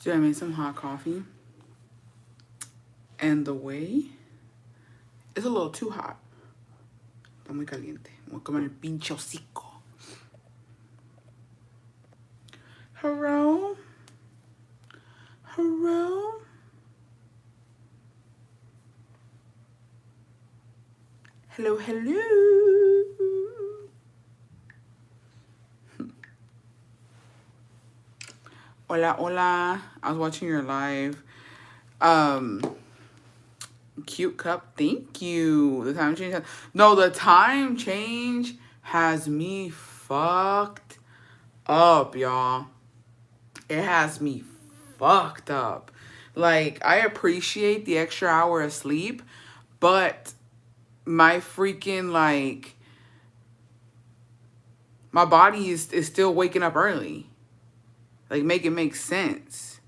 So I made some hot coffee. And the way is a little too hot. Está muy caliente. Voy a comer el pinche hocico. Hello? Hello? Hello, hello. Hola, hola. I was watching your live. Cute cup. Thank you. The time change. No, the time change has me fucked up, y'all. It has me fucked up. Like, I appreciate the extra hour of sleep, but my freaking, like, my body is still waking up early. Like, make it make sense.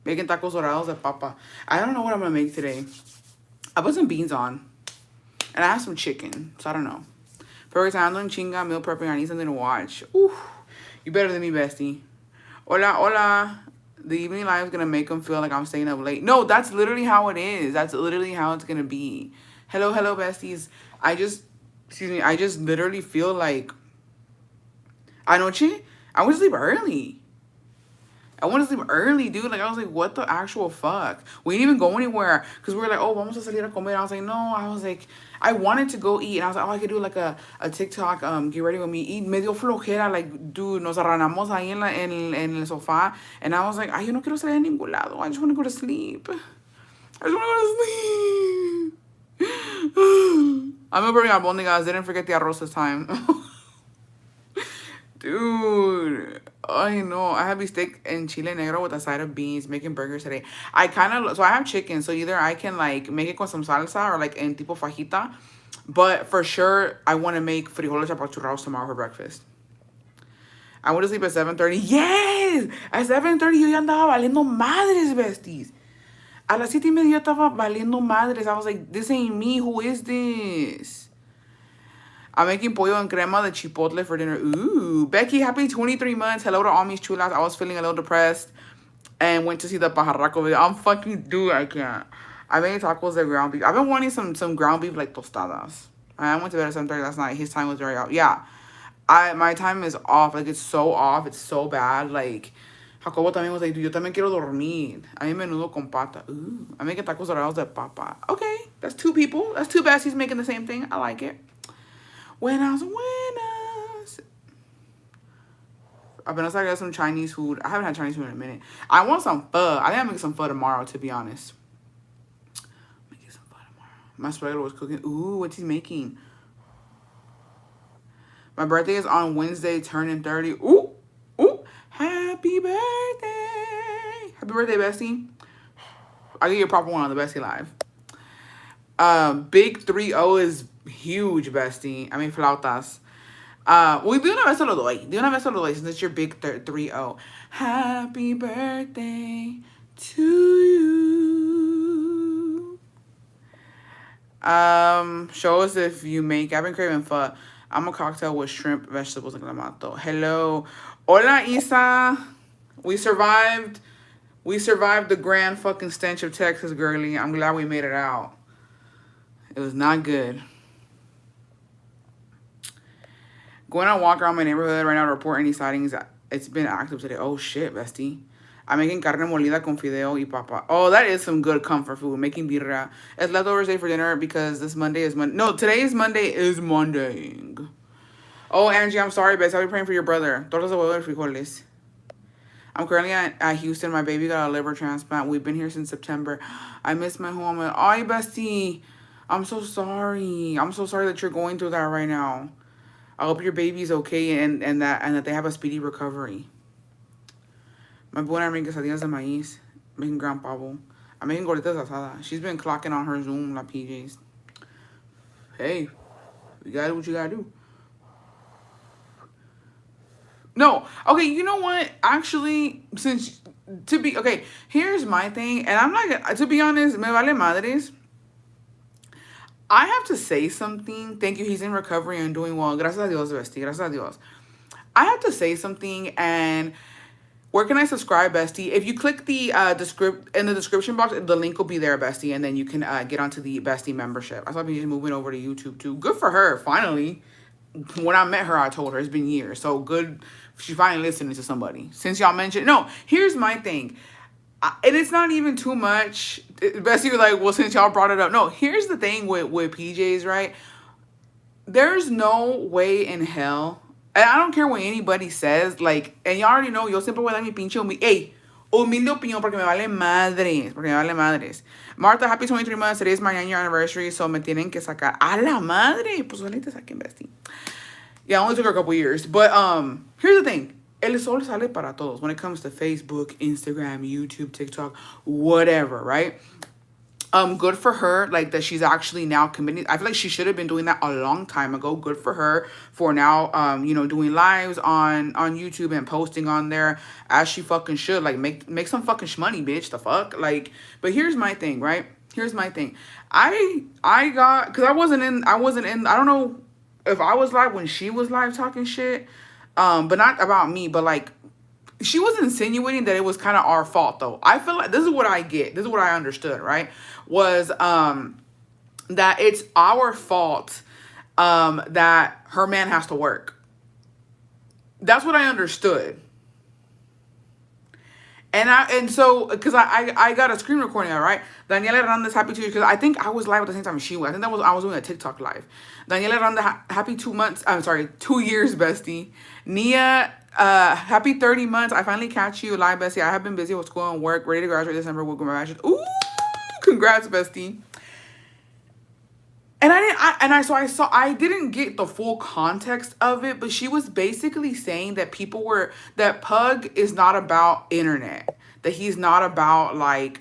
Making tacos dorados de papa. I don't know what I'm gonna make today. I put some beans on. And I have some chicken. So I don't know. First time I'm doing chinga meal prepping. I need something to watch. Ooh. You better than me, bestie. Hola, hola. The evening live is gonna make them feel like I'm staying up late. No, that's literally how it is. That's literally how it's gonna be. Hello, hello, besties. I just literally feel like anoche, I went to sleep early. I want to sleep early, dude. Like, I was like, what the actual fuck? We didn't even go anywhere. Because we were like, oh, vamos a salir a comer. I was like, no. I was like, I wanted to go eat. And I was like, oh, I could do like a TikTok, get ready with me. Eat medio flojera. Like, dude, nos arranamos ahí en el sofá. And I was like, ay, yo no quiero salir a ningún lado. I just want to go to sleep. I just want to go to sleep. I'm gonna bring albóndigas. Didn't forget the arroz this time. Dude, I know. I have a steak and chile negro with a side of beans, making burgers today. I have chicken, so either I can like make it con some salsa or like en tipo fajita. But for sure, I want to make frijoles apachurrados tomorrow for breakfast. I went to sleep at 7:30. Yes! At 7:30 yo ya andaba valiendo madres, besties. A las 7:30 yo estaba valiendo madres. I was like, this ain't me. Who is this? I'm making pollo and crema de chipotle for dinner. Ooh. Becky, happy 23 months. Hello to all mis chulas. I was feeling a little depressed and went to see the pajarraco video. I'm fucking dude. I can't. I made tacos de ground beef. I've been wanting some ground beef like tostadas. I went to bed at 7:30 last night. His time was very off. Yeah. My time is off. Like, it's so off. It's so bad. Like, Jacobo también was like, dude, yo también quiero dormir. A mí menudo con pata. Ooh. I'm making tacos dorados de papa. Okay. That's two people. That's two besties making the same thing. I like it. Buenas. I've been outside to get some Chinese food. I haven't had Chinese food in a minute. I want some pho. I think I'll make some pho tomorrow, to be honest. Making some pho tomorrow. My suegro was cooking. Ooh, what's he making? My birthday is on Wednesday, turning 30. Ooh. Happy birthday. Happy birthday, bestie. I'll give you a proper one on the Bestie Live. Big 3-0 is huge, bestie. I mean, flautas. Well, de una vez se lo doy. De una vez se lo doy, since it's your big 3-0. Happy birthday to you. Show us if you make. I've been craving pho. I'm a cocktail with shrimp, vegetables, and clamato. Hello. Hola, Isa. We survived. We survived the grand fucking stench of Texas, girly. I'm glad we made it out. It was not good. Going on a walk around my neighborhood right now to report any sightings. It's been active today. Oh, shit, bestie. I'm making carne molida con fideo y papa. Oh, that is some good comfort food. Making birria. It's leftovers day for dinner because this Monday is Monday. No, today's Monday is Monday. Oh, Angie, I'm sorry, best. I'll be praying for your brother. Tortas de huevo y frijoles. I'm currently at Houston. My baby got a liver transplant. We've been here since September. I miss my home. Ay, bestie. I'm so sorry. I'm so sorry that you're going through that right now. I hope your baby's okay and that they have a speedy recovery. My boy and I are making quesadillas de maíz. Making ground pavo. I'm making gorditas asadas. She's been clocking on her Zoom, la PJs. Hey, you gotta do what you gotta do. No. Okay, you know what? Actually, here's my thing. And I'm not gonna, to be honest, me vale madres. I have to say something. Thank you. He's in recovery and doing well. Gracias a Dios, bestie. Gracias a Dios. I have to say something, and Where can I subscribe, bestie? If you click the in the description box, the link will be there, bestie, and then you can get onto the bestie membership. I saw she's moving over to YouTube too. Good for her, finally. When I met her, I told her it's been years. So good, she's finally listening to somebody. Since y'all mentioned, no, here's my thing, and it's not even too much. Bestie was like, well, since y'all brought it up, no. Here's the thing with PJs, right? There's no way in hell, and I don't care what anybody says, like, and y'all already know, yo siempre voy a dar mi pinche ey, humilde opinión, porque me vale madres, porque me vale madres. Martha, happy 23 months, today is my 9-year anniversary, so me tienen que sacar a la madre, pues ojalá te saquen, bestie. Yeah, it only took her a couple years, but here's the thing, el sol sale para todos when it comes to Facebook, Instagram, YouTube, TikTok, whatever, right? Good for her, like that she's actually now committed. I feel like she should have been doing that a long time ago. Good for her for now, doing lives on YouTube and posting on there as she fucking should. Like make some fucking shmoney, bitch. The fuck, like. But here's my thing, right? Here's my thing. I got, because I wasn't in. I don't know if I was live when she was live talking shit, but not about me, but like, she was insinuating that it was kind of our fault, though. I feel like this is what I get. This is what I understood, right? Was that it's our fault that her man has to work. That's what I understood. And so, because I got a screen recording, all right? Daniela Hernandez, happy 2 years, because I think I was live at the same time as she was. I think I was doing a TikTok live. Daniela Hernandez, happy 2 months. I'm sorry, 2 years, bestie. Nia, happy 30 months. I finally catch you live, bestie. I have been busy with school and work. Ready to graduate December with my bachelor's. Ooh, congrats, bestie. And I didn't get the full context of it, but she was basically saying that that Pug is not about internet, that he's not about like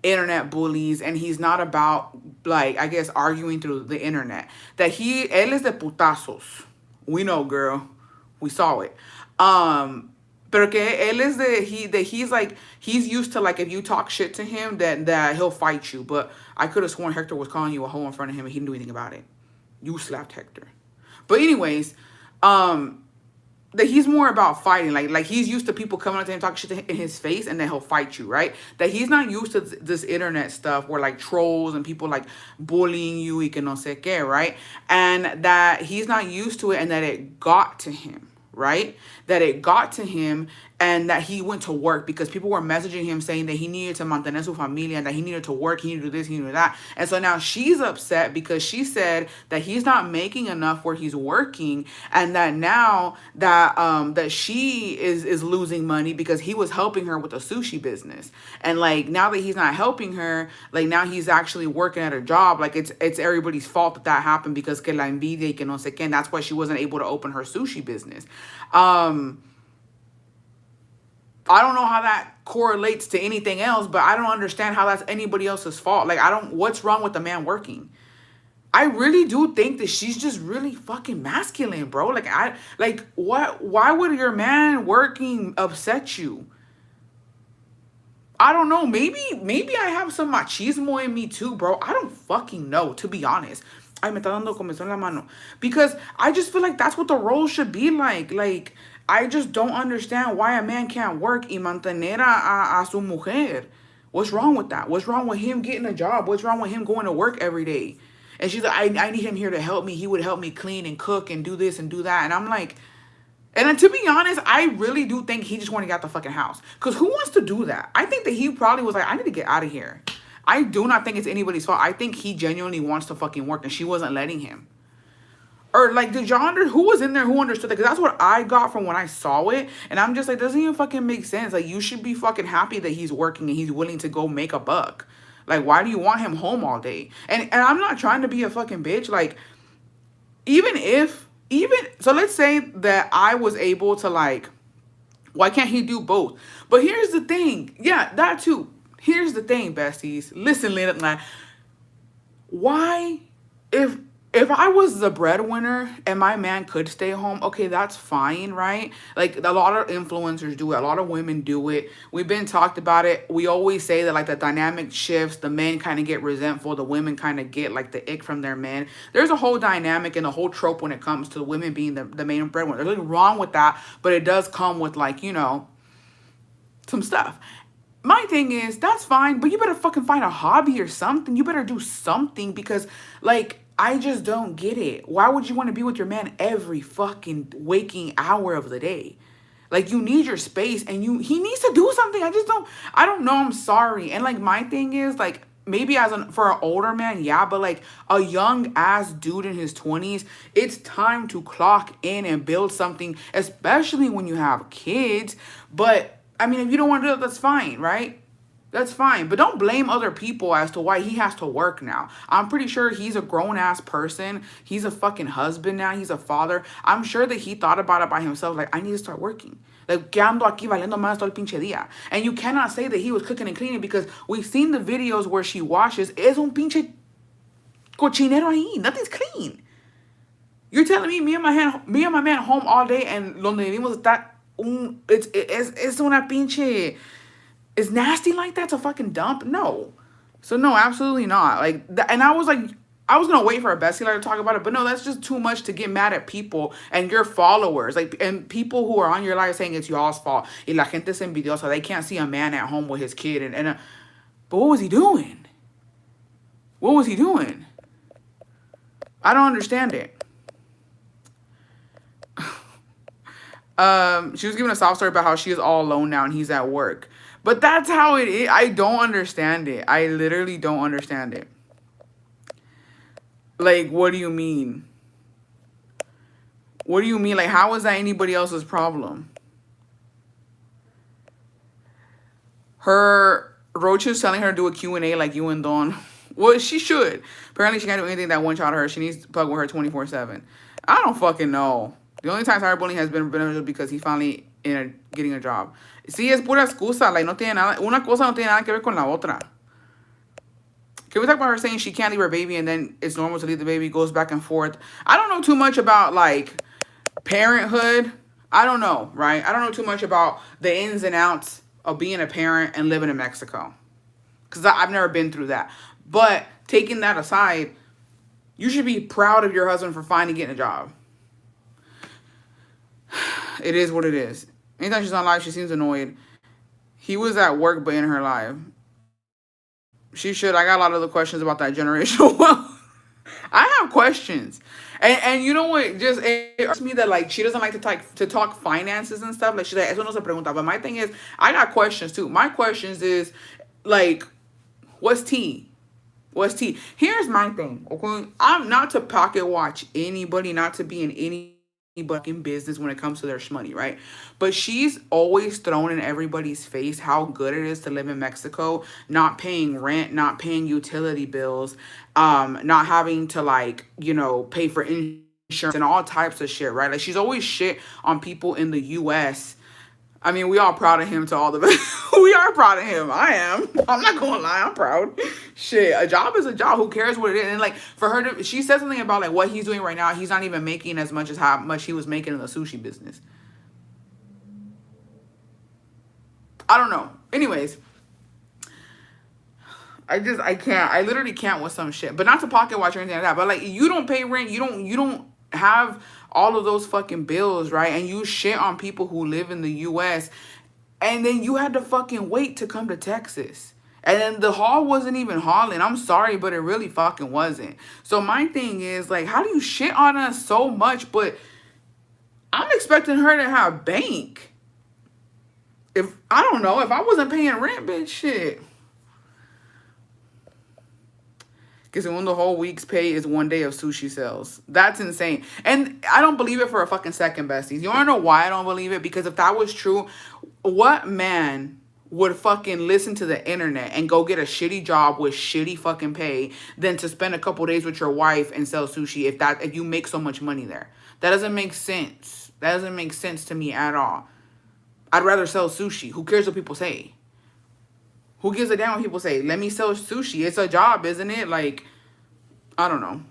internet bullies, and he's not about, like, I guess, arguing through the internet, that él es de putazos. We know, girl, we saw it. Pero que él es he's used to, like, if you talk shit to him, that he'll fight you. But I could have sworn Hector was calling you a hoe in front of him and he didn't do anything about it. You slapped Hector. But anyways, that he's more about fighting. Like he's used to people coming up to him, talking shit in his face, and then he'll fight you, right? That he's not used to this internet stuff where, like, trolls and people, like, bullying you y que no sé qué, right? And that he's not used to it, and that it got to him, right? That it got to him, and that he went to work because people were messaging him saying that he needed to mantener su familia, and that he needed to work, he needed to do this, he needed to do that. And so now she's upset because she said that he's not making enough where he's working, and that now that she is losing money because he was helping her with the sushi business. And, like, now that he's not helping her, like, now he's actually working at a job. Like, it's everybody's fault that happened because que la envidia y que no sé qué, and that's why she wasn't able to open her sushi business. I don't know how that correlates to anything else, but I don't understand how that's anybody else's fault. Like, what's wrong with the man working? I really do think that she's just really fucking masculine, bro. Why would your man working upset you? I don't know. Maybe I have some machismo in me too, bro. I don't fucking know, to be honest. Ay, me está dando comezón la mano. Because I just feel like that's what the role should be like. Like, I just don't understand why a man can't work y mantener a su mujer. What's wrong with that? What's wrong with him getting a job? What's wrong with him going to work every day? And she's like, I need him here to help me. He would help me clean and cook and do this and do that. And I'm like, and then, to be honest, I really do think he just wanted to get out the fucking house. Because who wants to do that? I think that he probably was like, I need to get out of here. I do not think it's anybody's fault. I think he genuinely wants to fucking work and she wasn't letting him. Or, like, did y'all who was in there who understood that? Because that's what I got from when I saw it. And I'm just like, doesn't even fucking make sense. Like, you should be fucking happy that he's working and he's willing to go make a buck. Like, why do you want him home all day? And I'm not trying to be a fucking bitch. Like, so let's say that I was able to, like, why can't he do both? But here's the thing. Yeah, that too. Here's the thing, besties. Listen, Lena. Why, if I was the breadwinner and my man could stay home, okay, that's fine, right? Like, a lot of influencers do it. A lot of women do it. We've been talked about it. We always say that, like, the dynamic shifts. The men kind of get resentful. The women kind of get, like, the ick from their men. There's a whole dynamic and a whole trope when it comes to women being the main breadwinner. There's nothing wrong with that, but it does come with, like, some stuff. My thing is, that's fine, but you better fucking find a hobby or something. You better do something because, like, I just don't get it. Why would you want to be with your man every fucking waking hour of the day? Like, you need your space and he needs to do something. I don't know. I'm sorry. And like, my thing is, like, maybe for an older man, yeah, but like a young ass dude in his 20s, it's time to clock in and build something, especially when you have kids. But I mean, if you don't want to do it, that's fine, right? That's fine. But don't blame other people as to why he has to work now. I'm pretty sure he's a grown ass person. He's a fucking husband now. He's a father. I'm sure that he thought about it by himself. Like, I need to start working. Like, ¿qué ando aquí valiendo más todo el pinche día? And you cannot say that he was cooking and cleaning because we've seen the videos where she washes. Es un pinche cochinero ahí. Nothing's clean. You're telling me me and my man home all day and donde vivimos está es una pinche. Is nasty like that to fucking dump? No. So no, absolutely not. Like, and I was like, I was gonna wait for a bestie to talk about it, but no, that's just too much to get mad at people and your followers, like, and people who are on your live saying it's y'all's fault. Y la gente es envidiosa. They can't see a man at home with his kid, but what was he doing? What was he doing? I don't understand it. She was giving a sob story about how she is all alone now and he's at work. But that's how it is. I don't understand it. I literally don't understand it. Like, what do you mean? What do you mean? Like, how is that anybody else's problem? Roach is telling her to do a Q&A like you and Dawn. Well, she should. Apparently, she can't do anything that one-shot her. She needs to plug with her 24/7. I don't fucking know. The only time cyberbullying has been because he finally getting a job. Sí, es pura excusa. Like, no tiene nada. Una cosa no tiene nada que ver con la otra. Can we talk about her saying she can't leave her baby and then it's normal to leave the baby, goes back and forth? I don't know too much about, like, parenthood. I don't know, right? I don't know too much about the ins and outs of being a parent and living in Mexico. Because I've never been through that. But taking that aside, you should be proud of your husband for finally getting a job. It is what it is. Anytime she's on live, she seems annoyed. He was at work, but in her live. She should. I got a lot of other questions about that generational wealth. I have questions. And you know what? Just it hurts me that, like, she doesn't like to talk finances and stuff. Like, she's like, eso no se pregunta. But my thing is, I got questions too. My questions is, like, what's tea? What's tea? Here's my thing. Okay, I'm not to pocket watch anybody, not to be in any fucking business when it comes to their money, right? But she's always thrown in everybody's face how good it is to live in Mexico, not paying rent, not paying utility bills, not having to, like, you know, pay for insurance and all types of shit, right? Like, she's always shit on people in the US. I mean, we all proud of him to all the we are proud of him. I am. I'm not gonna lie, I'm proud. Shit, a job is a job. Who cares what it is? And, like, for her to, she said something about, like, what he's doing right now. He's not even making as much as how much he was making in the sushi business. I don't know. Anyways, I can't. I literally can't with some shit. But not to pocket watch or anything like that. But, like, you don't pay rent. You don't have all of those fucking bills, right? And you shit on people who live in the US. And then you had to fucking wait to come to Texas. And then the haul wasn't even hauling. I'm sorry, but it really fucking wasn't. So my thing is, like, how do you shit on us so much? But I'm expecting her to have bank. If, I don't know, if I wasn't paying rent, bitch, shit. Because when the whole week's pay is 1 day of sushi sales. That's insane. And I don't believe it for a fucking second, besties. You want to know why I don't believe it? Because if that was true, what man would fucking listen to the internet and go get a shitty job with shitty fucking pay than to spend a couple days with your wife and sell sushi if you make so much money there? That doesn't make sense. That doesn't make sense to me at all. I'd rather sell sushi. Who cares what people say? Who gives a damn what people say? Let me sell sushi. It's a job, isn't it? Like, I don't know.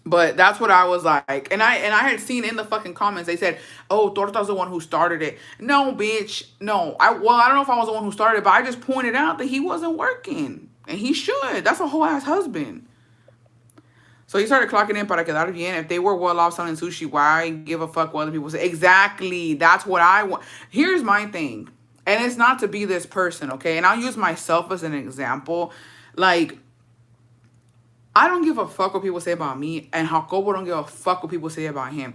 But that's what I was like. And I had seen in the fucking comments, they said, oh, Torta's the one who started it. No, bitch. No. I don't know if I was the one who started it, but I just pointed out that he wasn't working. And he should. That's a whole ass husband. So he started clocking in para quedar bien. If they were well off selling sushi, why give a fuck what other people say? Exactly. That's what I want. Here's my thing. And it's not to be this person, okay? And I'll use myself as an example. Like, I don't give a fuck what people say about me, and Jacobo don't give a fuck what people say about him.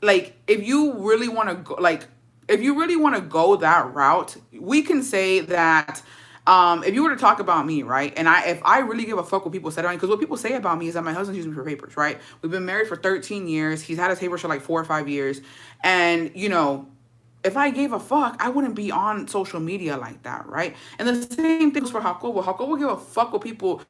Like, if you really want to go, like, if you really want to go that route, we can say that. If you were to talk about me, right, and if I really give a fuck what people say about me, because what people say about me is that my husband's using me for papers, right? We've been married for 13 years. He's had his papers for like 4 or 5 years, and if I gave a fuck, I wouldn't be on social media like that, right? And the same thing goes for Jacobo. Jacobo give a fuck what people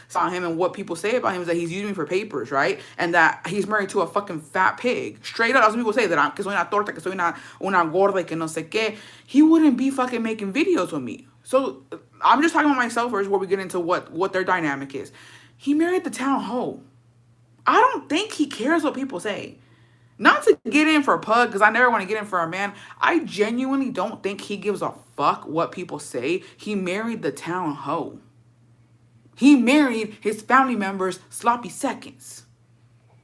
saw him, and what people say about him is that he's using me for papers, right? And that he's married to a fucking fat pig. Straight up, that's what people say, that que soy una torta, que soy una gorda, y que no sé qué. He wouldn't be fucking making videos with me. So I'm just talking about myself first before we get into what their dynamic is. He married the town hoe. I don't think he cares what people say. Not to get in for a pug, because I never want to get in for a man. I genuinely don't think he gives a fuck what people say. He married the town hoe. He married his family members sloppy seconds.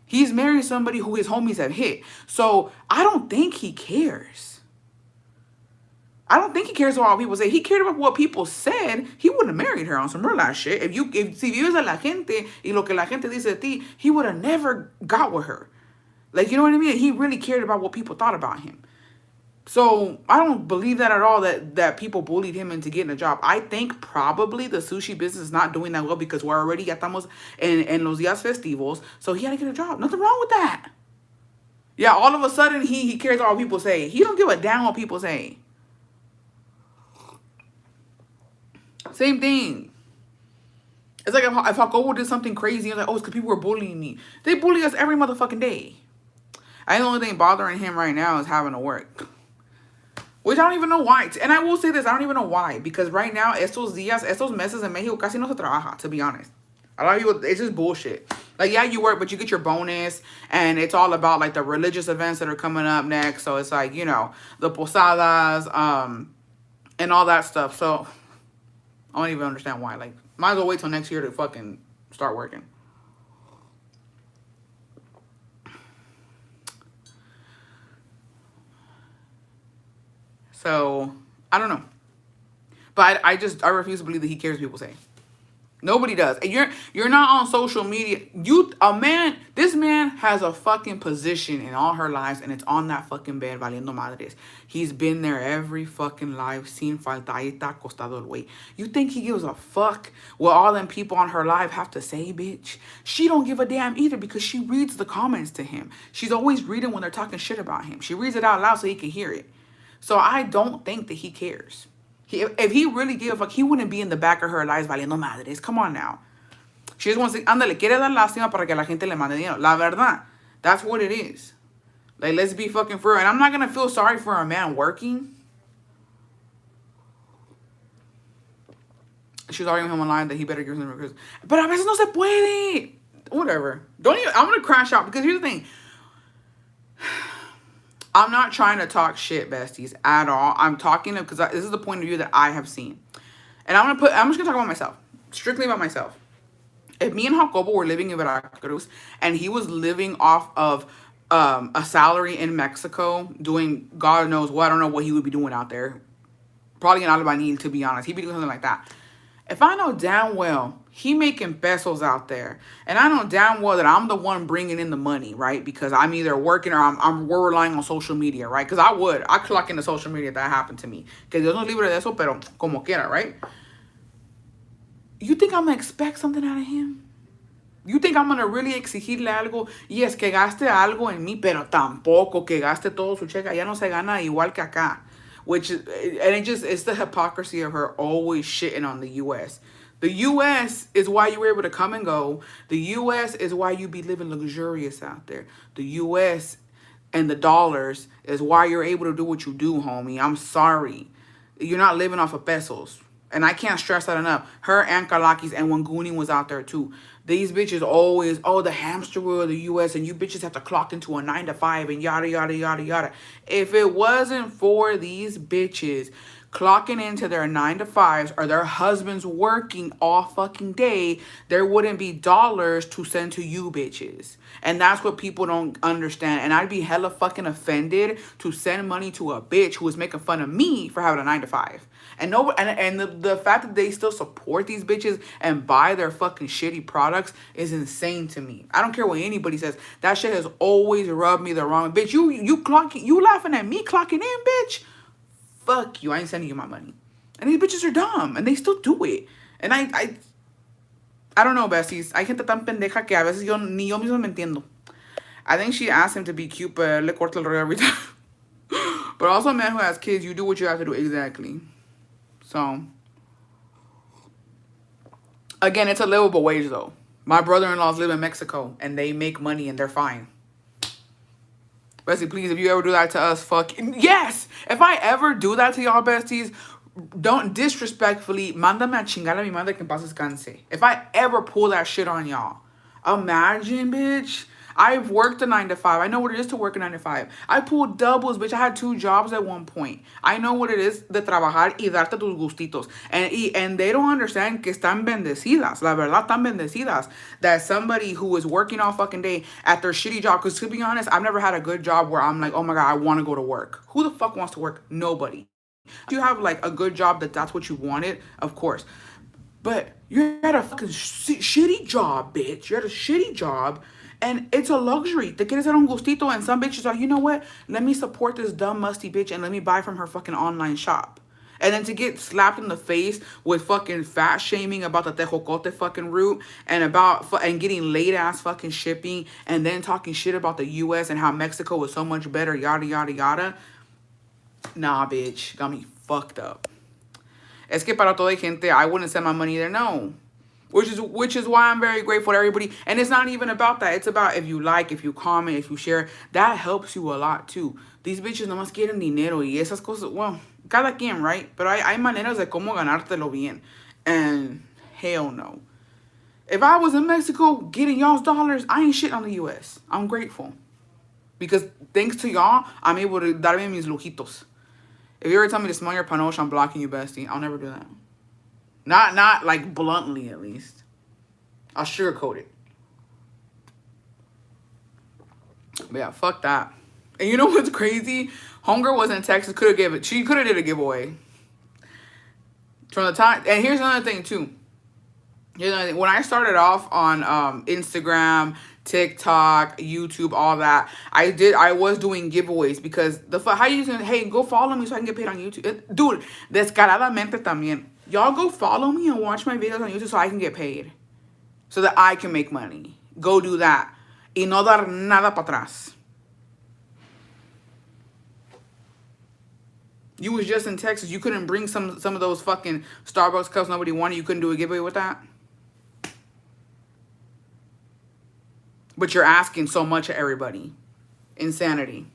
He's married somebody who his homies have hit. So I don't think he cares. I don't think he cares about what people say. He cared about what people said. He wouldn't have married her on some real ass shit. Si vives a la gente y lo que la gente dice de ti, he would have never got with her. Like, you know what I mean? He really cared about what people thought about him. So I don't believe that at all, that people bullied him into getting a job. I think probably the sushi business is not doing that well because we're already ya estamos en los días festivos. So he had to get a job. Nothing wrong with that. Yeah, all of a sudden he cares about what people say. He don't give a damn what people say. Same thing. It's like if Jacobo did something crazy, I'm like, oh, it's because people were bullying me. They bully us every motherfucking day. I think the only thing bothering him right now is having to work. Which I don't even know why. And I will say this, I don't even know why. Because right now, estos meses en Mexico casi no se trabaja, to be honest. A lot of people, it's just bullshit. Like, yeah, you work, but you get your bonus. And it's all about, like, the religious events that are coming up next. So it's like, the posadas, and all that stuff. So I don't even understand why. Like, might as well wait till next year to fucking start working. So, I don't know. But I refuse to believe that he cares what people say. Nobody does. And you're not on social media. This man has a fucking position in all her lives, and it's on that fucking bed, valiendo madres. He's been there every fucking live, sin falta, ahí está acostado el güey. You think he gives a fuck what all them people on her live have to say, bitch? She don't give a damn either, because she reads the comments to him. She's always reading when they're talking shit about him. She reads it out loud so he can hear it. So I don't think that he cares. If he really gave a fuck, he wouldn't be in the back of her lives valiendo madres. Come on now. She just wants to, ándale, quiere dar lástima para que la gente le mande dinero. La verdad. That's what it is. Like, let's be fucking for real. And I'm not going to feel sorry for a man working. She's arguing him online that he better give him a Christmas. But a veces no se puede. Whatever. I'm going to crash out, because here's the thing. I'm not trying to talk shit, besties, at all. I'm talking because this is the point of view that I have seen. And I'm just going to talk about myself. Strictly about myself. If me and Jacobo were living in Veracruz and he was living off of a salary in Mexico, doing God knows what, I don't know what he would be doing out there. Probably an albañil, to be honest. He'd be doing something like that. If I know damn well he making pesos out there, and I know damn well that I'm the one bringing in the money, right? Because I'm either working or we're relying on social media, right? Because I clock into social media if that happened to me. Que Dios nos libre de eso, pero como quiera, right? You think I'm going to expect something out of him? You think I'm going to really exigirle algo? Yes, que gaste algo en mí, pero tampoco que gaste todo su cheque. Ya no se gana igual que acá. It's the hypocrisy of her always shitting on the U.S. The U.S. is why you were able to come and go. The U.S. is why you be living luxurious out there. The U.S. and the dollars is why you're able to do what you do, homie. I'm sorry. You're not living off of pesos. And I can't stress that enough. Her and Kalakis and Wanguni was out there too. These bitches always, the hamster wheel of the U.S. and you bitches have to clock into a 9 to 5 and yada, yada, yada, yada. If it wasn't for these bitches clocking into their 9 to 5s or their husbands working all fucking day, there wouldn't be dollars to send to you bitches. And that's what people don't understand. And I'd be hella fucking offended to send money to a bitch who was making fun of me for having a 9 to 5. And the fact that they still support these bitches and buy their fucking shitty products is insane to me. I don't care what anybody says. That shit has always rubbed me the wrong. Bitch, you laughing at me clocking in, bitch? Fuck you. I ain't sending you my money. And these bitches are dumb and they still do it. And I don't know, besties. Hay gente tan pendeja que a veces ni yo mismo me entiendo. I think she asked him to be cute, but le corta el rollo every time. But also a man who has kids, you do what you have to do. Exactly. So, again, it's a livable wage, though. My brother-in-laws live in Mexico, and they make money, and they're fine. Bestie, please, if you ever do that to us, yes! If I ever do that to y'all, besties, don't disrespectfully, mándame a chingar a mi madre que en paz descanse. If I ever pull that shit on y'all, imagine, bitch. I've worked a 9 to 5. I know what it is to work a 9 to 5. I pulled doubles, bitch. I had 2 jobs at one point. I know what it is de trabajar y darte tus gustitos. And they don't understand que están bendecidas. La verdad, están bendecidas. That somebody who is working all fucking day at their shitty job. Because to be honest, I've never had a good job where I'm like, oh my God, I want to go to work. Who the fuck wants to work? Nobody. If you have like a good job that's what you wanted, of course. But you're at a fucking shitty job, bitch. You're at a shitty job. And it's a luxury. Te quieres dar un gustito. And some bitches are, you know what? Let me support this dumb, musty bitch and let me buy from her fucking online shop. And then to get slapped in the face with fucking fat shaming about the tejocote fucking route and getting late ass fucking shipping and then talking shit about the US and how Mexico was so much better, yada, yada, yada. Nah, bitch. Got me fucked up. Es que para toda gente, I wouldn't send my money there. No. Which is why I'm very grateful to everybody. And it's not even about that. It's about if you like, if you comment, if you share. That helps you a lot too. These bitches nomás quieren dinero y esas cosas. Well, cada quien, right? Pero hay maneras de cómo ganártelo bien. And hell no. If I was in Mexico getting y'all's dollars, I ain't shit on the US. I'm grateful. Because thanks to y'all, I'm able to darme mis lujitos. If you ever tell me to smell your panoche, I'm blocking you, bestie. I'll never do that. Not like bluntly, at least. I'll sugarcoat it. But yeah, fuck that. And you know what's crazy? Homegirl was in Texas. She could have did a giveaway. From the time. And here's another thing, too. When I started off on Instagram, TikTok, YouTube, all that, I was doing giveaways because how you gonna, hey, go follow me so I can get paid on YouTube. Dude, descaradamente también. Y'all go follow me and watch my videos on YouTube so I can get paid. So that I can make money. Go do that. Y no dar nada para atrás. You was just in Texas. You couldn't bring some of those fucking Starbucks cups nobody wanted. You couldn't do a giveaway with that. But you're asking so much of everybody. Insanity.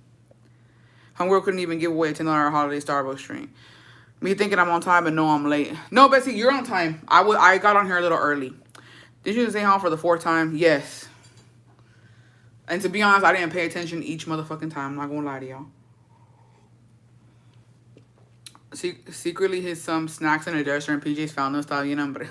Homegirl couldn't even give away a $10 holiday Starbucks drink. Me thinking I'm on time, but no, I'm late. No, Betsy, you're on time. I got on here a little early. Did you stay home for the 4th time? Yes. And to be honest, I didn't pay attention each motherfucking time. I'm not gonna lie to y'all. Secretly hid some snacks in a dresser and PJ's found them. Está bien, hombre.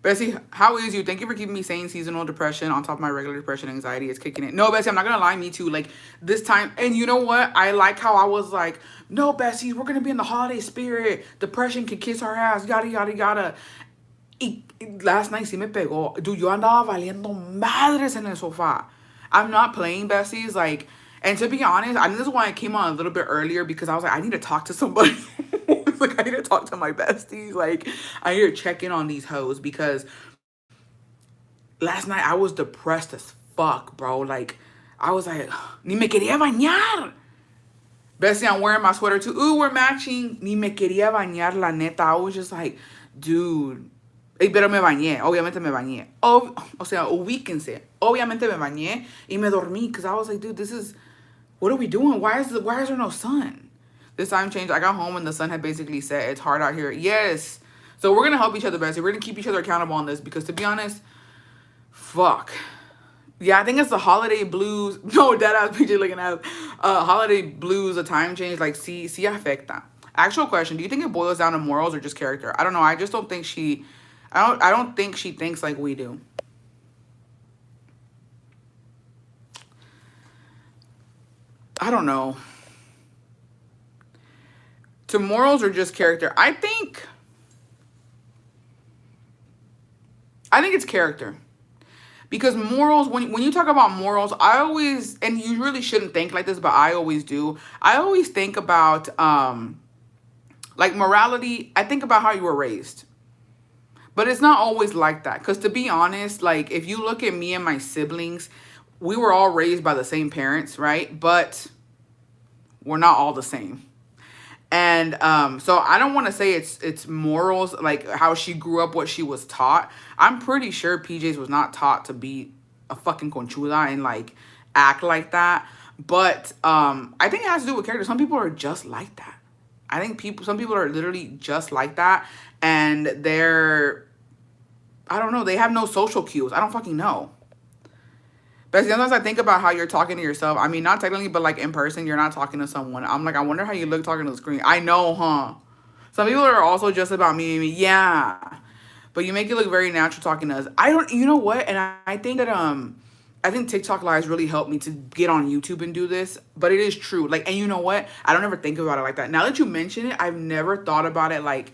Bessie, how is you? Thank you for keeping me sane. Seasonal depression on top of my regular depression, anxiety is kicking in. No, Bessie, I'm not going to lie. Me too. Like, this time. And you know what? I like how I was like, no, Bessie, we're going to be in the holiday spirit. Depression can kiss our ass. Yada, yada, yada. Last night, sí me pegó. Dude, yo andaba valiendo madres en el sofá. I'm not playing, Bessies. Like, and to be honest, I think this is why I came on a little bit earlier because I was like, I need to talk to somebody. Like, I need to talk to my besties. Like, I need to check in on these hoes because last night I was depressed as fuck, bro. Like, I was like, ni me quería bañar. Bestie, I'm wearing my sweater too. Ooh, we're matching. Ni me quería bañar, la neta. I was just like, dude. Pero me bañé. Obviamente me bañé. O sea, ubíquense. Obviamente me bañé y me dormí because I was like, dude, what are we doing? Why is there no sun? This time changed. I got home and the sun had basically set. It's hard out here. Yes. So we're going to help each other, Bessie. We're going to keep each other accountable on this because to be honest, fuck. Yeah, I think it's the holiday blues. No, that ass PJ looking at holiday blues, a time change, like si afecta. Actual question, do you think it boils down to morals or just character? I don't know. I just don't think I don't think she thinks like we do. I don't know. To morals or just character? I think it's character. Because morals, when you talk about morals, I always, and you really shouldn't think like this, but I always do. I always think about like morality. I think about how you were raised. But it's not always like that. Because to be honest, like if you look at me and my siblings, we were all raised by the same parents, right? But we're not all the same. And so I don't want to say it's morals, like how she grew up, what she was taught. I'm pretty sure PJ's was not taught to be a fucking conchuda and like act like that. But I think it has to do with character. Some people are just like that. I think some people are literally just like that, and I don't know, they have no social cues. I don't fucking know. But sometimes I think about how you're talking to yourself. I mean, not technically, but like in person, you're not talking to someone. I'm like, I wonder how you look talking to the screen. I know, huh? Some people are also just about me. Yeah. But you make it look very natural talking to us. I don't, you know what? And I think that, I think TikTok lives really helped me to get on YouTube and do this. But it is true. Like, and you know what? I don't ever think about it like that. Now that you mention it, I've never thought about it like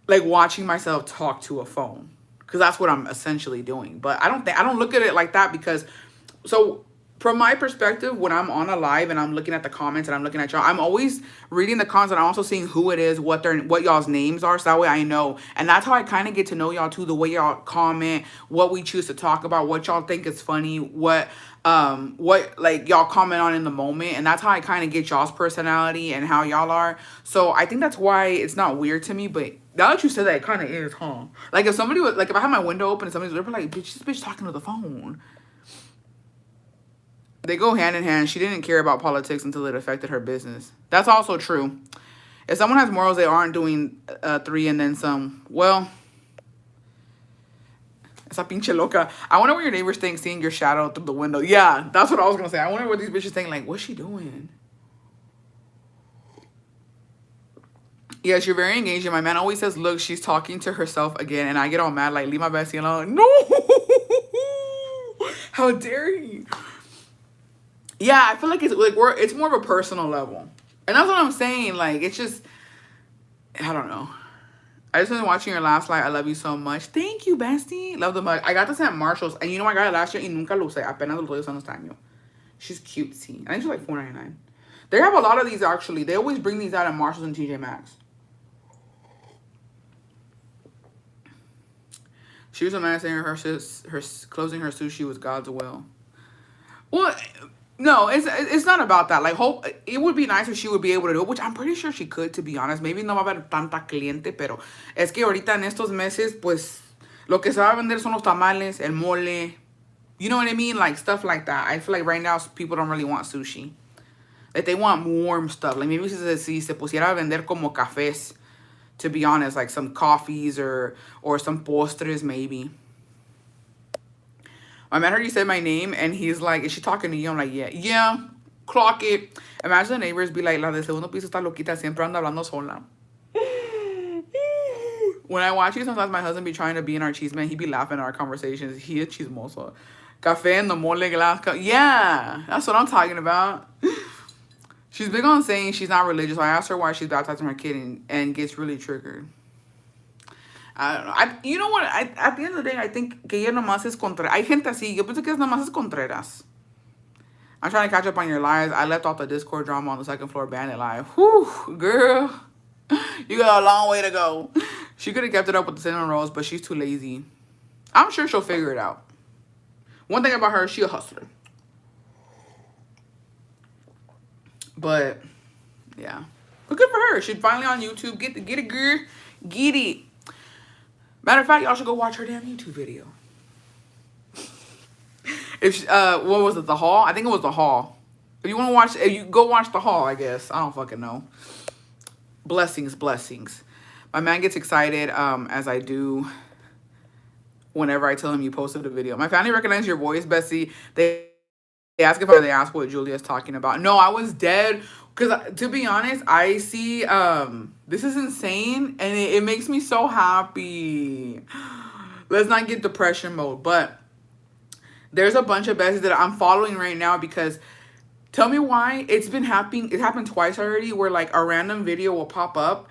watching myself talk to a phone, because that's what I'm essentially doing. But I don't look at it like that, because so from my perspective, when I'm on a live and I'm looking at the comments and I'm looking at y'all, I'm always reading the comments, and I'm also seeing who it is, what y'all's names are, so that way I know. And that's how I kind of get to know y'all too, the way y'all comment, what we choose to talk about, what y'all think is funny, what like y'all comment on in the moment. And that's how I kind of get y'all's personality and how y'all are. So I think that's why it's not weird to me. But now that you said that, it kind of is, huh? Like if somebody was like, if I had my window open and somebody's like, bitch, this bitch talking to the phone. They go hand in hand. She didn't care about politics until it affected her business. That's also true. If someone has morals, they aren't doing three and then some. Well, esa pinche loca. I wonder what your neighbors think seeing your shadow through the window. Yeah, that's what I was gonna say. I wonder what these bitches think. Like, what's she doing? Yes, you're very engaging. My man always says, look, she's talking to herself again. And I get all mad, like, leave my bestie alone. No! How dare you? Yeah, I feel like it's more of a personal level. And that's what I'm saying. Like, it's just, I don't know. I just been watching your last live. I love you so much. Thank you, bestie. Love the mug. I got this at Marshall's. And you know, I got it last year y nunca lo usé. Apenas lo estoy usando este año. She's cutesy. I think she's like $4.99. They have a lot of these, actually. They always bring these out at Marshall's and TJ Maxx. She was a man saying her closing her sushi was God's will. Well, no, it's not about that. Like, hope it would be nice if she would be able to do it, which I'm pretty sure she could, to be honest. Maybe no va a haber tanta cliente, pero es que ahorita en estos meses, pues, lo que se va a vender son los tamales, el mole. You know what I mean? Like, stuff like that. I feel like right now people don't really want sushi. Like, they want warm stuff. Like, maybe si se pusiera a vender como cafés, to be honest, like some coffees or some postres, maybe. I met her, you said my name, and he's like, is she talking to you? I'm like, yeah. Yeah, clock it. Imagine the neighbors be like, la de segundo piso está loquita, siempre anda hablando sola. When I watch you, sometimes my husband be trying to be in our cheese man. He be laughing at our conversations. He is chismoso. Café in the mole glass. Yeah, that's what I'm talking about. She's big on saying she's not religious. So I asked her why she's baptizing her kid and gets really triggered. I don't know. You know what? At the end of the day, I think que ella nomás es Contreras. Hay gente así. Yo pienso que es nomás es Contreras. I'm trying to catch up on your lives. I left off the Discord drama on the second floor bandit live. Whew, girl. You got a long way to go. She could have kept it up with the cinnamon rolls, but she's too lazy. I'm sure she'll figure it out. One thing about her, she a hustler. But, yeah. But good for her. She's finally on YouTube. Get it, girl. Get it. Matter of fact, y'all should go watch her damn YouTube video. If she, what was it? The haul? I think it was the haul. If you want to watch, if you go watch the haul, I guess. I don't fucking know. Blessings, blessings. My man gets excited as I do. whenever I tell them you posted a video. My family recognized your voice, Bessie. They ask what Julia's talking about. No, I was dead. Because to be honest, I see this is insane and it makes me so happy. Let's not get depression mode, but there's a bunch of besties that I'm following right now because tell me why it's been happening. It happened twice already where like a random video will pop up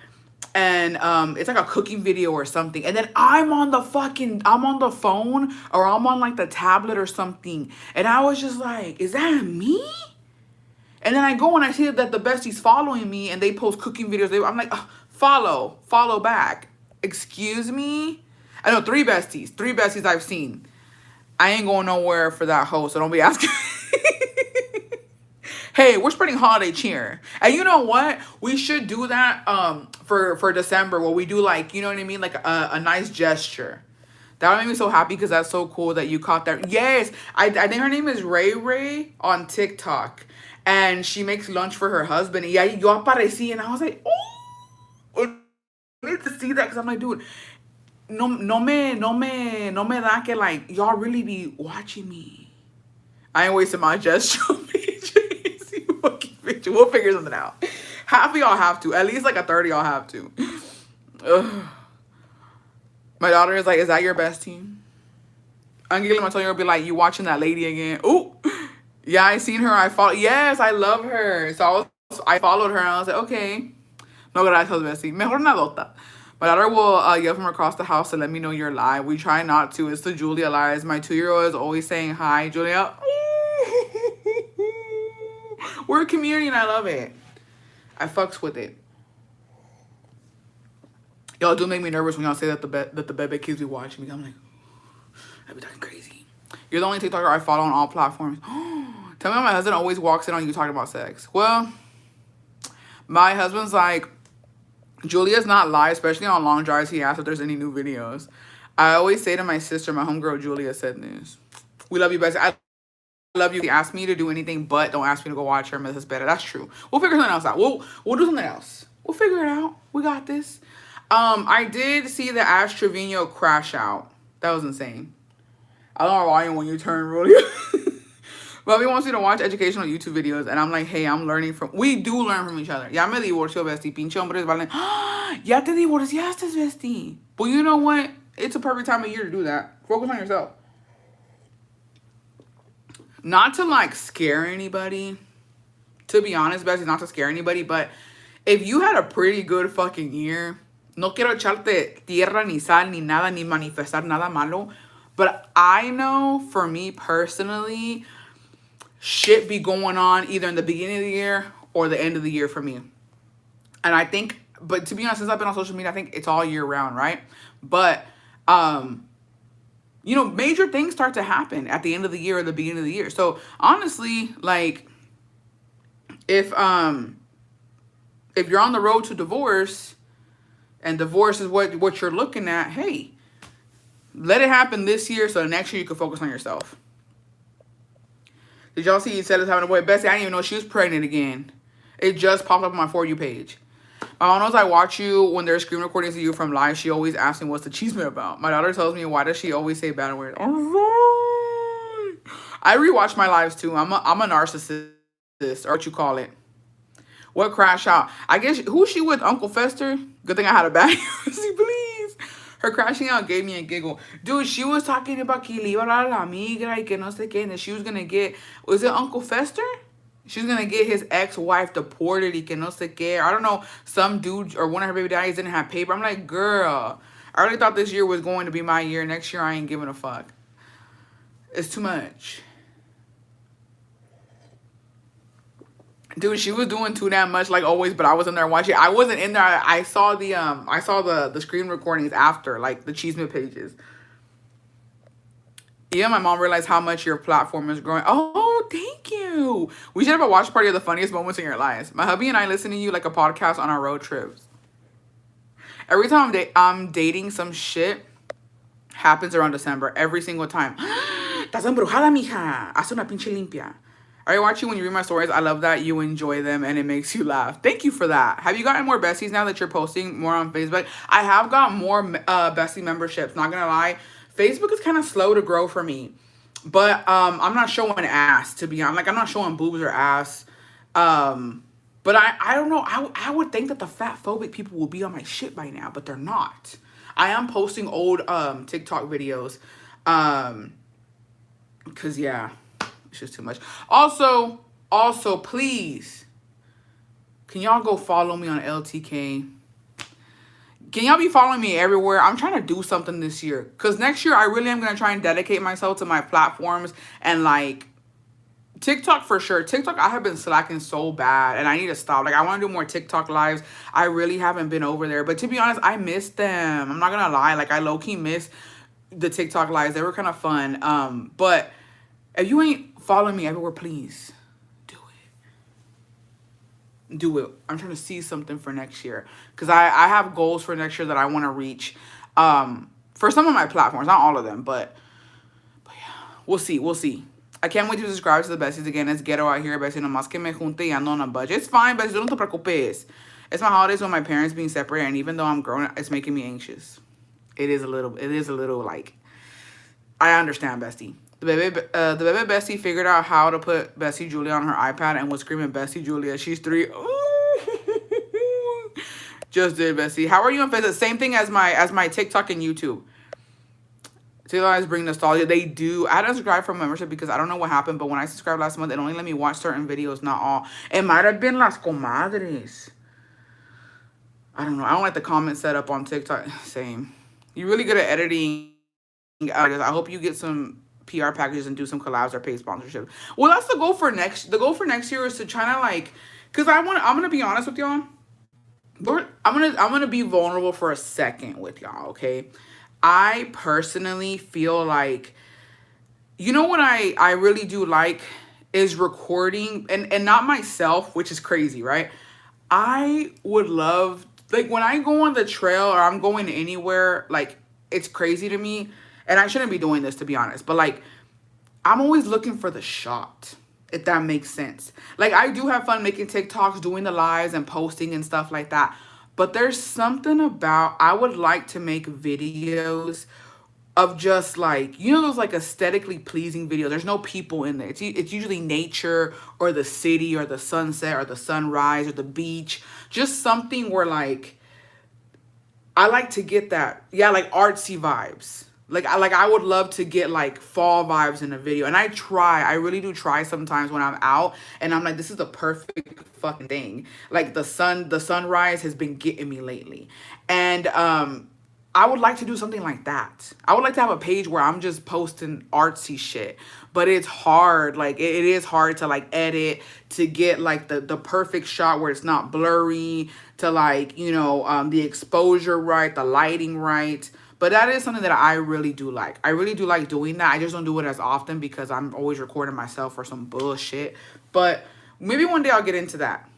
and it's like a cooking video or something, and then I'm on the phone or I'm on like the tablet or something, and I was just like, is that me? And then I go and I see that the bestie's following me and they post cooking videos. I'm like, follow back. Excuse me? I know three besties I've seen. I ain't going nowhere for that hoe, so don't be asking. Hey, we're spreading holiday cheer. And you know what? We should do that for December where we do like, you know what I mean? Like a nice gesture. That would make me so happy because that's so cool that you caught that. Yes, I think her name is Ray Ray on TikTok. And she makes lunch for her husband. Y ahí yo aparecí and I was like, oh, I need to see that because I'm like, dude, no me da que like, y'all really be watching me. I ain't wasting my gesture. We'll figure something out. Half of y'all have to. At least like a third of y'all have to. Ugh. My daughter is like, is that your best team? I'm giggling. My tongue will be like, you watching that lady again? Ooh. Yeah, I seen her. Yes, I love her. So I followed her and I was like, okay. No gracias, Bessie. Mejor nadota. My daughter will yell from across the house to let me know you're live. We try not to. It's the Julia lies. My 2-year-old is always saying hi, Julia. We're a community and I love it. I fucks with it. Y'all do make me nervous when y'all say that the bebe kids be watching me. I'm like, I be talking crazy. You're the only TikToker I follow on all platforms. Tell me why my husband always walks in on you talking about sex. Well, my husband's like, Julia's not live, especially on long drives. He asks if there's any new videos. I always say to my sister, my homegirl Julia said this. We love you, Bessie. I love you. He asked me to do anything, but don't ask me to go watch her. This is better. That's true. We'll figure something else out. We'll do something else. We'll figure it out. We got this. I did see the Ash Trevino crash out. That was insane. I don't know why when you turn really. Bobby wants me to watch educational YouTube videos, and I'm like, hey, I'm learning from. We do learn from each other. Ya me divorció, bestie. Pinche hombres valen. Ya te divorciaste, bestie. But you know what? It's a perfect time of year to do that. Focus on yourself. Not to like scare anybody. To be honest, bestie, not to scare anybody, but if you had a pretty good fucking year, no quiero echarte tierra ni sal ni nada ni manifestar nada malo, but I know for me personally, shit be going on either in the beginning of the year or the end of the year for me. And I think, but to be honest, since I've been on social media, I think it's all year round, right? But, you know, major things start to happen at the end of the year or the beginning of the year. So honestly, like, if you're on the road to divorce and divorce is what you're looking at, hey, let it happen this year so next year you can focus on yourself. Did y'all see Ezella's having a boy? Bessie, I didn't even know she was pregnant again. It just popped up on my For You page. My mom knows I watch you when there's screen recordings of you from live. She always asks me, what's the cheeseman about? My daughter tells me, why does she always say bad words? I rewatch my lives too. I'm a narcissist, or what you call it. What crash out? I guess, who's she with? Uncle Fester? Good thing I had a bag. See, please. Her crashing out gave me a giggle. Dude, she was talking about que le iba a hablar a la migra y que no sé qué, and that she was going to get, was it Uncle Fester? She was going to get his ex-wife deported y que no sé qué. I don't know, some dude or one of her baby daddies didn't have paper. I'm like, girl, I already thought this year was going to be my year. Next year, I ain't giving a fuck. It's too much. Dude, she was doing too damn much like always, but I was in there watching. I wasn't in there. I saw the screen recordings after, like the Cheeseman pages. Yeah, my mom realized how much your platform is growing. Oh, thank you. We should have a watch party of the funniest moments in your lives. My hubby and I listen to you like a podcast on our road trips. Every time I'm dating, some shit happens around December. Every single time. Estás embrujada, mija. Haz una pinche limpia. I watch you when you read my stories. I love that you enjoy them and it makes you laugh. Thank you for that. Have you gotten more besties now that you're posting more on Facebook? I have got more bestie memberships. Not gonna lie, Facebook is kind of slow to grow for me. But I'm not showing ass, to be honest. Like, I'm not showing boobs or ass. But I don't know. I would think that the fat phobic people will be on my shit by now, but they're not. I am posting old TikTok videos. Cause yeah, it's just too much. Also, please, can y'all go follow me on LTK? Can y'all be following me everywhere? I'm trying to do something this year. Because next year, I really am going to try and dedicate myself to my platforms. And, like, TikTok for sure. TikTok, I have been slacking so bad. And I need to stop. Like, I want to do more TikTok lives. I really haven't been over there. But to be honest, I miss them. I'm not going to lie. Like, I low-key miss the TikTok lives. They were kind of fun. But if you ain't following me everywhere, please do it. I'm trying to see something for next year because I have goals for next year that I want to reach for some of my platforms, not all of them, but yeah, we'll see. I can't wait to subscribe to the besties again. It's ghetto out here, bestie. Nomás que me junte y ando on a budget. It's fine, bestie. Don't te preocupes. It's my holidays with my parents being separated, and even though I'm grown, it's making me anxious. It is a little like, I understand, bestie. The baby Bestie figured out how to put Bessie Julia on her iPad and was screaming, Bessie Julia, she's 3. Ooh. Just did, Bessie. How are you on Facebook? Same thing as my TikTok and YouTube. TikTok bring nostalgia. They do. I had to subscribe for membership because I don't know what happened, but when I subscribed last month, it only let me watch certain videos, not all. It might have been Las Comadres. I don't know. I don't like the comment setup on TikTok. Same. You're really good at editing. I hope you get some PR packages and do some collabs or pay sponsorship. Well, that's the goal for next. The goal for next year is to try to like, cause I'm gonna be honest with y'all. I'm gonna be vulnerable for a second with y'all. Okay, I personally feel like, you know what I really do like is recording and not myself, which is crazy, right? I would love, like, when I go on the trail or I'm going anywhere, like, it's crazy to me. And I shouldn't be doing this, to be honest. But, like, I'm always looking for the shot, if that makes sense. Like, I do have fun making TikToks, doing the lives and posting and stuff like that. But there's something about, I would like to make videos of just, like, you know those, like, aesthetically pleasing videos. There's no people in there. It's usually nature or the city or the sunset or the sunrise or the beach. Just something where, like, I like to get that, yeah, like, artsy vibes. Like I would love to get like fall vibes in a video. And I really do try sometimes when I'm out and I'm like, this is the perfect fucking thing. Like the sunrise has been getting me lately. And I would like to do something like that. I would like to have a page where I'm just posting artsy shit. But it's hard. Like it is hard to like edit, to get like the perfect shot where it's not blurry, to like, you know, the exposure right, the lighting right. But that is something that I really do like. I really do like doing that. I just don't do it as often because I'm always recording myself for some bullshit. But maybe one day I'll get into that.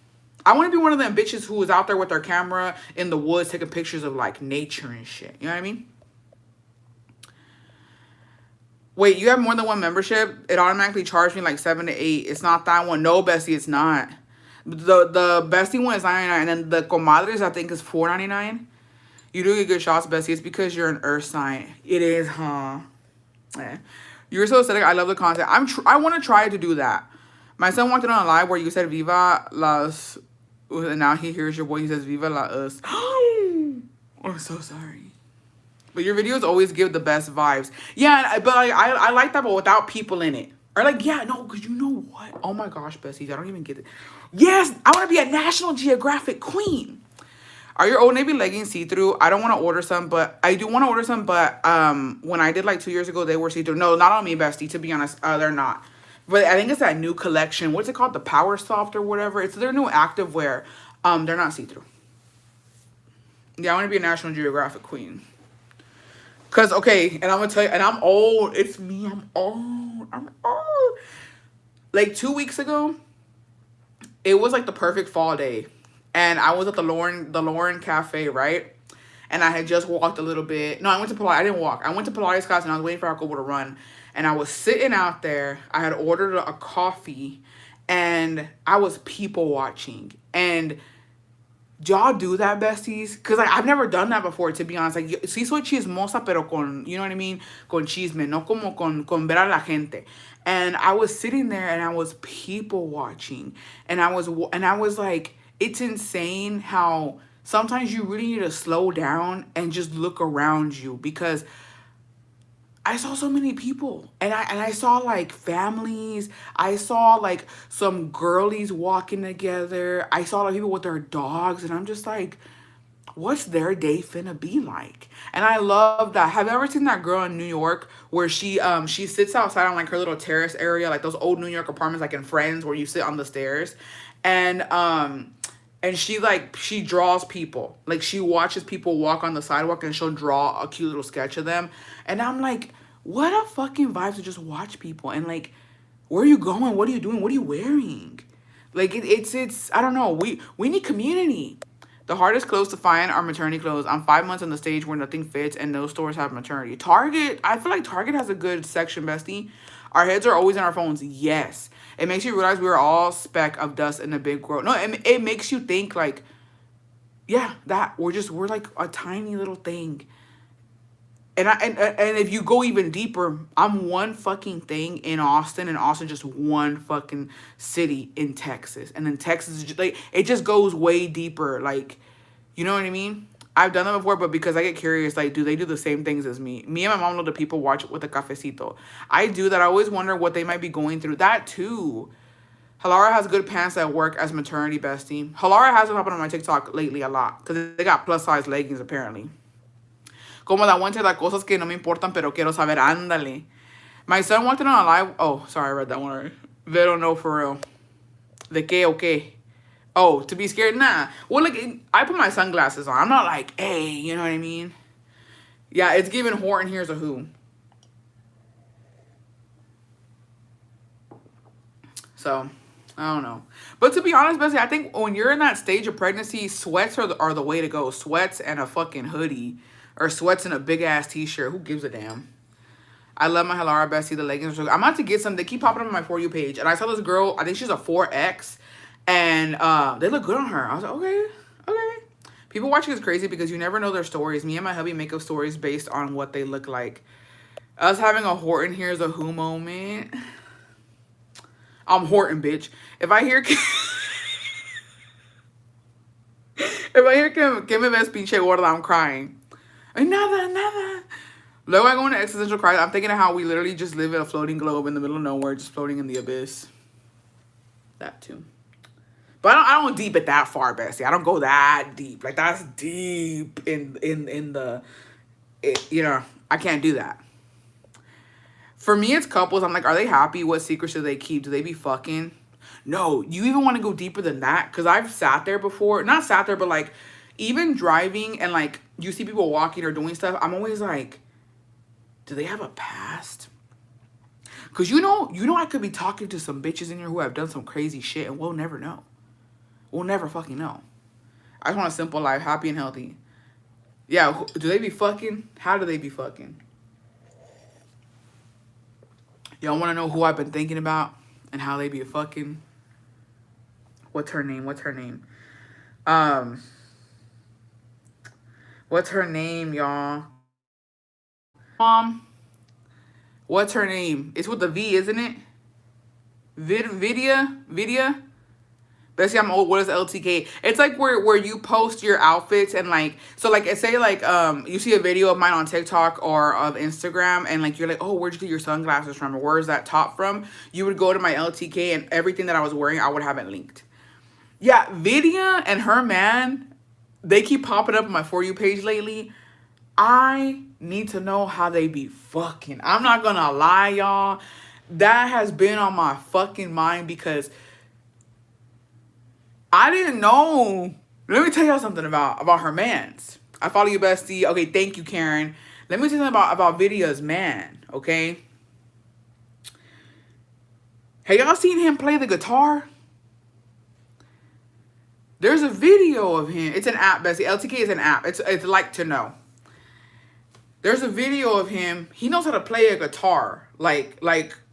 I want to be one of them bitches who is out there with their camera in the woods taking pictures of like nature and shit. You know what I mean? Wait, you have more than one membership? It automatically charged me like 7 to 8. It's not that one. No, bestie, it's not. The bestie one is $9.99, and then the comadres I think is $4.99. You do get good shots, bestie. It's because you're an earth sign. It is, huh? Yeah. You're so aesthetic. I love the content. I want to try to do that. My son walked in on a live where you said Viva las, and now he hears your voice. He says Viva la us. I'm so sorry. But your videos always give the best vibes. Yeah, but I like that, but without people in it. Or like, yeah, no, because you know what? Oh my gosh, besties, I don't even get it. Yes, I want to be a National Geographic queen. Are your Old Navy leggings see-through? I don't want to order some, but I do want to order some. But when I did like 2 years ago, they were see-through. No, not on me, bestie. To be honest, they're not. But I think it's that new collection. What's it called? The Power Soft or whatever. It's their new activewear. They're not see-through. Yeah, I want to be a National Geographic queen. Cause okay, and I'm gonna tell you, and I'm old. It's me. I'm old. I'm old. Like 2 weeks ago, it was like the perfect fall day. And I was at the Lauren Cafe, right? And I had just walked a little bit. No, I went to Pilates. I didn't walk. I went to Pilates class and I was waiting for Jacobo to run. And I was sitting out there. I had ordered a coffee and I was people watching. And Y'all do that, besties? Cause like I've never done that before, to be honest. Like, sí soy chismosa, pero con, you know what I mean? Con chisme, no como con ver a la gente. And I was sitting there and I was people watching, and I was like, it's insane how sometimes you really need to slow down and just look around you, because I saw so many people, and I saw like families. I saw like some girlies walking together. I saw like people with their dogs, and I'm just like, what's their day finna be like? And I love that. Have you ever seen that girl in New York where she sits outside on like her little terrace area, like those old New York apartments like in Friends where you sit on the stairs, and she like she draws people. Like she watches people walk on the sidewalk and she'll draw a cute little sketch of them. And I'm like, what a fucking vibe to just watch people, and like, where are you going? What are you doing? What are you wearing? Like it's I don't know. We need community. The hardest clothes to find are maternity clothes. I'm 5 months on the stage where nothing fits and no stores have maternity. Target, I feel like Target has a good section, bestie. Our heads are always in our phones. Yes. It makes you realize we are all speck of dust in a big world. No, it makes you think like, yeah, that we're like a tiny little thing. And if you go even deeper, I'm one fucking thing in Austin, and Austin just one fucking city in Texas. And then Texas is just like, it just goes way deeper. Like, you know what I mean? I've done that before, but because I get curious, like, do they do the same things as me? Me and my mom love to people watch with a cafecito. I do that. I always wonder what they might be going through. That too. Halara has good pants that work as maternity, bestie. Halara has been popping on my TikTok lately a lot because they got plus size leggings apparently. Como la one las cosas que no me importan, pero quiero saber. Ándale. My son wanted on a live. Oh, sorry, I read that one already. They don't know for real. De qué o qué? Oh, to be scared? Nah. Well, like, I put my sunglasses on. I'm not like, hey, you know what I mean? Yeah, it's giving Horton Hears a Who. So, I don't know. But to be honest, Bessie, I think when you're in that stage of pregnancy, sweats are the way to go. Sweats and a fucking hoodie. Or sweats and a big-ass t-shirt. Who gives a damn? I love my Halara, Bessie. The leggings are... I'm about to get some. They keep popping up on my For You page. And I saw this girl. I think she's a 4X. And they look good on her. I was like, okay, okay. People watching is crazy because you never know their stories. Me and my hubby make up stories based on what they look like. Us having a Horton Hears a Who moment. I'm Horton, bitch. If I hear... if I hear que me ves pinche gorda, I'm crying. Nada, nada. Luego I go into existential crisis. I'm thinking of how we literally just live in a floating globe in the middle of nowhere, just floating in the abyss. That too. But I don't deep it that far, Bessie. I don't go that deep. Like, that's deep in the... you know, I can't do that. For me, it's couples. I'm like, are they happy? What secrets do they keep? Do they be fucking? No, you even want to go deeper than that? Because I've sat there before. Not sat there, but like, even driving and like, you see people walking or doing stuff. I'm always like, do they have a past? Because you know I could be talking to some bitches in here who have done some crazy shit and we'll never know. We'll never fucking know. I just want a simple life, happy and healthy. Yeah, do they be fucking? How do they be fucking? Y'all want to know who I've been thinking about and how they be fucking? What's her name? What's her name? What's her name, y'all? What's her name? It's with the V, isn't it? Vidya? Bessie, I'm old. What is LTK? It's like where you post your outfits and like, so like, say like, you see a video of mine on TikTok or of Instagram and like, you're like, oh, where'd you get your sunglasses from? Or where's that top from? You would go to my LTK and everything that I was wearing, I would have it linked. Yeah, Vidya and her man, they keep popping up on my For You page lately. I need to know how they be fucking. I'm not gonna lie, y'all. That has been on my fucking mind because I didn't know. Let me tell y'all something about her mans. I follow you, bestie. Okay, thank you, Karen. Let me tell you something about Vidya's man, okay? Have y'all seen him play the guitar? There's a video of him. It's an app, bestie. LTK is an app. It's like to know. There's a video of him. He knows how to play a guitar, like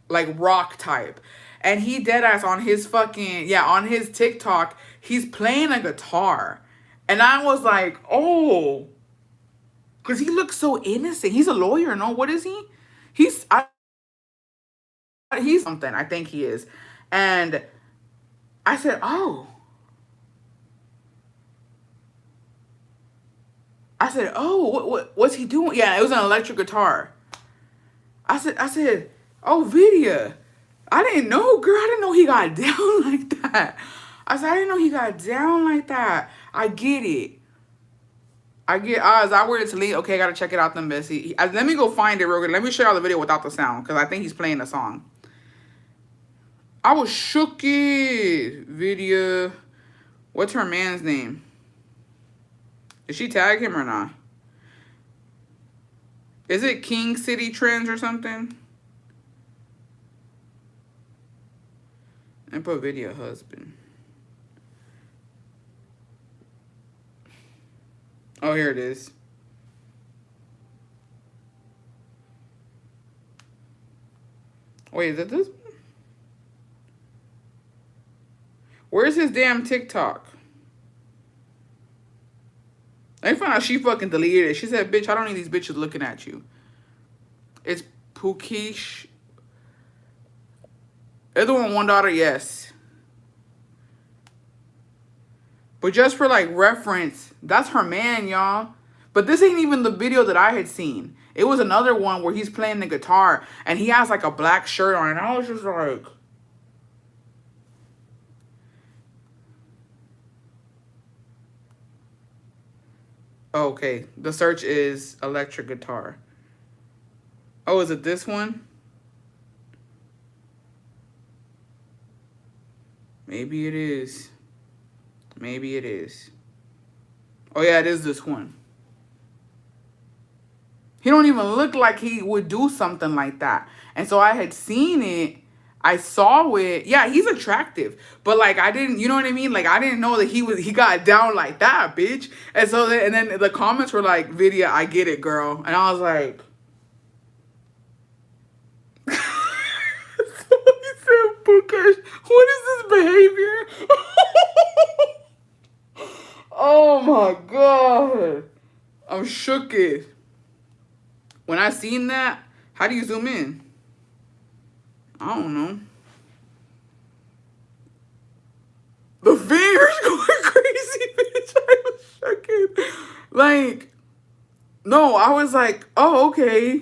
rock type. And he deadass on his fucking, on his TikTok, he's playing a guitar. And I was like, oh, because he looks so innocent. He's a lawyer, no? What is he? He's I, he's something. I think he is. And I said, oh. I said, oh, what's he doing? Yeah, it was an electric guitar. I said, oh, Vidya. I didn't know, girl. I didn't know he got down like that. I said, I didn't know he got down like that. I get it. I get, as I were to leave, okay, I gotta check it out then, Bessie. Let me go find it real good. Let me show y'all the video without the sound, because I think he's playing the song. I was shook it. Vidya. What's her man's name? Did she tag him or not? Is it King City Trends or something? And put video husband. Oh, here it is. Wait, is it this one? Where's his damn TikTok? I found out she fucking deleted it. She said, bitch, I don't need these bitches looking at you. It's Pookish. Is the one daughter? Yes. But just for like reference, that's her man, y'all. But this ain't even the video that I had seen. It was another one where he's playing the guitar and he has like a black shirt on. And I was just like... Okay, the search is electric guitar. Oh, is it this one? Maybe it is. Maybe it is. Oh yeah, it is this one. He don't even look like he would do something like that. And so I had seen it. I saw it. Yeah, he's attractive. But like I didn't, you know what I mean? Like I didn't know that he got down like that, bitch. And so then the comments were like, Vidya, I get it, girl. And I was like, somebody said, Bookish, what is this behavior? Oh my God. I'm shook it. When I seen that, how do you zoom in? I don't know. The fingers going crazy, bitch. I was shook. Like, no, I was like, oh, okay.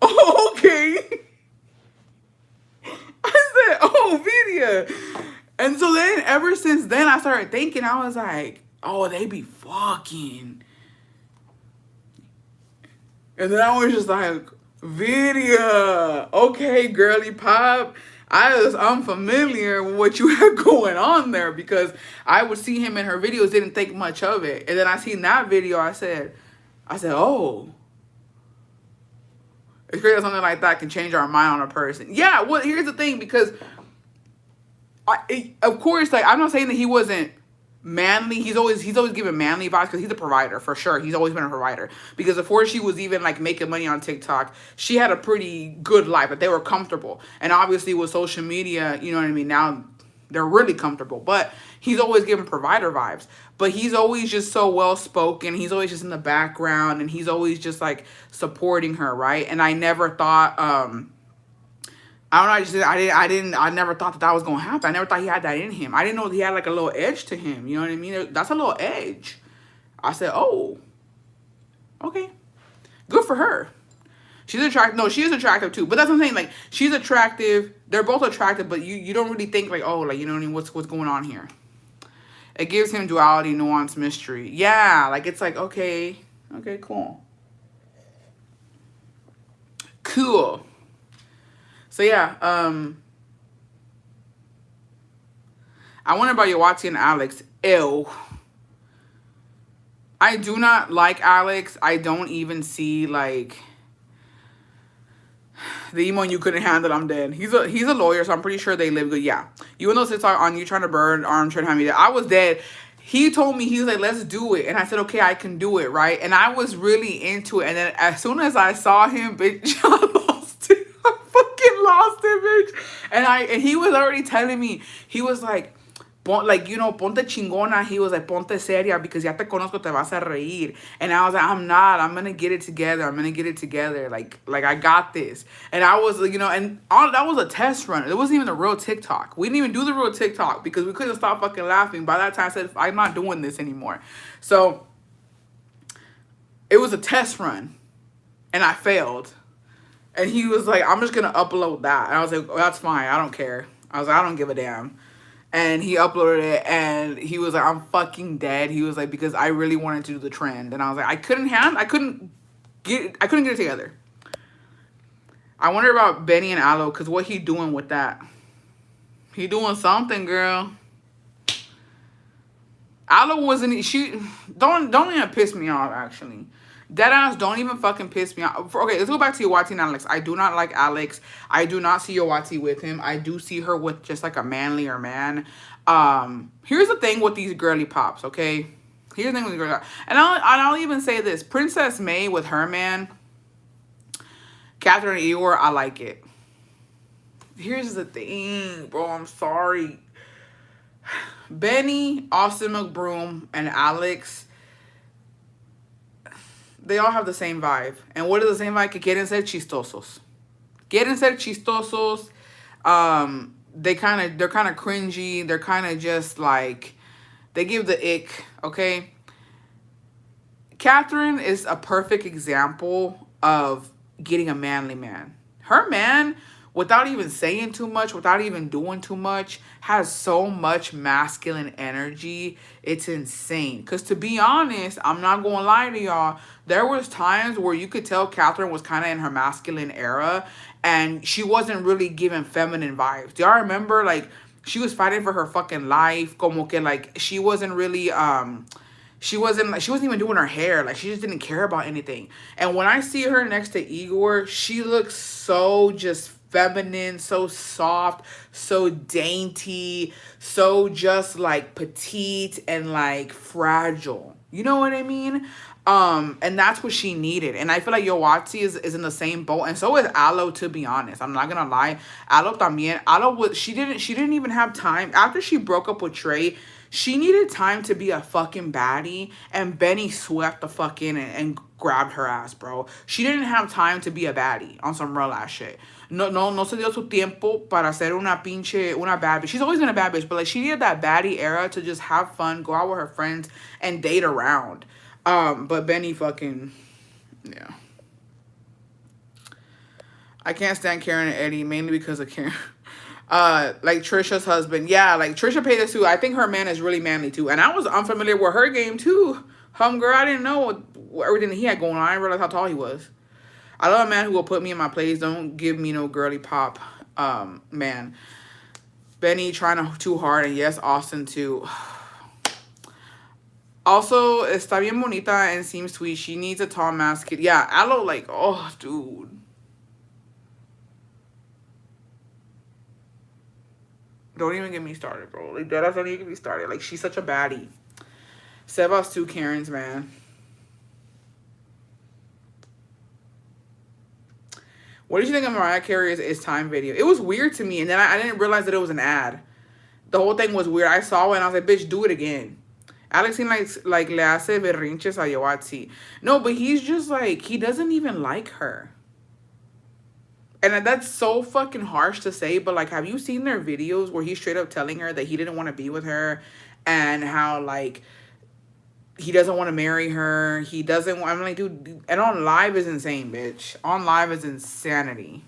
Oh, okay. I said, oh, Vidya. And so then, ever since then, I started thinking, I was like, oh, they be fucking. And then I was just like, Vidya, okay, girly pop. I was unfamiliar with what you had going on there because I would see him in her videos, didn't think much of it. And then I seen that video, I said, oh. It's great that something like that can change our mind on a person. Yeah, well, here's the thing, because of course, like, I'm not saying that he wasn't manly. He's always given manly vibes because he's a provider for sure. He's always been a provider because before she was even like making money on TikTok, she had a pretty good life, but they were comfortable. And obviously with social media, you know what I mean, now they're really comfortable, but he's always given provider vibes. But he's always just so well spoken. He's always just in the background and he's always just like supporting her, right? And I never thought I don't know. I never thought that was gonna happen. I never thought he had that in him. I didn't know he had like a little edge to him. You know what I mean? That's a little edge. I said, oh, okay, good for her. She's attractive. No, she is attractive too. But that's what I'm saying. Like, she's attractive. They're both attractive, but you don't really think like, oh, like, you know what I mean? What's going on here? It gives him duality, nuance, mystery. Yeah, like it's like, okay, cool. Cool. So yeah, I wonder about Yawati and Alex. Ew. I do not like Alex. I don't even see like the emo you couldn't handle. I'm dead. He's a lawyer, so I'm pretty sure they live good. Yeah. You know, since on you trying to burn arm trying to have me dead. I was dead. He told me, he was like, let's do it. And I said, okay, I can do it, right? And I was really into it. And then as soon as I saw him, bitch, I lost it. I fucking lost it, bitch. And he was already telling me, he was like, like, you know, ponte chingona. He was like, ponte seria because ya te conozco, te vas a reír. And I was like, I'm not. I'm gonna get it together. I'm gonna get it together. Like I got this. And I was, you know, and all that was a test run. It wasn't even a real TikTok. We didn't even do the real TikTok because we couldn't stop fucking laughing. By that time, I said, I'm not doing this anymore. So it was a test run, and I failed. And he was like, I'm just gonna upload that. And I was like, oh, that's fine. I don't care. I was like, I don't give a damn. And he uploaded it, and he was like, I'm fucking dead. He was like, because I really wanted to do the trend. And I was like, I couldn't get it together. I wonder about Benny and Aloe, because what he doing with that? He doing something, girl. Aloe wasn't, don't even piss me off, actually. Deadass, don't even fucking piss me off. Okay, let's go back to Yawati and Alex. I do not like Alex. I do not see Yawati with him. I do see her with just like a manlier man. Here's the thing with these girly pops, okay? Here's the thing with these girly pops. And I'll even say this. Princess May with her man, Catherine and Igor, I like it. Here's the thing, bro. I'm sorry. Benny, Austin McBroom, and Alex, they all have the same vibe. And what is the same vibe? Que quieren ser chistosos. Quieren ser chistosos. They're kind of cringy. They're kind of just like, they give the ick, okay? Catherine is a perfect example of getting a manly man. Her man, without even saying too much, without even doing too much, has so much masculine energy. It's insane. Because to be honest, I'm not going to lie to y'all, there was times where you could tell Catherine was kind of in her masculine era, and she wasn't really giving feminine vibes. Do y'all remember? Like, she was fighting for her fucking life. Como que, like, she wasn't really, she wasn't even doing her hair. Like, she just didn't care about anything. And when I see her next to Igor, she looks so just feminine, so soft, so dainty, so just like petite and like fragile. You know what I mean? And that's what she needed. And I feel like Yawati is in the same boat. And so is Aloe, to be honest. I'm not gonna lie. Aloe también. Aloe was, she didn't even have time. After she broke up with Trey, she needed time to be a fucking baddie, and Benny swept the fuck in and grabbed her ass, bro. She didn't have time to be a baddie on some real ass shit. No se dio su tiempo para ser una bad bitch. She's always been a bad bitch, but like she needed that baddie era to just have fun, go out with her friends, and date around. But Benny fucking, yeah. I can't stand Karen and Eddie, mainly because of Karen. Like Trisha's husband. Yeah, like Trisha paid us too. I think her man is really manly too. And I was unfamiliar with her game too. Girl, I didn't know everything that he had going on. I didn't realize how tall he was. I love a man who will put me in my place. Don't give me no girly pop, man. Benny trying too hard, and yes, Austin too. Also, está bien bonita and seems sweet. She needs a tall masculine. Yeah, Aloe, like, oh, dude. Don't even get me started, bro. Like, that doesn't even get me started. Like, she's such a baddie. Sebas too, Karen's, man. What did you think of Mariah Carey's It's Time video? It was weird to me, and then I didn't realize that it was an ad. The whole thing was weird. I saw it, and I was like, bitch, do it again. Alex seemed like le hace berrinches a Yawati. No, but he's just like, he doesn't even like her. And that's so fucking harsh to say, but like, have you seen their videos where he's straight up telling her that he didn't want to be with her, and how like he doesn't want to marry her? He doesn't want, I'm like, dude, and on live is insane, bitch. On live is insanity.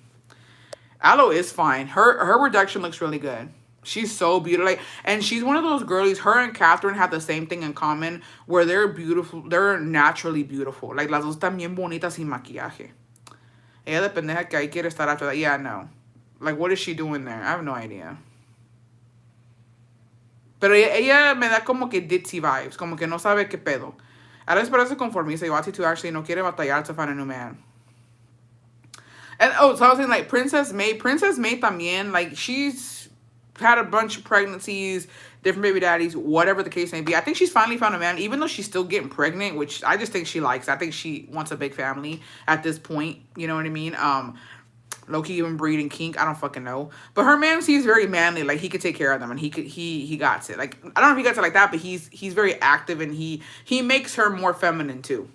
Aloe is fine. Her reduction looks really good. She's so beautiful. Like, and she's one of those girlies. Her and Catherine have the same thing in common, where they're beautiful. They're naturally beautiful. Like, las dos están bien bonitas sin maquillaje. Ella de pendeja que ahí quiere estar after that. Yeah, no. Like, what is she doing there? I have no idea. Pero ella me da como que ditzy vibes. Como que no sabe qué pedo. Alex parece conformista. Yawati too actually no quiere batallar to find a new man. And, oh, so I was saying, like, Princess May también, like, she's had a bunch of pregnancies, different baby daddies, whatever the case may be. I think she's finally found a man, even though she's still getting pregnant, which I just think she likes. I think she wants a big family at this point. You know what I mean? Low-key even breeding kink. I don't fucking know. But her man seems very manly. Like, he could take care of them, and he got it. Like, I don't know if he got it like that, but he's very active, and he makes her more feminine too.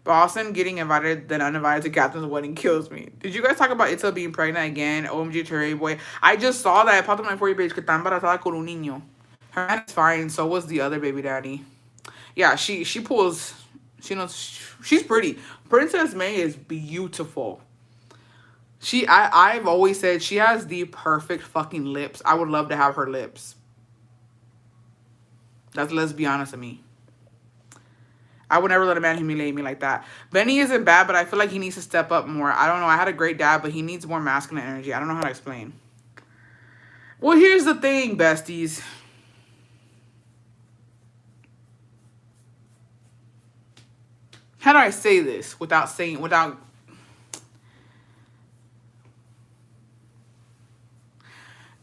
But Austin getting invited then uninvited to Catherine's wedding kills me. Did you guys talk about Itzel being pregnant again? OMG, Cherry Boy. I just saw that. It popped up on my For You page. Que está embarazada con un niño. Her man is fine. So was the other baby daddy. Yeah, she pulls. She knows. She's pretty. Princess May is beautiful. I've always said she has the perfect fucking lips. I would love to have her lips. Let's be honest with me. I would never let a man humiliate me like that. Benny isn't bad, but I feel like he needs to step up more. I don't know. I had a great dad, but he needs more masculine energy. I don't know how to explain. Well, here's the thing, besties. How do I say this without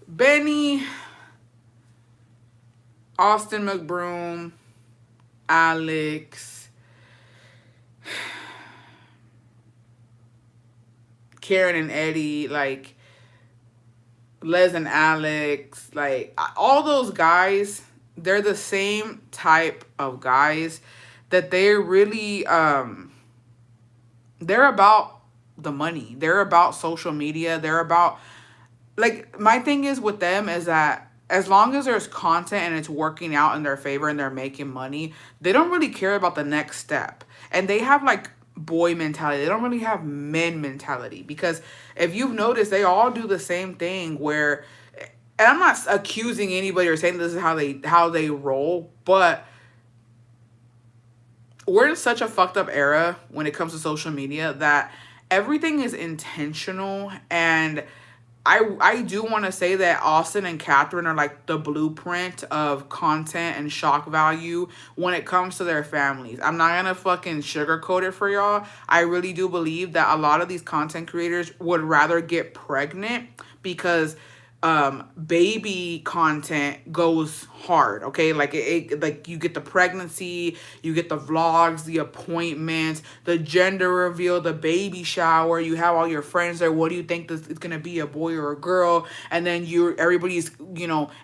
Benny, Austin McBroom, Alex, Karen and Eddie, like Les and Alex, like all those guys, they're the same type of guys that they're really they're about the money. They're about social media. They're about, like, my thing is with them is that as long as there's content and it's working out in their favor and they're making money, they don't really care about the next step. And they have like boy mentality. They don't really have men mentality, because if you've noticed, they all do the same thing where, and I'm not accusing anybody or saying this is how they roll, but we're in such a fucked up era when it comes to social media that everything is intentional. And I do want to say that Austin and Catherine are like the blueprint of content and shock value when it comes to their families. I'm not going to fucking sugarcoat it for y'all. I really do believe that a lot of these content creators would rather get pregnant because baby content goes hard, okay? Like like you get the pregnancy, you get the vlogs, the appointments, the gender reveal, the baby shower, you have all your friends there. What do you think this is gonna be, a boy or a girl? And then everybody's,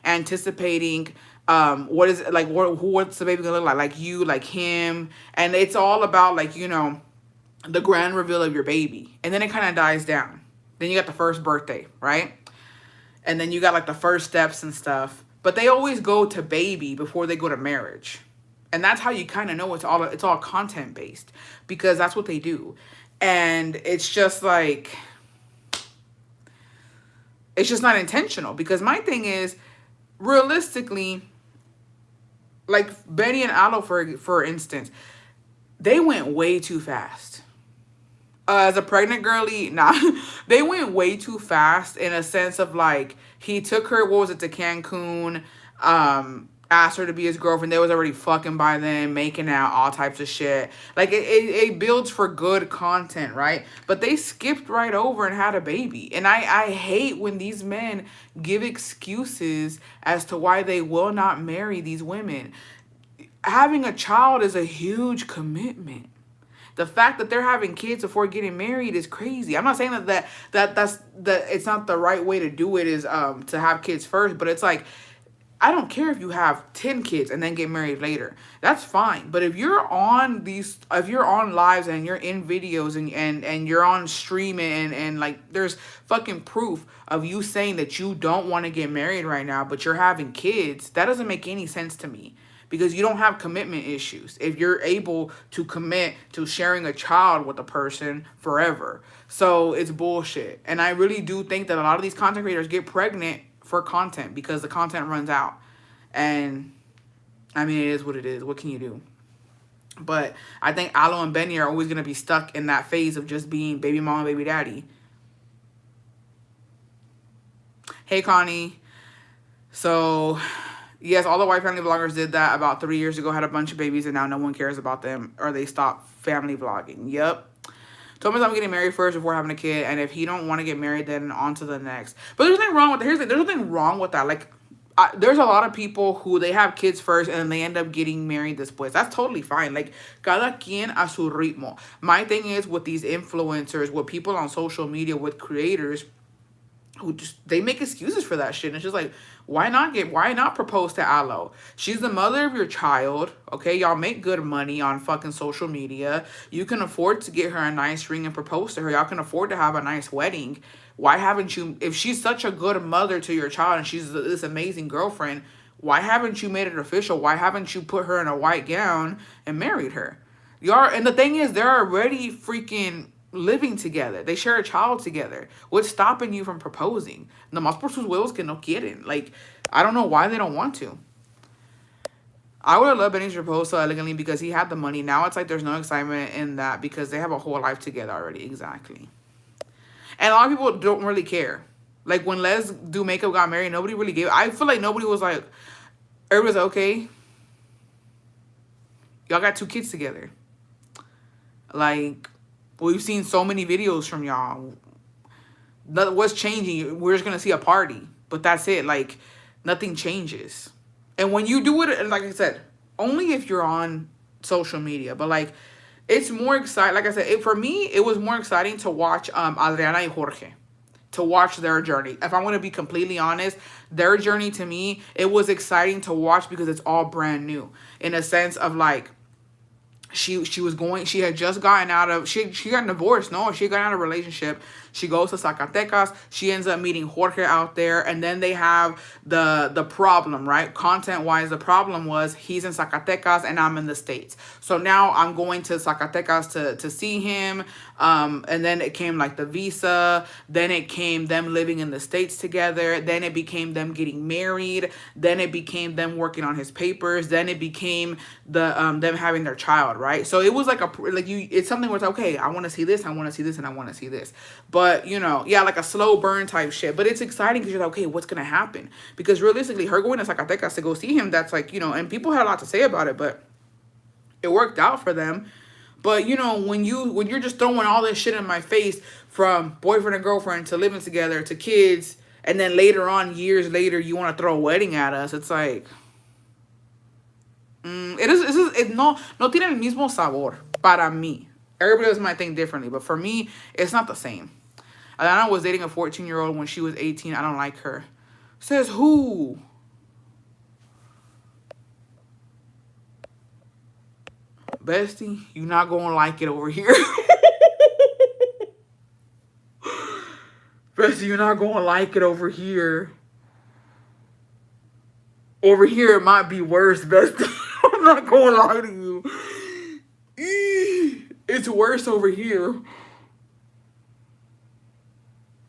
anticipating what is it, like what's the baby gonna look like you, like him, and it's all about like, the grand reveal of your baby. And then it kind of dies down. Then you got the first birthday, right? And then you got like the first steps and stuff. But they always go to baby before they go to marriage. And that's how you kind of know it's all content based, because that's what they do. And it's just like, it's just not intentional. Because my thing is, realistically, like Benny and Aloe, for instance, they went way too fast. As a pregnant girly, nah, they went way too fast in a sense of like, he took her, what was it, to Cancun, asked her to be his girlfriend. They was already fucking by then, making out, all types of shit. Like, it builds for good content, right? But they skipped right over and had a baby. And I hate when these men give excuses as to why they will not marry these women. Having a child is a huge commitment. The fact that they're having kids before getting married is crazy. I'm not saying that it's not the right way to do it, is to have kids first, but it's like, I don't care if you have 10 kids and then get married later. That's fine. But if you're on lives and you're in videos and you're on streaming and like there's fucking proof of you saying that you don't want to get married right now, but you're having kids, that doesn't make any sense to me. Because you don't have commitment issues if you're able to commit to sharing a child with a person forever. So it's bullshit. And I really do think that a lot of these content creators get pregnant for content because the content runs out. And I mean, it is what it is. What can you do? But I think Aloe and Benny are always going to be stuck in that phase of just being baby mama, baby daddy. Hey, Connie. So, yes, all the white family vloggers did that about 3 years ago, had a bunch of babies, and now no one cares about them, or they stopped family vlogging. Yep. Told me I'm getting married first before having a kid, and if he don't want to get married, then on to the next. But there's nothing wrong with that. There's nothing wrong with that. Like, there's a lot of people who they have kids first and then they end up getting married después. That's totally fine. Like, cada quien a su ritmo. My thing is with these influencers, with people on social media, with creators who just they make excuses for that shit. And it's just like, why not propose to Aloe? She's the mother of your child. Okay, y'all make good money on fucking social media. You can afford to get her a nice ring and propose to her. Y'all can afford to have a nice wedding. Why haven't you, if she's such a good mother to your child and she's this amazing girlfriend, why haven't you made it official? Why haven't you put her in a white gown and married her? And the thing is, they're already freaking living together. They share a child together. What's stopping you from proposing? Nomás por sus huevos que no quieren. Like, I don't know why they don't want to. I would have loved Benny's proposal so elegantly because he had the money. Now it's like there's no excitement in that because they have a whole life together already. Exactly. And a lot of people don't really care. Like, when Les Do Makeup got married, nobody really gave... I feel like nobody was like... Everybody's like, okay. Y'all got 2 kids together. Like, we've seen so many videos from y'all. What's changing? We're just going to see a party. But that's it. Like, nothing changes. And when you do it, like I said, only if you're on social media. But, like, it's more exciting. Like I said, for me, it was more exciting to watch Adriana y Jorge. To watch their journey. If I want to be completely honest, their journey to me, it was exciting to watch because it's all brand new. In a sense of like, she had just gotten out of, she got divorced. No, she got out of a relationship. She goes to Zacatecas. She ends up meeting Jorge out there. And then they have the problem, right? Content-wise, the problem was he's in Zacatecas and I'm in the States. So now I'm going to Zacatecas to see him. And then it came like the visa. Then it came them living in the States together. Then it became them getting married. Then it became them working on his papers. Then it became them having their child, right? So it was like it's something where it's okay, I want to see this, I want to see this, and I want to see this. But, you know, yeah, like a slow burn type shit. But it's exciting because you're like, okay, what's going to happen? Because realistically, her going to Zacatecas to go see him, that's like, you know, and people had a lot to say about it, but it worked out for them. But, you know, when you're just throwing all this shit in my face from boyfriend and girlfriend to living together to kids, and then later on, years later, you want to throw a wedding at us, it's like... no tiene el mismo sabor para mí. Everybody else might think differently, but for me, it's not the same. Alana was dating a 14-year-old when she was 18. I don't like her. Says who? Bestie, you not gonna like it over here. Bestie, you're not gonna like it over here. Over here, it might be worse, bestie. I'm not gonna lie to you. It's worse over here.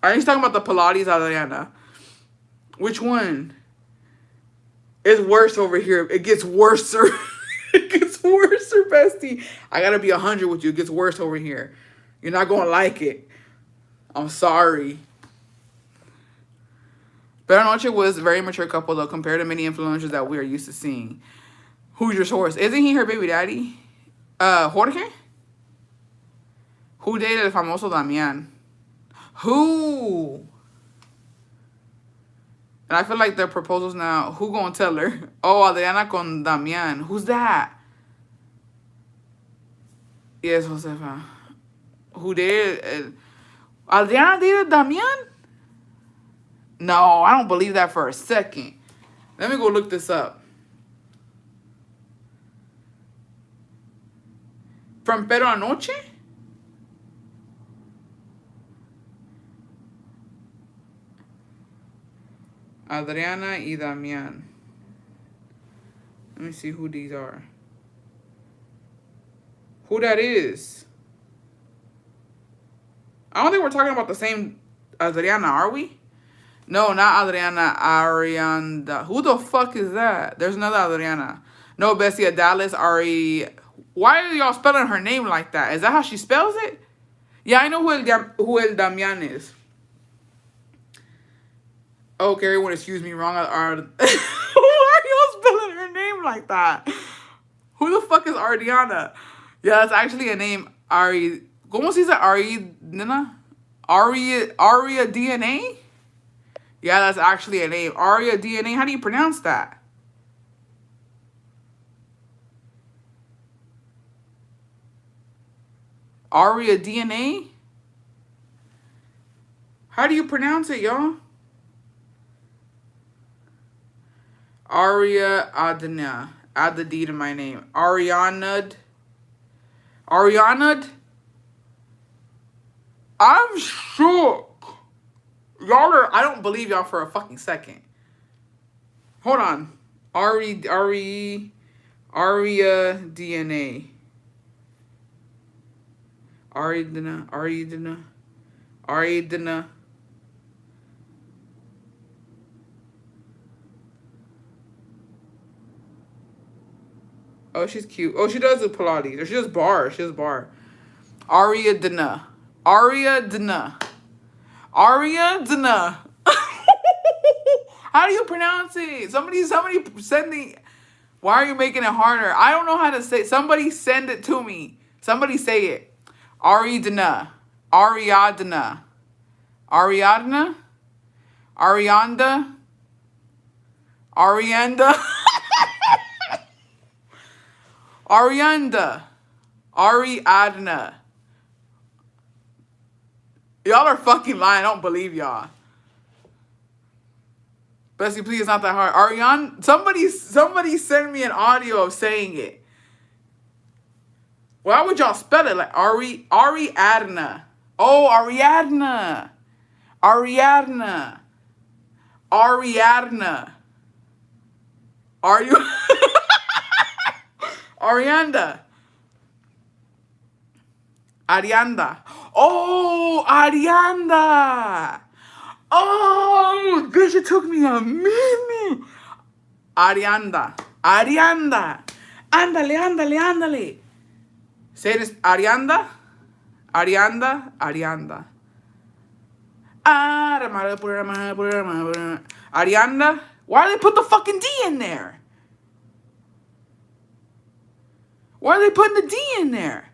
I ain't talking about the Pilates Adriana. Which one? It's worse over here. It gets worser. It gets worser, bestie. I gotta be 100 with you. It gets worse over here. You're not gonna like it. I'm sorry. Pero Noche was a very mature couple, though, compared to many influencers that we are used to seeing. Who's your source? Isn't he her baby daddy? Jorge? Who dated el famoso Damián? Who? And I feel like their proposals now. Who gonna tell her? Oh, Adriana con Damián. Who's that? Yes, Josefa. Who dated? Adriana dated Damián? No, I don't believe that for a second. Let me go look this up. From Pero Anoche? Adriana y Damián. Let me see who these are. Who that is? I don't think we're talking about the same Adriana, are we? No, not Adriana. Arianda. Who the fuck is that? There's another Adriana. No, Bessie Dallas. Ari. Why are y'all spelling her name like that? Is that how she spells it? Yeah, I know who El Damián is. Okay, everyone, excuse me, wrong. Why are y'all spelling her name like that? Who the fuck is Ariana? Yeah, that's actually a name. Ari. ¿Cómo se dice Ari? Nena? Aria DNA? Yeah, that's actually a name. Aria DNA. How do you pronounce that? Aria DNA? How do you pronounce it, y'all? Aria Adna. Add the D to my name. Ariana. Ariana? I'm shook. Y'all are, I don't believe y'all for a fucking second. Hold on. Aria DNA. Aridina. Oh, she's cute. Oh, she does do Pilates. Or she does bar. She does bar. Ariadna. Ariadna. Ariadna. How do you pronounce it? Somebody send me. Why are you making it harder? I don't know how to say. Somebody send it to me. Somebody say it. Ariadna. Ariadna. Ariadna. Arianda. Arianda. Arianda. Ariadna. Y'all are fucking lying. I don't believe y'all. Bessie, please, it's not that hard. Ariane, somebody send me an audio of saying it. Why would y'all spell it like Ariadna? Oh, Ariadna. Ariadna. Ariadna. Are you Arianda? Arianda. Oh, Arianda. Oh, bitch, it took me a minute. Arianda. Arianda. Ándale, ándale, ándale. Say this. Arianda. Arianda. Arianda. Arianda. Why do they put the fucking D in there? Why are they putting the D in there?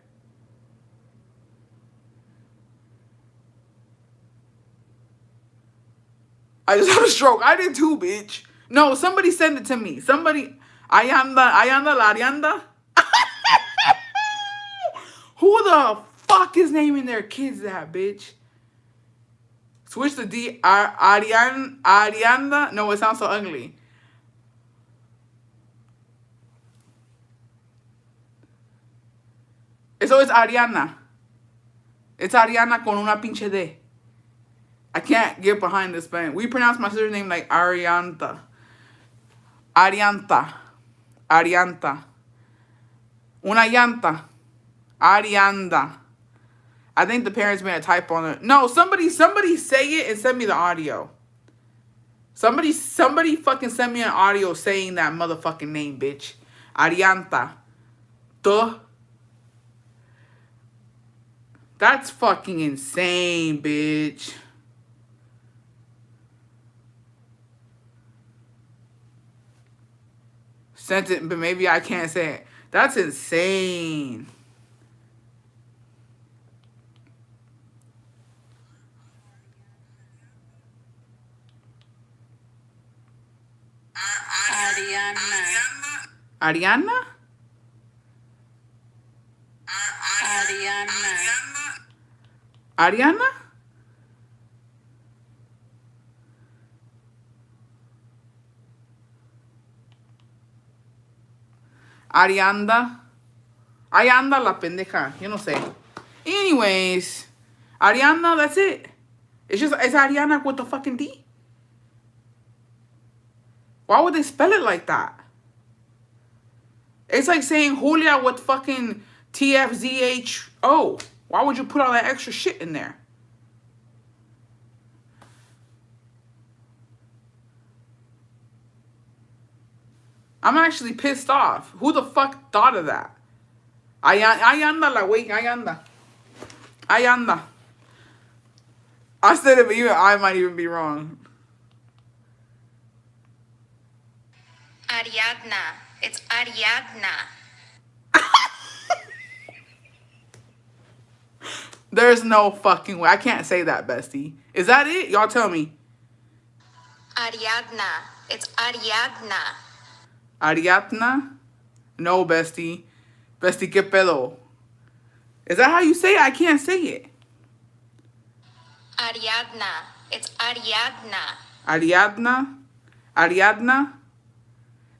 I just had a stroke. I did too, bitch. No, somebody send it to me. Somebody. Ayanda, la Arianda. Who the fuck is naming their kids that, bitch? Switch the D. Arianda. No, it sounds so ugly. So it's Ariana. It's Ariana con una pinche D. I can't get behind this band. We pronounce my sister's name like Arianta. Arianta. Arianta. Una llanta. Arianda. I think the parents made a typo on it. No, somebody say it and send me the audio. Somebody fucking send me an audio saying that motherfucking name, bitch. Arianta. Duh. That's fucking insane, bitch. Sent it, but maybe I can't say it. That's insane. Ariana. Ariana? Ariana. Ariana? Arianda. Ahí anda la pendeja. Yo no sé. Anyways. Ariana, that's it. It's Ariana with the fucking D. Why would they spell it like that? It's like saying Julia with fucking TFZHO. Why would you put all that extra shit in there? I'm actually pissed off. Who the fuck thought of that? Ahí anda la wey. Ahí anda. Ahí anda. I said it, but even I might even be wrong. Ariadna. It's Ariadna. There's no fucking way. I can't say that, bestie. Is that it? Y'all tell me. Ariadna. It's Ariadna. Ariadna? No, bestie. Bestie, ¿qué pedo? Is that how you say it? I can't say it. Ariadna. It's Ariadna. Ariadna? Ariadna?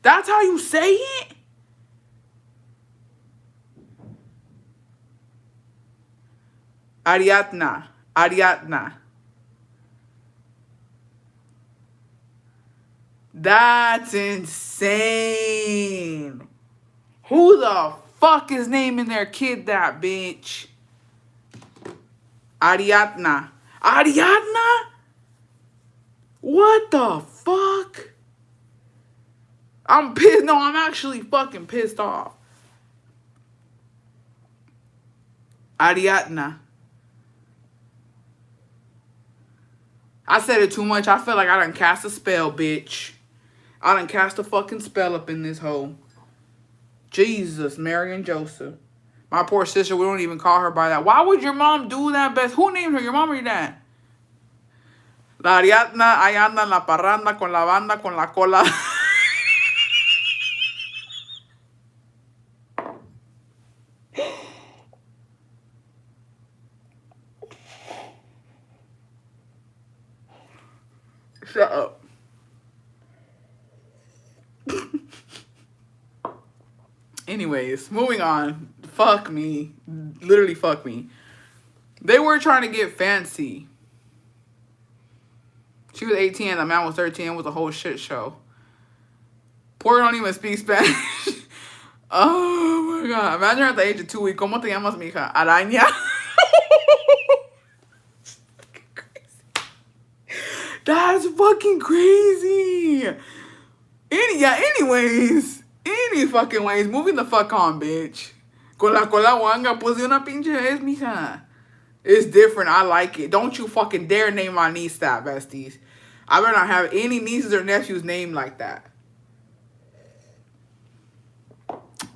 That's how you say it? Ariadna. Ariadna. That's insane. Who the fuck is naming their kid that, bitch? Ariadna. Ariadna? What the fuck? I'm pissed. No, I'm actually fucking pissed off. Ariadna. I said it too much. I feel like I done cast a spell, bitch. I done cast a fucking spell up in this hole. Jesus, Mary and Joseph. My poor sister, we don't even call her by that. Why would your mom do that, Beth? Who named her? Your mom or your dad? La Ariadna, ahí anda en la parranda con la banda, con la cola. Shut up. Anyways, moving on. Fuck me. Literally fuck me. They were trying to get fancy. She was 18 and the man was 13. It was a whole shit show. Poor don't even speak Spanish. Oh my god. Imagine her at the age of 2 weeks. ¿Cómo te llamas, mija? Araña. That's fucking crazy. Anyways. Any fucking ways. Moving the fuck on, bitch. Con la cola guanga. Pues de una pinche vez, mija. It's different. I like it. Don't you fucking dare name my niece that, besties. I better not have any nieces or nephews named like that.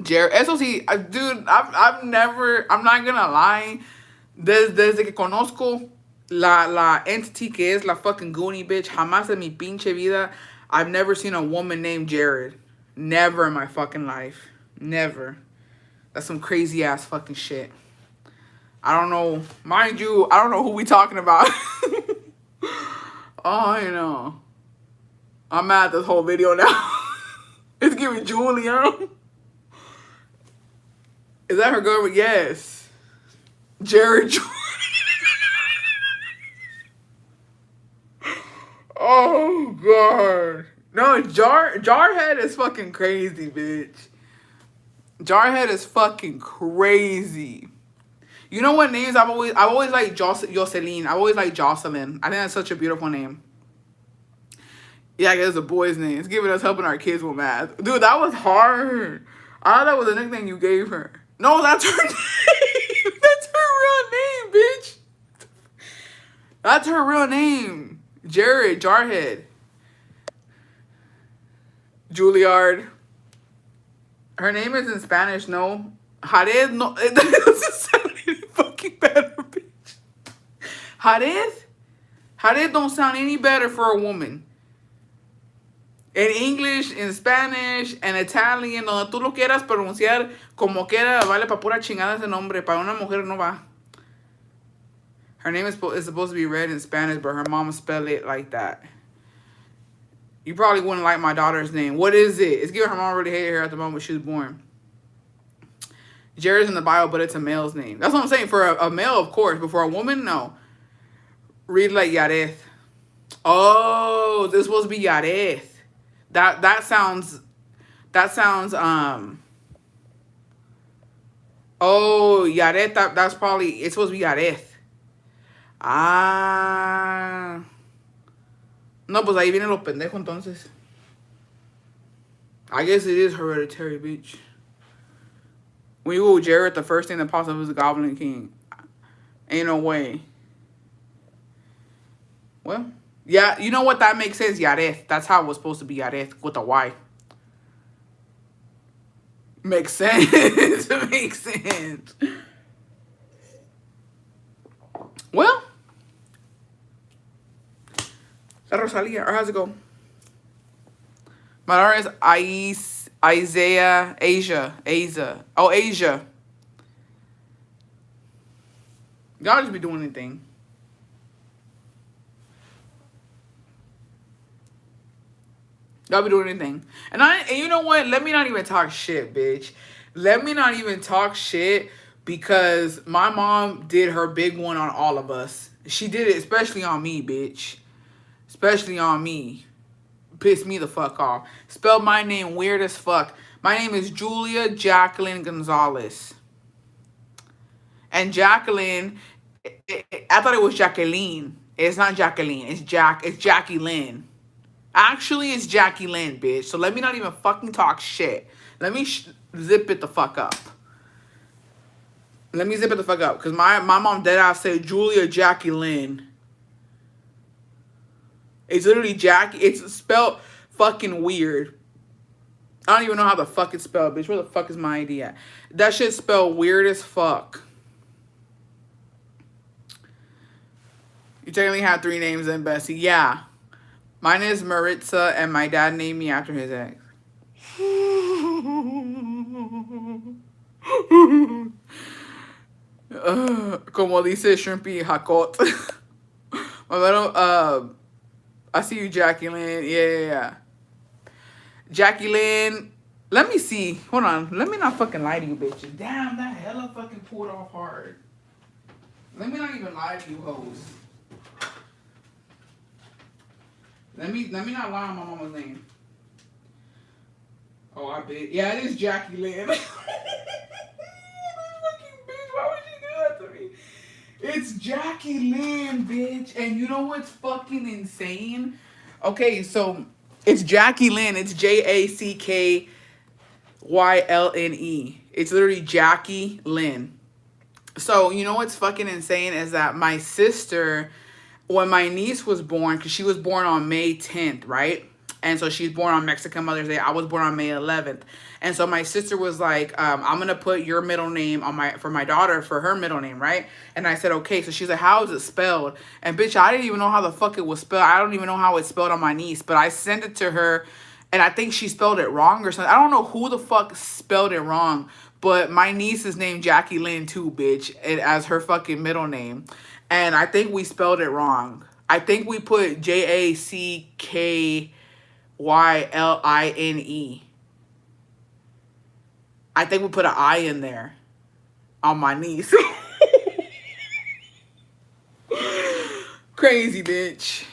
Jared, eso sí, dude, I've never, I'm not gonna lie, desde que conozco la entity que es la fucking Goonie bitch, jamás en mi pinche vida, I've never seen a woman named Jared. Never in my fucking life. Never. That's some crazy ass fucking shit. I don't know. Mind you, I don't know who we talking about. Oh, you know. I'm mad at this whole video now. It's giving Julia. Is that her girl? Yes. Jared. Oh, God. No, Jarhead is fucking crazy, bitch. Jarhead is fucking crazy. You know what names I've always liked? Jocelyn. I've always liked Jocelyn. I think that's such a beautiful name. Yeah, I guess it's a boy's name. It's giving us helping our kids with math. Dude, that was hard. I thought that was a nickname you gave her. No, that's her name. That's her real name, bitch. That's her real name. Jared, Jarhead. Juilliard. Her name is in Spanish, no? Jared, no. It doesn't sound any fucking better, bitch. Jared? Jared don't sound any better for a woman. En English, in Spanish, en Italian, donde tú lo quieras pronunciar como quiera, vale para pura chingada ese nombre. Para una mujer no va. Her name is supposed to be read in Spanish, but her mama spelled it like that. You probably wouldn't like my daughter's name. What is it? It's giving her mom really hated her at the moment she was born. Jared's in the Bible, but it's a male's name. That's what I'm saying. For a male, of course. But for a woman, no. Read like Yareth. Oh, this is supposed to be Yareth. That sounds oh, Yareth, that's probably, it's supposed to be Yareth. Ah. No, pues ahí vienen los pendejos entonces. I guess it is hereditary, bitch. When you go Jared, the first thing that pops up is the Goblin King. Ain't no way. Well, yeah, you know what? That makes sense. Yareth. That's how it was supposed to be. Yareth with a Y. Makes sense. Makes sense. Well, La Rosalia, or how's it go? My daughter is Isaiah, Asia. Oh, Asia. Y'all just be doing anything. Y'all be doing anything. And you know what? Let me not even talk shit, bitch. Let me not even talk shit because my mom did her big one on all of us. She did it especially on me, bitch. Especially on me. Pissed me the fuck off. Spelled my name weird as fuck. My name is Julia Jacqueline Gonzalez. And Jacqueline, I thought it was Jacqueline. It's not Jacqueline. It's Jackie Lynn. Actually, it's Jackie Lynn, bitch. So let me not even fucking talk shit. Let me zip it the fuck up. Let me zip it the fuck up. Because my mom dead ass said Julia Jackie Lynn. It's literally Jackie. It's spelled fucking weird. I don't even know how the fuck it's spelled, bitch. Where the fuck is my ID at? That shit's spelled weird as fuck. You technically have 3 names then, Bessie. Yeah. Mine is Maritza, and my dad named me after his ex. Como dice Shrimpy Hakot. My little, I see you, Jackie Lynn. Yeah. Jackie Lynn. Let me see. Hold on. Let me not fucking lie to you, bitches. Damn, that hella fucking pulled off hard. Let me not even lie to you, hoes. Let me not lie on my mama's name. Oh, I bet. Yeah, it is Jackie Lynn. This fucking bitch. Why would she do that to me? It's Jackie Lynn, bitch. And you know what's fucking insane? Okay, so it's Jackie Lynn. It's JACKYLNE. It's literally Jackie Lynn. So you know what's fucking insane is that my sister, when my niece was born, because she was born on May 10th, right? And so she's born on Mexican Mother's Day. I was born on May 11th. And so my sister was like, I'm going to put your middle name on for my daughter for her middle name, right? And I said, okay. So she's like, how is it spelled? And bitch, I didn't even know how the fuck it was spelled. I don't even know how it's spelled on my niece. But I sent it to her, and I think she spelled it wrong or something. I don't know who the fuck spelled it wrong. But my niece is named Jackie Lynn too, bitch, as her fucking middle name. And I think we spelled it wrong. I think we put JACKYLINE. I think we put an I in there on my niece. Crazy, bitch.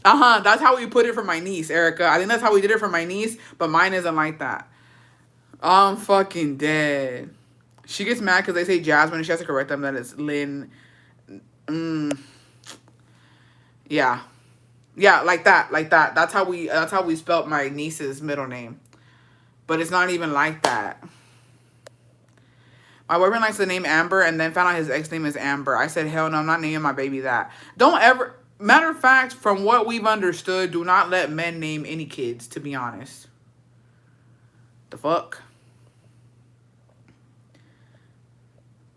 That's how we put it for my niece, Erica. I think that's how we did it for my niece, but mine isn't like that. I'm fucking dead. She gets mad because they say Jasmine and she has to correct them that it's Lynn. Yeah. Yeah, like that. That's how we spelt my niece's middle name. But it's not even like that. My boyfriend likes the name Amber and then found out his ex name is Amber. I said, hell no, I'm not naming my baby that. Don't ever, matter of fact, from what we've understood, do not let men name any kids, to be honest. The fuck?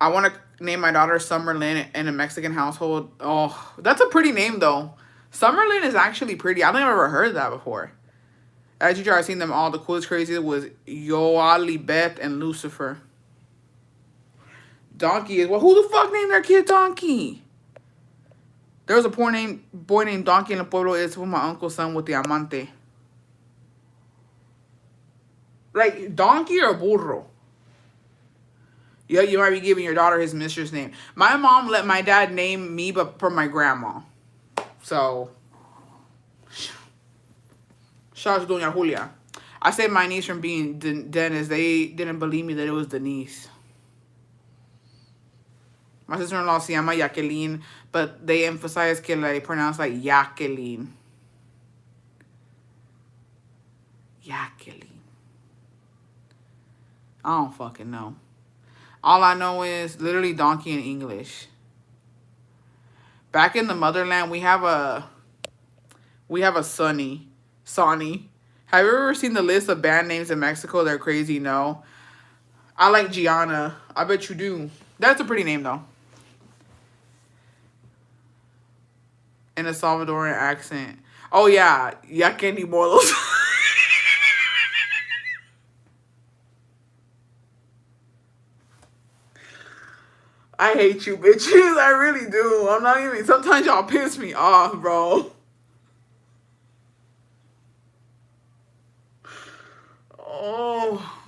I want to name my daughter Summer Lynn in a Mexican household. Oh, that's a pretty name, though. Summer Lynn is actually pretty. I don't think I've ever heard that before. As you I've seen them all. The coolest, craziest was Yoali Beth and Lucifer. Donkey is, well, who the fuck named their kid Donkey? There was a boy named Donkey in the pueblo. It's with my uncle's son with the amante. Like, donkey or burro? Yeah, you might be giving your daughter his mistress name. My mom let my dad name me, but for my grandma. So, shout out to Doña Julia. I saved my niece from being Dennis. They didn't believe me that it was Denise. My sister-in-law se llama Jacqueline, but they emphasize que they pronounce like Jacqueline. Jacqueline. I don't fucking know. All I know is literally donkey in English. Back in the motherland, we have a Sonny. Have you ever seen the list of band names in Mexico? They're crazy, no. I like Gianna. I bet you do. That's a pretty name, though. In a Salvadoran accent. Oh, yeah. Ya que ni modos. I hate you bitches. I really do. I'm not even. Sometimes y'all piss me off, bro. Oh.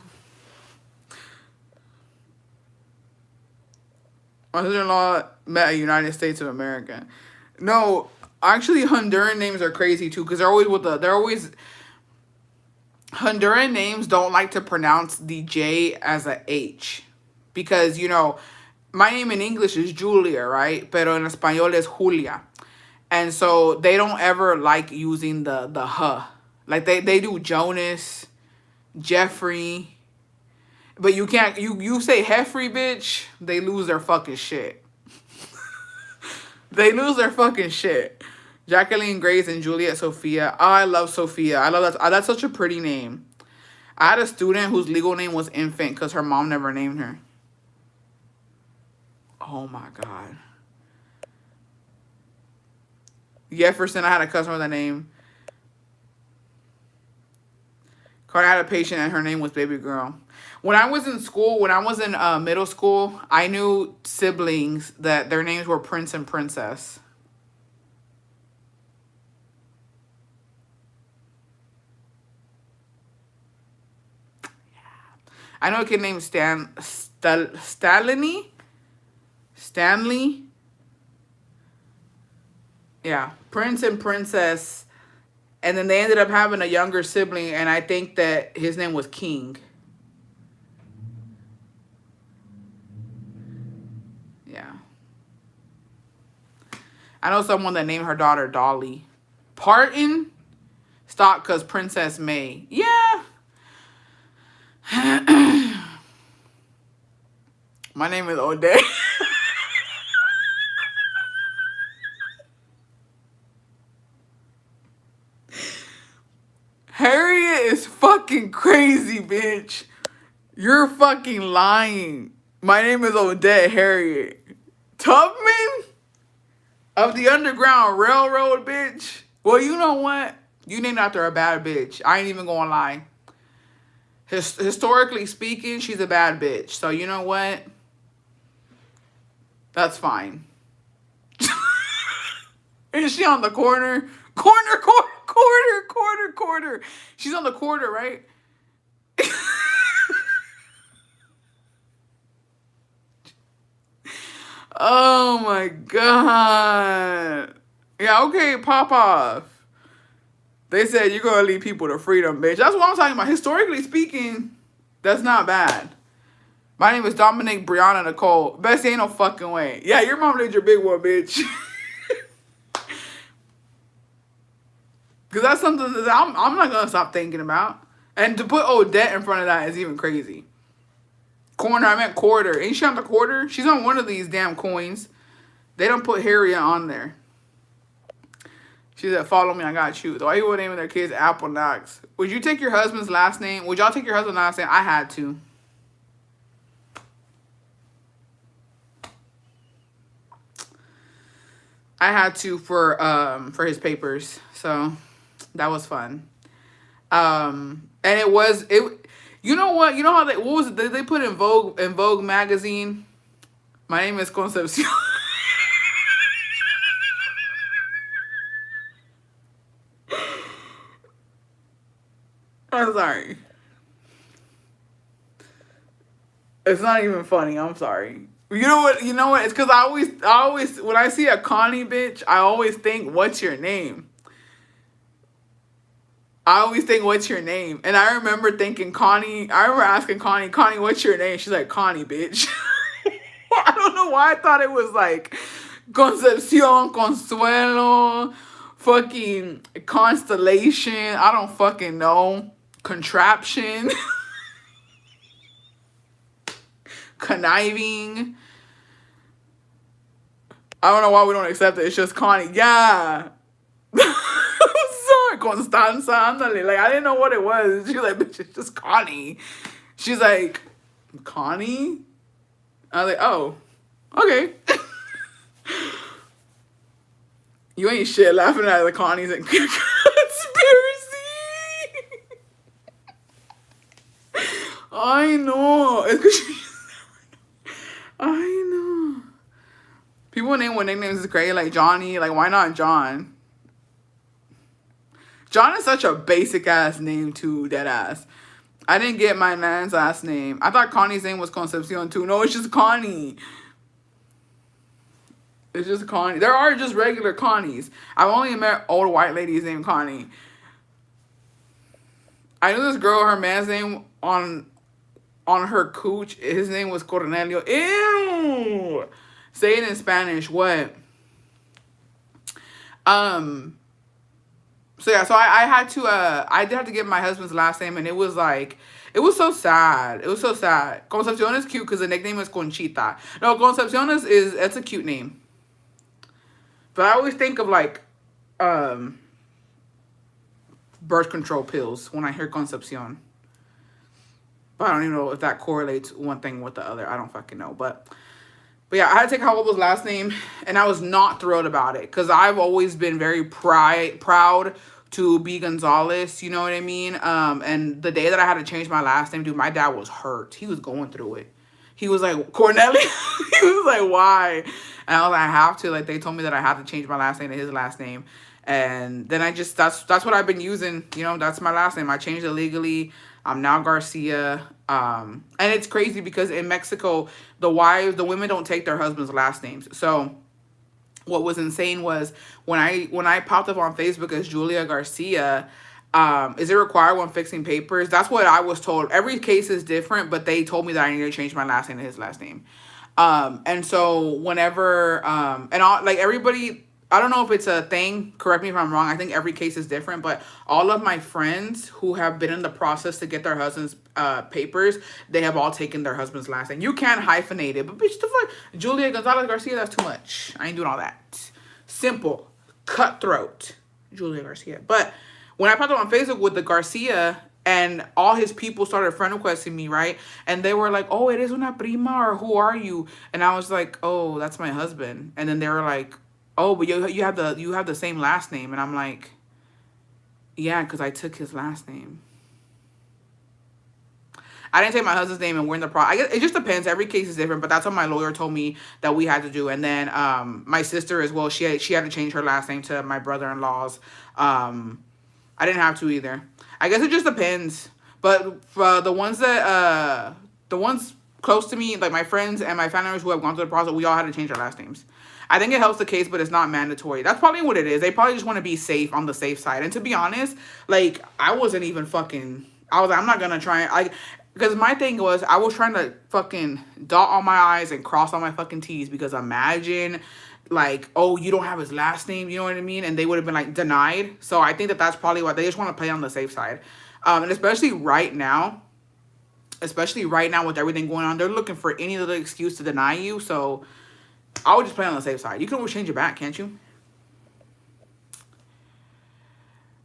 My sister-in-law met a United States of America. No, actually, Honduran names are crazy too because they're always with the. They're always Honduran names don't like to pronounce the J as a H because my name in English is Julia, right? Pero en español es Julia, and so they don't ever like using the huh. Like they do Jonas, Jeffrey, but you can't you say Heffrey, bitch. They lose their fucking shit. They lose their fucking shit. Jacqueline Grace and Juliet Sophia. Oh, I love Sophia. I love that. That's such a pretty name. I had a student whose legal name was Infant because her mom never named her. Oh my God. Jefferson, I had a customer with that name. Carter had a patient and her name was Baby Girl. When I was in school, when I was in middle school, I knew siblings that their names were Prince and Princess. I know a kid named Stanley. Yeah, Prince and Princess. And then they ended up having a younger sibling, and I think that his name was King. Yeah. I know someone that named her daughter Dolly. Parton? Stock because Princess May. Yeah. My name is O'Day. Harriet is fucking crazy, bitch. You're fucking lying. My name is Odette Harriet. Tubman? Of the Underground Railroad, bitch? Well, you know what? You named after a bad bitch. I ain't even gonna lie. Historically speaking, she's a bad bitch. So you know what? That's fine. Is she on the corner? Quarter. She's on the quarter, right? Oh my God. Yeah, okay, pop off. They said you're gonna leave people to freedom, bitch. That's what I'm talking about. Historically speaking, that's not bad. My name is Dominic Brianna Nicole. Bessie, ain't no fucking way. Yeah, your mom did your big one, bitch. Because that's something that I'm not gonna stop thinking about. And to put Odette in front of that is even crazy. Corner, I meant quarter. Ain't she on the quarter? She's on one of these damn coins. They don't put Harriet on there. She said, follow me, I got you. Why you would naming their kids Apple Knox? Would you take your husband's last name? Would y'all take your husband's last name? I had to. I had to for his papers. So that was fun. And it you know what? You know how what was it? They put in Vogue magazine? My name is Concepcion. I'm sorry. It's not even funny. I'm sorry. You know what? You know what? It's because I always, when I see a Connie bitch, I always think, "What's your name?" I always think, "What's your name?" And I remember thinking, Connie. I remember asking Connie, "Connie, what's your name?" She's like, "Connie, bitch." I don't know why I thought it was like Concepcion, Consuelo, fucking Constellation. I don't fucking know. Contraption. Conniving. I don't know why we don't accept it. It's just Connie. Yeah. Sorry, Constanza. Andale. Like, I didn't know what it was. She's like, bitch, it's just Connie. She's like, Connie? I was like, oh, okay. You ain't shit laughing at the Connies and conspiracy. I know. It's 'cause I know. People name with nicknames is crazy, like Johnny. Like, why not John? John is such a basic ass name too, dead ass. I didn't get my nan's last name. I thought Connie's name was Concepcion too. No, it's just Connie. It's just Connie. There are just regular Connies. I've only met old white ladies named Connie. I knew this girl, her man's name on her cooch, his name was Cornelio. Ew. Say it in Spanish. What? Um. So yeah. So I had to. I did have to get my husband's last name, and it was like. It was so sad. It was so sad. Concepcion is cute because the nickname is Conchita. No, Concepcion is it's a cute name. But I always think of like um birth control pills when I hear Concepcion. But I don't even know if that correlates one thing with the other. I don't fucking know. But yeah, I had to take Jacobo's last name, and I was not thrilled about it because I've always been very proud to be Gonzalez. You know what I mean? And the day that I had to change my last name, dude, my dad was hurt. He was going through it. He was like, Cornelius? He was like, why? And I was like, I have to. Like, they told me that I have to change my last name to his last name. And then I just, that's what I've been using. You know, that's my last name. I changed it legally. I'm now Garcia. And it's crazy because in Mexico, the women don't take their husband's last names. So what was insane was when I popped up on Facebook as Julia Garcia, is it required when fixing papers? That's what I was told. Every case is different, but they told me that I needed to change my last name to his last name. And so whenever, and all, like everybody, I don't know if it's a thing, correct me if I'm wrong. I think every case is different, but all of my friends who have been in the process to get their husband's papers, they have all taken their husband's last name. You can hyphenate it, but bitch, the fuck, Julia Gonzalez Garcia, that's too much. I ain't doing all that. Simple, cutthroat, Julia Garcia. But when I popped up on Facebook with the Garcia, and all his people started friend requesting me, right? And they were like, oh, eres una prima, or who are you? And I was like, oh, that's my husband. And then they were like, oh, but you have the same last name. And I'm like, yeah, because I took his last name. I didn't take my husband's name, and we're in the process. I guess it just depends. Every case is different, but that's what my lawyer told me that we had to do. And then my sister as well, she had to change her last name to my brother-in-law's. I didn't have to either. I guess it just depends. But for the ones close to me, like my friends and my family members who have gone through the process, we all had to change our last names. I think it helps the case, but it's not mandatory. That's probably what it is. They probably just want to be safe, on the safe side. And to be honest, like, I wasn't even fucking, I was like, I'm not going to try, because my thing was, I was trying to fucking dot all my I's and cross all my fucking T's, because imagine, like, oh, you don't have his last name, you know what I mean? And they would have been, like, denied. So I think that that's probably what, they just want to play on the safe side. And especially right now with everything going on, they're looking for any little excuse to deny you. So I would just play on the safe side. You can always change it back, can't you?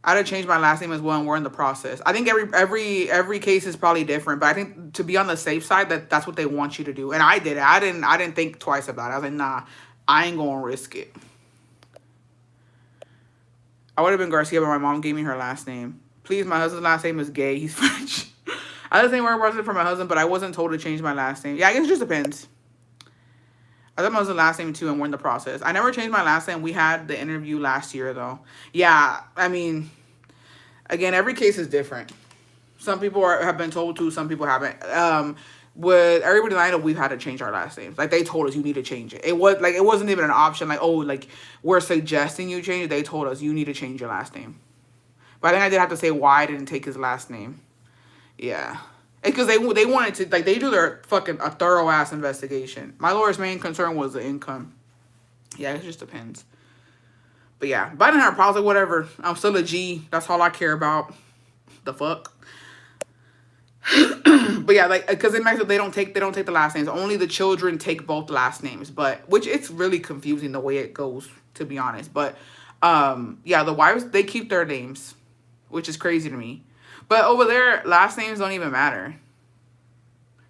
I had to change my last name as well, and we're in the process. I think every case is probably different, but I think to be on the safe side, that's what they want you to do. And I did it. I didn't think twice about it. I was like, nah, I ain't gonna risk it. I would have been Garcia, but my mom gave me her last name. Please, my husband's last name is Gay. He's French. I was saying where I was for my husband, but I wasn't told to change my last name. Yeah, I guess it just depends. I thought my husband's last name too, and we're in the process. I never changed my last name. We had the interview last year, though. Yeah, I mean, again, every case is different. Some people have been told to, some people haven't. With everybody that I know, we've had to change our last names. Like, they told us you need to change it. It wasn't even an option. Like, oh, like, we're suggesting you change it. They told us you need to change your last name. But I think I did have to say why I didn't take his last name. Yeah. Because they wanted to, like, they do their fucking a thorough ass investigation. My lawyer's main concern was the income. Yeah, it just depends. But yeah, but I didn't have a problem, like, whatever. I'm still a G. That's all I care about. The fuck. But yeah, like, because in Mexico they don't take the last names. Only the children take both last names. But which it's really confusing the way it goes, to be honest. But yeah, the wives, they keep their names, which is crazy to me. But over there, last names don't even matter.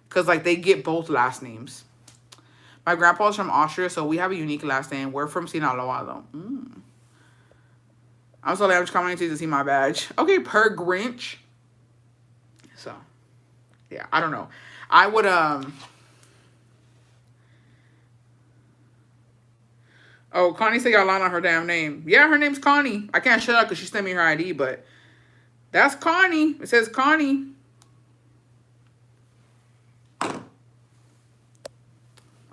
Because, like, they get both last names. My grandpa's from Austria, so we have a unique last name. We're from Sinaloa, though. I'm sorry, I'm just commenting to see my badge. Okay, per Grinch. So, yeah, I don't know. I would, Oh, Connie said y'all lying on her damn name. Yeah, her name's Connie. I can't shut up because she sent me her ID, but that's Connie. It says Connie.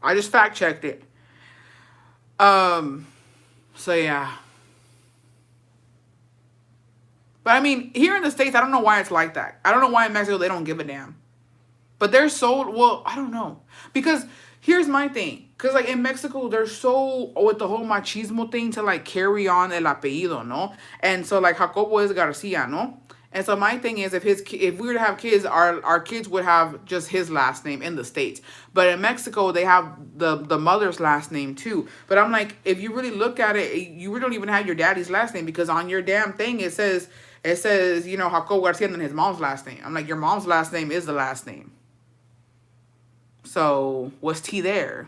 I just fact checked it. Um, so yeah. But I mean, here in the States, I don't know why it's like that. I don't know why in Mexico they don't give a damn. But they're so, well, I don't know. Because here's my thing. Because, like, in Mexico, they're so with the whole machismo thing to, like, carry on el apellido, no? And so, like, Jacobo is Garcia, no? And so my thing is, if we were to have kids, our kids would have just his last name in the States. But in Mexico, they have the mother's last name too. But I'm like, if you really look at it, you really don't even have your daddy's last name, because on your damn thing it says you know, Jacobo Garcia and then his mom's last name. I'm like, your mom's last name is the last name. So what's T there?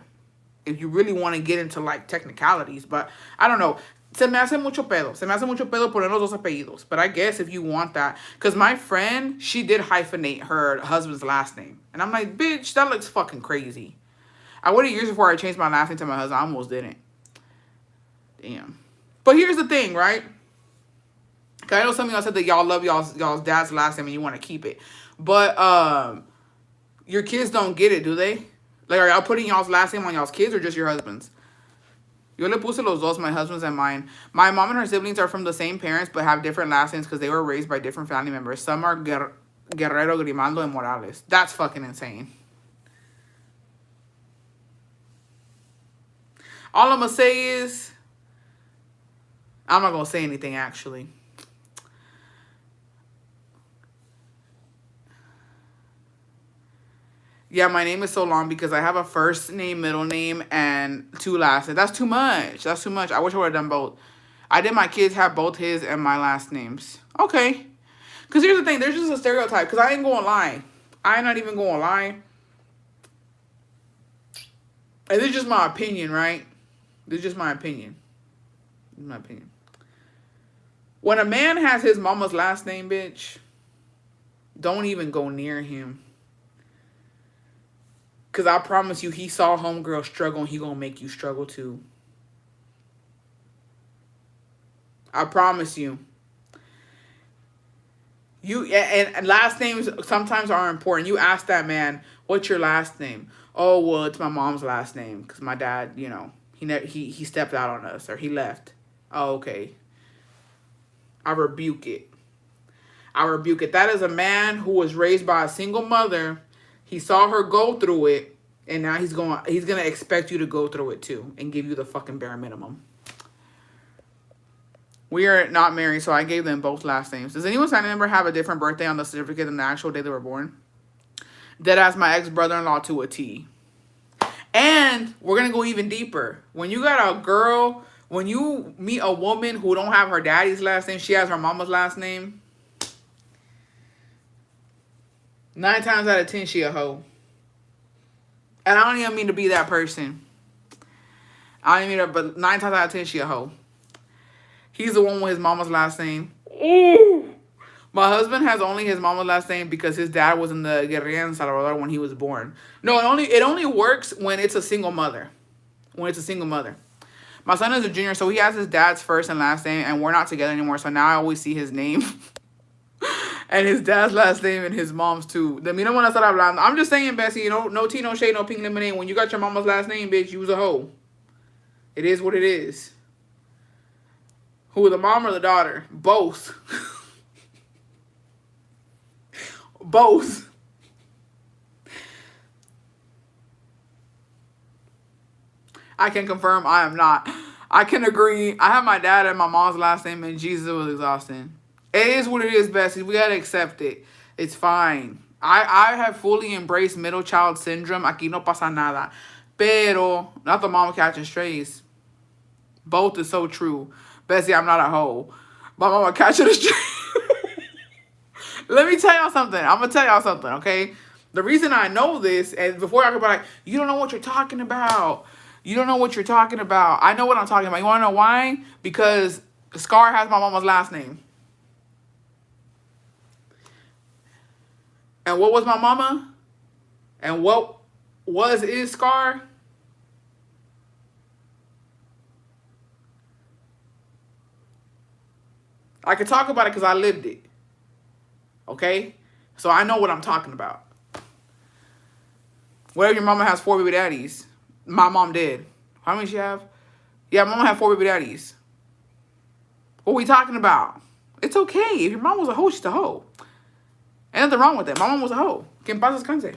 If you really want to get into like technicalities, but I don't know. Se me hace mucho pedo. Se me hace mucho pedo poner los dos apellidos. But I guess if you want that, because my friend, she did hyphenate her husband's last name, and I'm like, bitch, that looks fucking crazy. I waited years before I changed my last name to my husband. I almost didn't. Damn. But here's the thing, right? Cause I know some of y'all said that y'all love y'all's dad's last name and you want to keep it, but your kids don't get it, do they? Like, are y'all putting y'all's last name on y'all's kids or just your husband's? Yo le puse los dos, my husband's and mine. My mom and her siblings are from the same parents but have different last names because they were raised by different family members. Some are Guerrero, Grimaldo, and Morales. That's fucking insane. All I'm going to say is, I'm not going to say anything, actually. Yeah, my name is so long because I have a first name, middle name, and two last names. That's too much. That's too much. I wish I would have done both. I did my kids have both his and my last names. Okay. Because here's the thing. There's just a stereotype. Because I ain't going to lie. I'm not even going to lie. And this is just my opinion, right? This is just my opinion. This is my opinion. When a man has his mama's last name, bitch, don't even go near him. Because I promise you, he saw homegirl struggle and he going to make you struggle too. I promise you. And last names sometimes are important. You ask that man, what's your last name? Oh, well, it's my mom's last name because my dad, you know, he stepped out on us or he left. Oh, okay. I rebuke it. I rebuke it. That is a man who was raised by a single mother. He saw her go through it, and now he's gonna expect you to go through it too and give you the fucking bare minimum. We are not married, so I gave them both last names. Does anyone's family member have a different birthday on the certificate than the actual day they were born? Deadass my ex-brother-in-law to a T. And we're gonna go even deeper. When you got a girl, when you meet a woman who don't have her daddy's last name, she has her mama's last name. 9 times out of 10, she a hoe. And I don't even mean to be that person. I don't even mean to, but 9 times out of 10, she a hoe. He's the one with his mama's last name. Ooh. My husband has only his mama's last name because his dad was in the Guerrilla in Salvador when he was born. No, it only works when it's a single mother. When it's a single mother. My son is a junior, so he has his dad's first and last name, and we're not together anymore, so now I always see his name. And his dad's last name and his mom's too. De mí no van a estar hablando. I'm just saying, Bessie, you know, no tea, no shade, no pink lemonade. When you got your mama's last name, bitch, you was a hoe. It is what it is. Who, the mom or the daughter? Both. Both. I can confirm I am not. I can agree. I have my dad and my mom's last name, and Jesus, was exhausting. It is what it is, Bessie. We gotta accept it. It's fine. I have fully embraced middle child syndrome. Aquí no pasa nada. Pero, not the mom catching strays. Both is so true. Bessie, I'm not a hoe. My mama catching a stray. Let me tell y'all something. I'm gonna tell y'all something, okay? The reason I know this, and before I go back, you don't know what you're talking about. You don't know what you're talking about. I know what I'm talking about. You wanna know why? Because Scar has my mama's last name. And what was my mama? And what is Scar? I can talk about it because I lived it. Okay? So I know what I'm talking about. What if your mama has 4 baby daddies? My mom did. How many she have? Yeah, mama had 4 baby daddies. What we talking about? It's okay. If your mom was a hoe, she's a hoe. Ain't nothing wrong with that. My mom was a hoe. ¿Qué pasa con ese?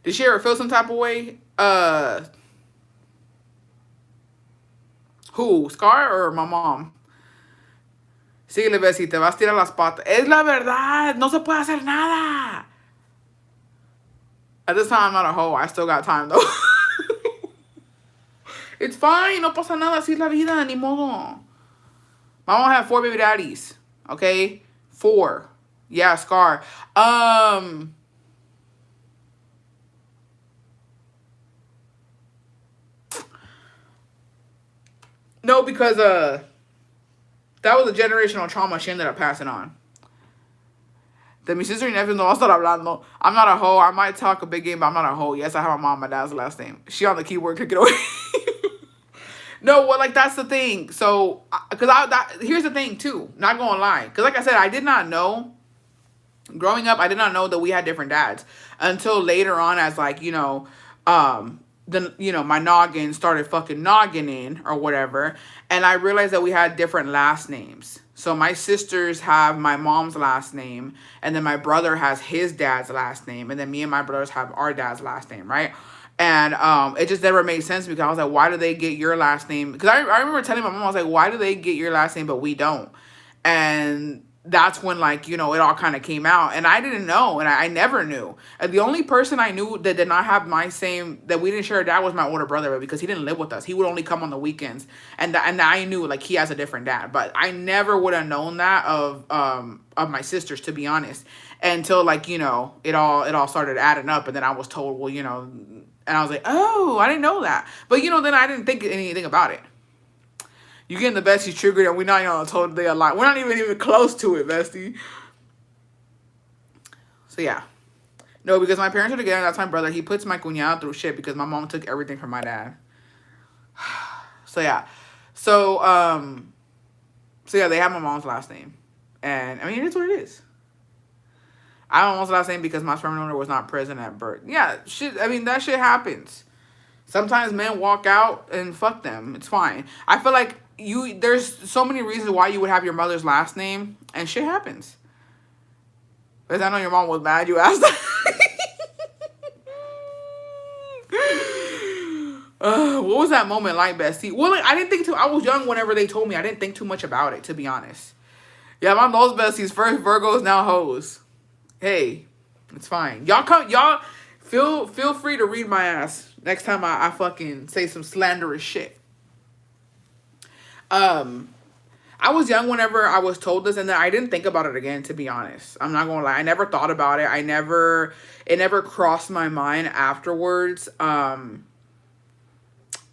Did she ever feel some type of way? Who? Scar or my mom? Síguele, Bessie, te vas a tirar las patas. Es la verdad. No se puede hacer nada. At this time, I'm not a hoe. I still got time, though. It's fine. No pasa nada. Así es la vida. Ni modo. My mom had 4 baby daddies. Okay? 4. Yeah, Scar. No, because that was a generational trauma she ended up passing on. That my sister and nephew no estar hablando. I'm not a hoe. I might talk a big game, but I'm not a hoe. Yes, I have my mom and my dad's last name. She on the keyboard, click it away. No, well, like, that's the thing. So, because here's the thing, too. Not gonna lie. Because, like I said, I did not know. Growing up, I did not know that we had different dads. Until later on, as, like, my noggin started fucking noggining or whatever. And I realized that we had different last names. So my sisters have my mom's last name. And then my brother has his dad's last name. And then me and my brothers have our dad's last name, right? And it just never made sense because I was like, why do they get your last name? Because I remember telling my mom, I was like, why do they get your last name but we don't? And that's when, like, it all kind of came out. And I didn't know. And I never knew. And the only person I knew that did not have my same, that we didn't share a dad, was my older brother, because he didn't live with us. He would only come on the weekends. And I knew, like, he has a different dad. But I never would have known that of my sisters, to be honest. Until, like, it all started adding up. And then I was told, well, and I was like, oh, I didn't know that. But, then I didn't think anything about it. You getting the bestie triggered, and we're not even on a total day of line. We're not even close to it, bestie. So, yeah. No, because my parents are together. That's my brother. He puts my cuñado through shit because my mom took everything from my dad. So, yeah. So, yeah, they have my mom's last name. And, I mean, it is what it is. I have my mom's last name because my sperm donor was not present at birth. Yeah, shit. I mean, that shit happens. Sometimes men walk out and fuck them. It's fine. I feel like there's so many reasons why you would have your mother's last name, and shit happens. Because I know your mom was mad you asked that. What was that moment like, bestie? Well, like, I didn't think too. I was young whenever they told me. I didn't think too much about it, to be honest. Yeah, my those besties. First Virgos, now hoes. Hey, it's fine. Y'all feel free to read my ass next time I fucking say some slanderous shit. I was young whenever I was told this, and then I didn't think about it again, to be honest. I'm not gonna lie. I never thought about it. It never crossed my mind afterwards.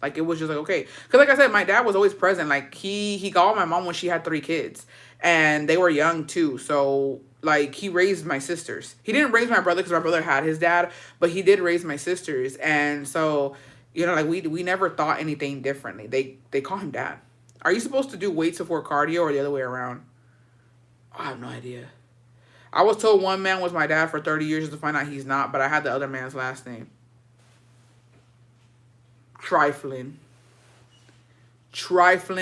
Like, it was just like, okay. Because, like I said, my dad was always present. Like, he got my mom when she had 3 kids. And they were young, too. So, like, he raised my sisters. He didn't raise my brother because my brother had his dad. But he did raise my sisters. And so, like, we never thought anything differently. They call him dad. Are you supposed to do weights before cardio or the other way around? I have no idea. I was told one man was my dad for 30 years to find out he's not. But I had the other man's last name. Trifling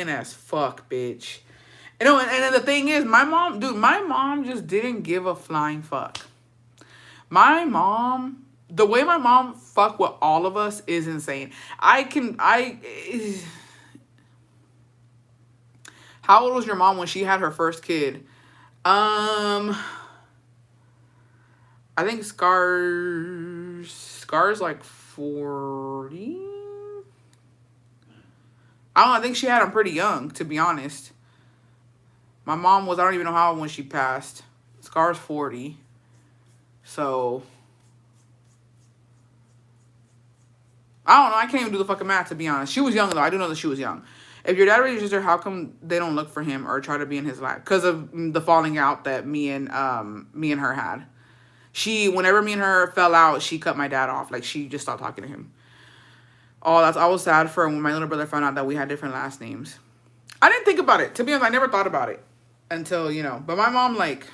as fuck, bitch. And then the thing is, my mom just didn't give a flying fuck. The way my mom fuck with all of us is insane. How old was your mom when she had her first kid? I think Scar's like 40. I don't know, I think she had him pretty young, to be honest. My mom was, I don't even know how old when she passed. Scar's 40. So, I don't know. I can't even do the fucking math, to be honest. She was young, though. I do know that she was young. If your dad raised your sister, how come they don't look for him or try to be in his life? Because of the falling out that me and her had. Whenever me and her fell out, she cut my dad off. Like, she just stopped talking to him. Oh, I was sad for when my little brother found out that we had different last names. I didn't think about it. To be honest, I never thought about it until, but my mom, like,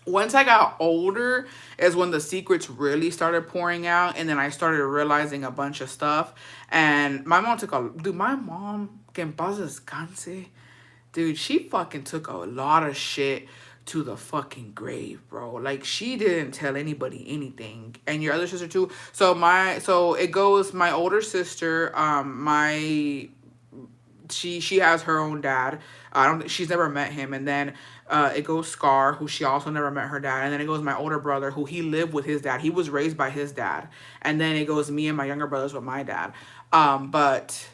once I got older is when the secrets really started pouring out, and then I started realizing a bunch of stuff. And my mom took a dude, my mom, que en paz descanse, dude, she fucking took a lot of shit to the fucking grave, bro. Like, she didn't tell anybody anything. And your other sister too. So it goes my older sister, my she has her own dad. I don't. She's never met him. And then it goes Scar, who she also never met her dad. And then it goes my older brother, who he lived with his dad. He was raised by his dad. And then it goes me and my younger brothers with my dad. But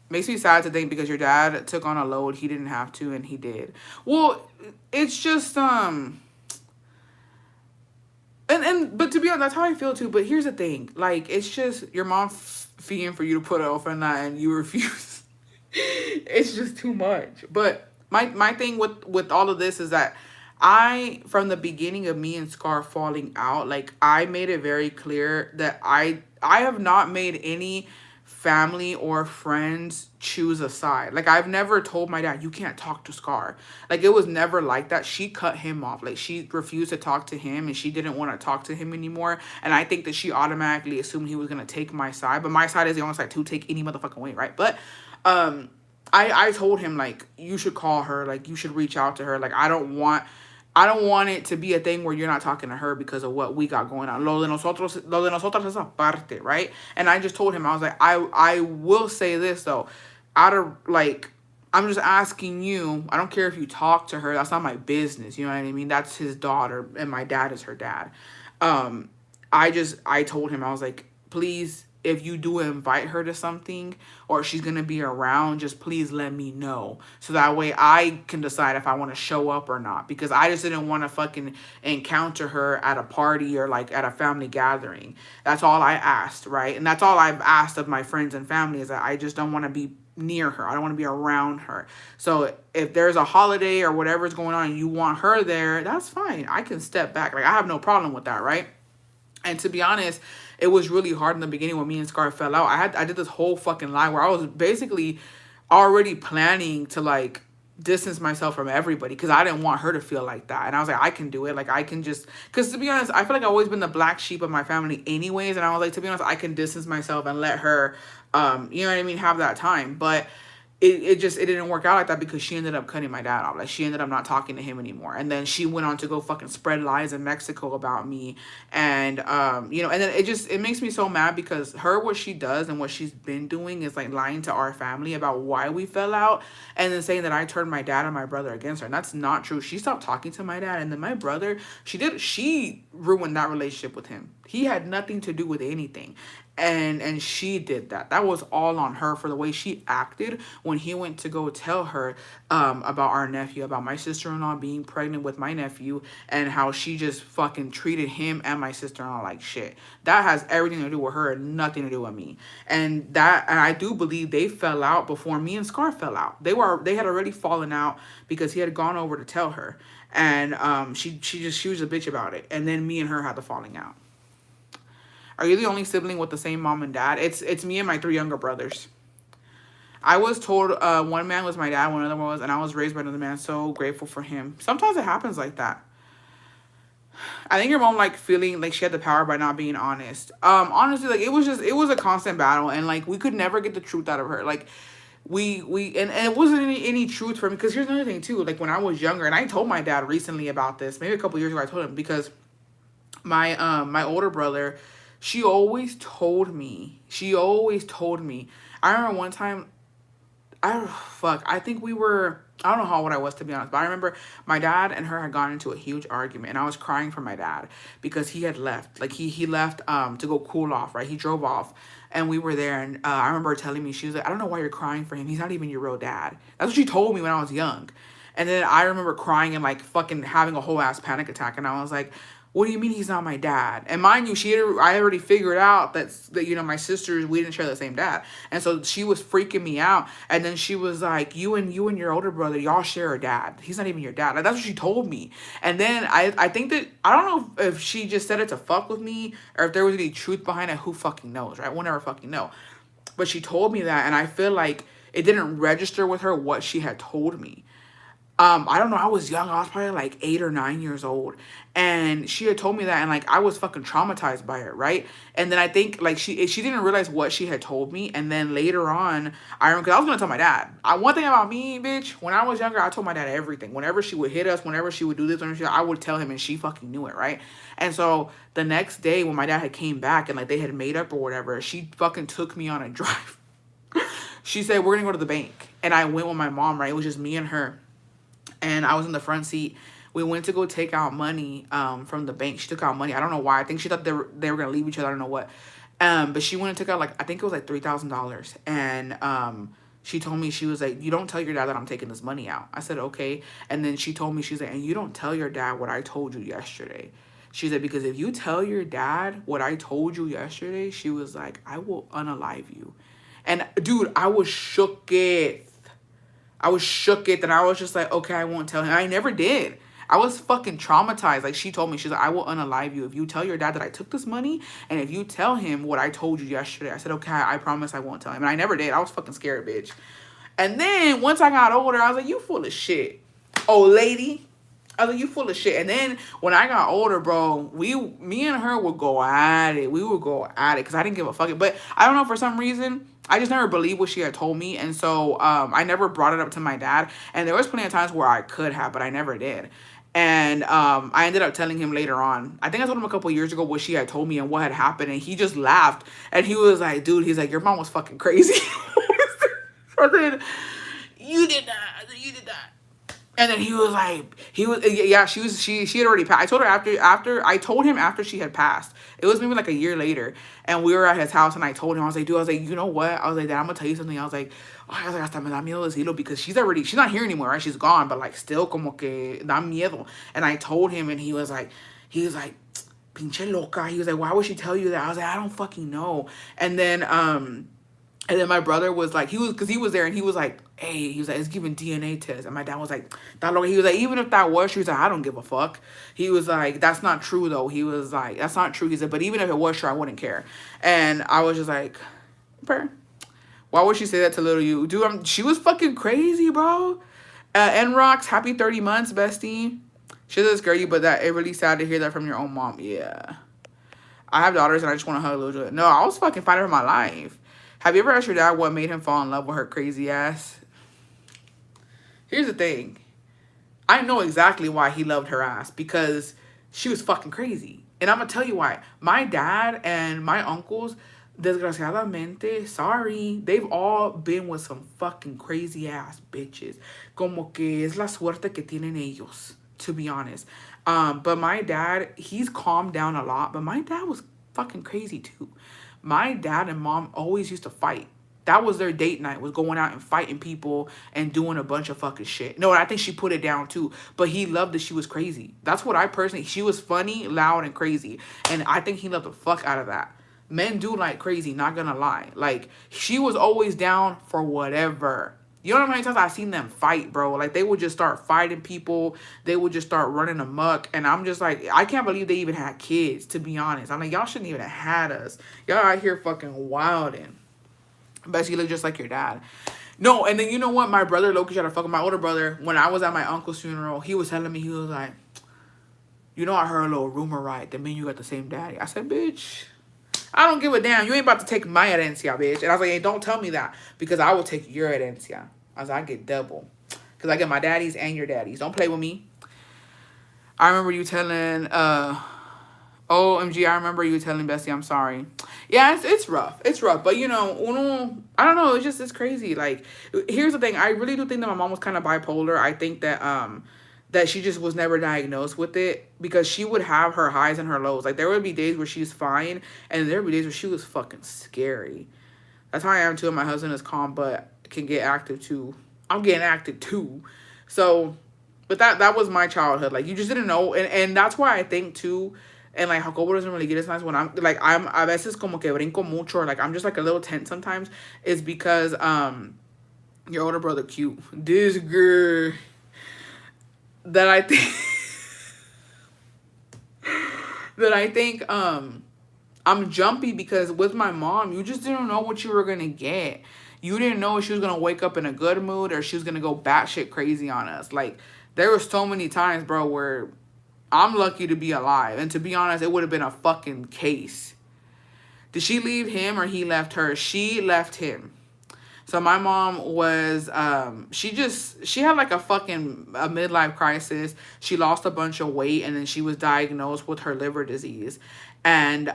makes me sad to think because your dad took on a load he didn't have to, and he did. Well, it's just and but to be honest, that's how I feel too. But here's the thing, like, it's just your mom feeding for you to put off and that, and you refuse. It's just too much. But my thing with all of this is that I, from the beginning of me and Scar falling out, like, I made it very clear that I have not made any family or friends choose a side. Like, I've never told my dad, you can't talk to Scar. Like, it was never like that. She cut him off. Like, she refused to talk to him, and she didn't want to talk to him anymore. And I think that she automatically assumed he was going to take my side. But my side is the only side to take any motherfucking way, right? But I told him, like, you should call her, like, you should reach out to her. Like, I don't want it to be a thing where you're not talking to her because of what we got going on. Lo de nosotros es aparte, right? And I just told him, I was like, I will say this though, out of, like, I'm just asking you. I don't care if you talk to her. That's not my business. You know what I mean? That's his daughter, and my dad is her dad. Um, I told him, I was like, please, if you do invite her to something or she's gonna be around, just please let me know so that way I can decide if I want to show up or not. Because I just didn't want to fucking encounter her at a party or like at a family gathering. That's all I asked, right? And that's all I've asked of my friends and family, is that I just don't want to be near her. I don't want to be around her. So if there's a holiday or whatever's going on and you want her there, that's fine. I can step back. Like, I have no problem with that, right? And to be honest, it was really hard in the beginning when me and Scar fell out. I did this whole fucking lie where I was basically already planning to, like, distance myself from everybody because I didn't want her to feel like that. And I was like, I can do it. Like, I can just, because to be honest, I feel like I've always been the black sheep of my family anyways. And I was like, to be honest, I can distance myself and let her, you know what I mean, have that time. But it didn't work out like that because she ended up cutting my dad off. Like, she ended up not talking to him anymore. And then she went on to go fucking spread lies in Mexico about me. And and then it makes me so mad because what she does and what she's been doing is, like, lying to our family about why we fell out, and then saying that I turned my dad and my brother against her. And that's not true. She stopped talking to my dad, and then my brother, she ruined that relationship with him. He had nothing to do with anything. And she did that. That was all on her for the way she acted when he went to go tell her about our nephew, about my sister-in-law being pregnant with my nephew, and how she just fucking treated him and my sister-in-law like shit. That has everything to do with her and nothing to do with me. And I do believe they fell out before me and Scar fell out. They had already fallen out because he had gone over to tell her, and she was a bitch about it. And then me and her had the falling out. Are you the only sibling with the same mom and dad? It's me and my 3 younger brothers. I was told one man was my dad, one other one was, and I was raised by another man. So grateful for him. Sometimes it happens like that. I think your mom, like, feeling like she had the power by not being honest. Honestly, like, it was a constant battle, and, like, we could never get the truth out of her. Like, and it wasn't any truth for me, because here's another thing too. Like, when I was younger, and I told my dad recently about this, maybe a couple years ago, I told him because my older brother, she always told me. I remember one time, I think I don't know how old I was, to be honest, but I remember my dad and her had gotten into a huge argument, and I was crying for my dad because he had left. Like, he left to go cool off, right? He drove off, and we were there, and I remember her telling me, she was like, I don't know why you're crying for him. He's not even your real dad. That's what she told me when I was young. And then I remember crying and, like, fucking having a whole ass panic attack, and I was like, what do you mean he's not my dad? And mind you, I already figured out that my sisters, we didn't share the same dad. And so she was freaking me out. And then she was like, you and your older brother, y'all share a dad. He's not even your dad. Like, that's what she told me. And then I think that, I don't know if she just said it to fuck with me or if there was any truth behind it. Who fucking knows, right? We'll never fucking know. But she told me that, and I feel like it didn't register with her what she had told me. I don't know. I was young. I was probably like 8 or 9 years old, and she had told me that, and like I was fucking traumatized by it, right? And then I think like she didn't realize what she had told me, and then later on, I remember because I was gonna tell my dad. One thing about me, bitch, when I was younger, I told my dad everything. Whenever she would hit us, whenever she would do this, or shit, I would tell him, and she fucking knew it, right? And so the next day when my dad had came back and like they had made up or whatever, she fucking took me on a drive. She said we're gonna go to the bank, and I went with my mom. Right, it was just me and her, and I was in the front seat. We went to go take out money from the bank. She took out money. I don't know why. I think she thought they were gonna leave each other. I don't know what. But she went and took out like I think it was like $3,000. And she told me, she was like, "You don't tell your dad that I'm taking this money out." I said, "Okay." And then she told me, she's like, "And you don't tell your dad what I told you yesterday." She said, "Because if you tell your dad what I told you yesterday," she was like, "I will unalive you." And dude, I was shook it. I was shook it, and I was just like, okay, I won't tell him. I never did. I was fucking traumatized. Like she told me, she's like, "I will unalive you if you tell your dad that I took this money, and if you tell him what I told you yesterday." I said, "Okay, I promise I won't tell him." And I never did. I was fucking scared, bitch. And then once I got older, I was like, "You full of shit, old lady." I was like, "You full of shit." And then when I got older, bro, me and her would go at it. We would go at it because I didn't give a fuck. But I don't know, for some reason, I just never believed what she had told me. And so I never brought it up to my dad. And there was plenty of times where I could have, but I never did. And I ended up telling him later on. I think I told him a couple years ago what she had told me and what had happened. And he just laughed. And he was like, "Dude," he's like, "Your mom was fucking crazy." I said, "You did that. You did that." And then he was like, yeah, she had already passed. I told her after I told him after she had passed. It was maybe like a year later, and we were at his house, and I told him, I was like, "Dude," I was like, "You know what?" I was like, "Dad, I'm gonna tell you something." I was like, "Oh," I was like, "Hasta me da miedo decirlo," because she's not here anymore, right? She's gone, but like still como que da miedo. And I told him, and he was like, "Pinche loca." He was like, "Why would she tell you that?" I was like, "I don't fucking know." And then my brother was like, because he was there, and he was like, "Hey," he was like, "It's giving DNA test." And my dad was like, "That loca." He was like, "Even if that was true," he was like, "I don't give a fuck." He was like, "That's not true though." He was like, "That's not true." He said, "But even if it was true, I wouldn't care." And I was just like, "Per, why would she say that to little you?" Dude, she was fucking crazy, bro. N-Rocks, happy 30 months, bestie. She doesn't scare you, but that it really sad to hear that from your own mom. Yeah. I have daughters, and I just want to hug little Joy. No, I was fucking fighting for my life. Have you ever asked your dad what made him fall in love with her crazy ass? Here's the thing. I know exactly why he loved her ass, because she was fucking crazy. And I'm going to tell you why. My dad and my uncles, desgraciadamente, sorry, they've all been with some fucking crazy ass bitches. Como que es la suerte que tienen ellos, to be honest. But my dad, he's calmed down a lot, but my dad was fucking crazy too. My dad and mom always used to fight. That was their date night, was going out and fighting people and doing a bunch of fucking shit. No, I think she put it down too. But he loved that she was crazy. That's what I personally, she was funny, loud, and crazy. And I think he loved the fuck out of that. Men do like crazy, not gonna lie. Like, she was always down for whatever. You know how many times I've seen them fight, bro? Like, they would just start fighting people. They would just start running amok. And I'm just like, I can't believe they even had kids, to be honest. I'm like, y'all shouldn't even have had us. Y'all out here fucking wilding. But you look just like your dad. No, and then you know what? My brother, Loki, tried to fuck with my older brother. When I was at my uncle's funeral, he was telling me, he was like, "You know, I heard a little rumor, right? That me and you got the same daddy." I said, "Bitch, I don't give a damn. You ain't about to take my herencia, bitch." And I was like, "Hey, don't tell me that, because I will take your herencia." I was like, "I get double. Because I get my daddies and your daddies. Don't play with me." I remember you telling, OMG, I remember you telling Bessie, I'm sorry. Yeah, it's rough. It's rough. But, you know, I don't know. It's crazy. Like, here's the thing. I really do think that my mom was kind of bipolar. I think that that she just was never diagnosed with it, because she would have her highs and her lows. Like, there would be days where she's fine, and there would be days where she was fucking scary. That's how I am, too. And my husband is calm, but can get active, too. I'm getting active, too. So, but that was my childhood. Like, you just didn't know. And that's why I think, too, and like Jacobo doesn't really get as nice when I'm like, I'm a veces como que brinco mucho, or like I'm just like a little tense sometimes, is because your older brother cute. This girl that I think that I think I'm jumpy, because with my mom, you just didn't know what you were gonna get. you didn't know if she was gonna wake up in a good mood or she was gonna go batshit crazy on us. Like there were so many times, bro, where I'm lucky to be alive. And to be honest, it would have been a fucking case. Did she leave him or he left her? She left him. So my mom was she had like a midlife crisis. She lost a bunch of weight and then she was diagnosed with her liver disease. And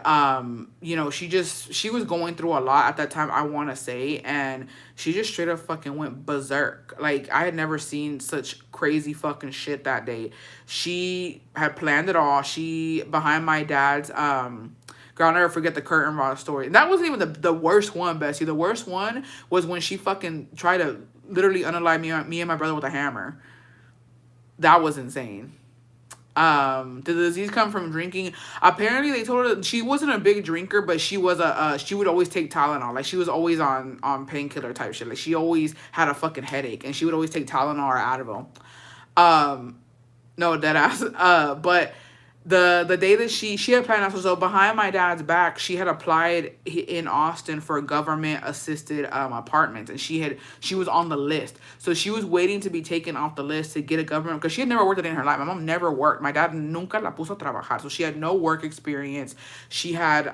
she was going through a lot at that time, I want to say, and she just straight up fucking went berserk. Like I had never seen such crazy fucking shit that day. She had planned it all. She behind my dad's girl, I'll never forget the curtain rod story. And that wasn't even the worst one, Bessie. The worst one was when she fucking tried to literally unalive me and my brother with a hammer. That was insane. The disease come from drinking. Apparently, they told her that she wasn't a big drinker, but she was she would always take Tylenol. Like she was always on painkiller type shit. Like she always had a fucking headache, and she would always take Tylenol or Advil. No, dead ass. But the day that she had planned out, so behind my dad's back, she had applied in Austin for government assisted apartments, and she was on the list. So she was waiting to be taken off the list to get a government, because she had never worked a day in her life. My mom never worked. My dad nunca la puso a trabajar, so she had no work experience. She had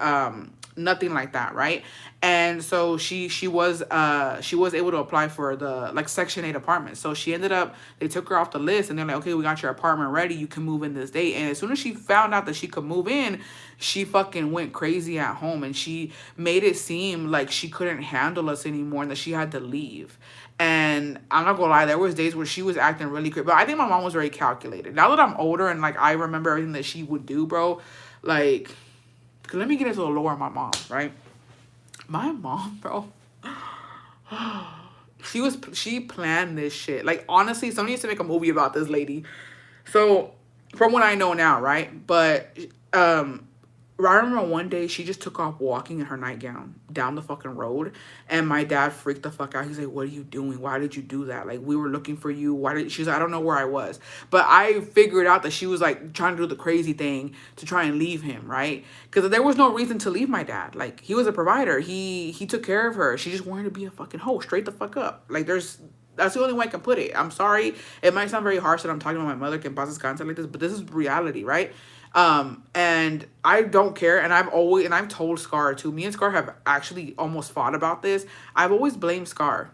nothing like that, right? And so she was able to apply for the like Section 8 apartment. So she ended up, they took her off the list and they're like, okay, we got your apartment ready, you can move in this date. And as soon as she found out that she could move in, she fucking went crazy at home, and she made it seem like she couldn't handle us anymore and that she had to leave. And I'm not gonna lie, there was days where she was acting really crazy, but I think my mom was very calculated. Now that I'm older and like I remember everything that she would do, bro, like, let me get into the lore of my mom, right? My mom, bro, she planned this shit. Like honestly, somebody needs to make a movie about this lady. So from what I know now, right? But I remember one day she just took off walking in her nightgown down the fucking road, and my dad freaked the fuck out. He's like, "What are you doing? Why did you do that? Like, we were looking for you. Why did?" She's like, "I don't know where I was," but I figured out that she was like trying to do the crazy thing to try and leave him, right? Because there was no reason to leave my dad. Like, he was a provider. He took care of her. She just wanted to be a fucking hoe, straight the fuck up. Like, that's the only way I can put it. I'm sorry. It might sound very harsh that I'm talking about my mother can pass content like this, but this is reality, right? And I don't care. And I've told Scar too. Me and Scar have actually almost fought about this. I've always blamed Scar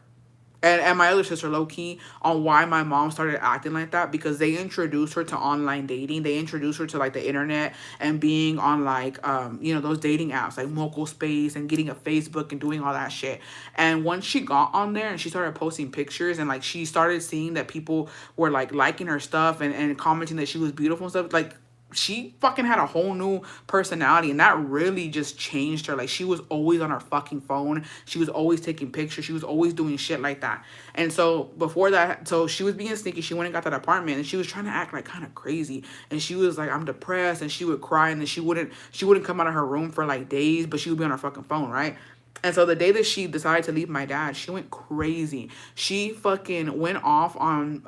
and my other sister low key on why my mom started acting like that, because they introduced her to online dating. They introduced her to like the internet and being on like those dating apps like Moco Space and getting a Facebook and doing all that shit. And once she got on there and she started posting pictures and like she started seeing that people were like liking her stuff and commenting that she was beautiful and stuff, like she fucking had a whole new personality, and that really just changed her. Like, she was always on her fucking phone. She was always taking pictures. She was always doing shit like that. And so before that, so she was being sneaky. She went and got that apartment, and she was trying to act like kind of crazy. And she was like, I'm depressed, and she would cry, and then she wouldn't come out of her room for like days, but she would be on her fucking phone, right? And so the day that she decided to leave my dad, she went crazy. She fucking went off on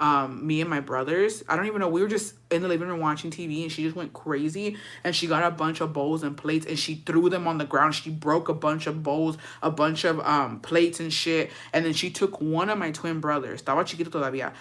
me and my brothers. I don't even know. We were just in the living room watching TV, and she just went crazy. And she got a bunch of bowls and plates, and she threw them on the ground. She broke a bunch of bowls, a bunch of plates and shit. And then she took one of my twin brothers. Estaba chiquito todavía.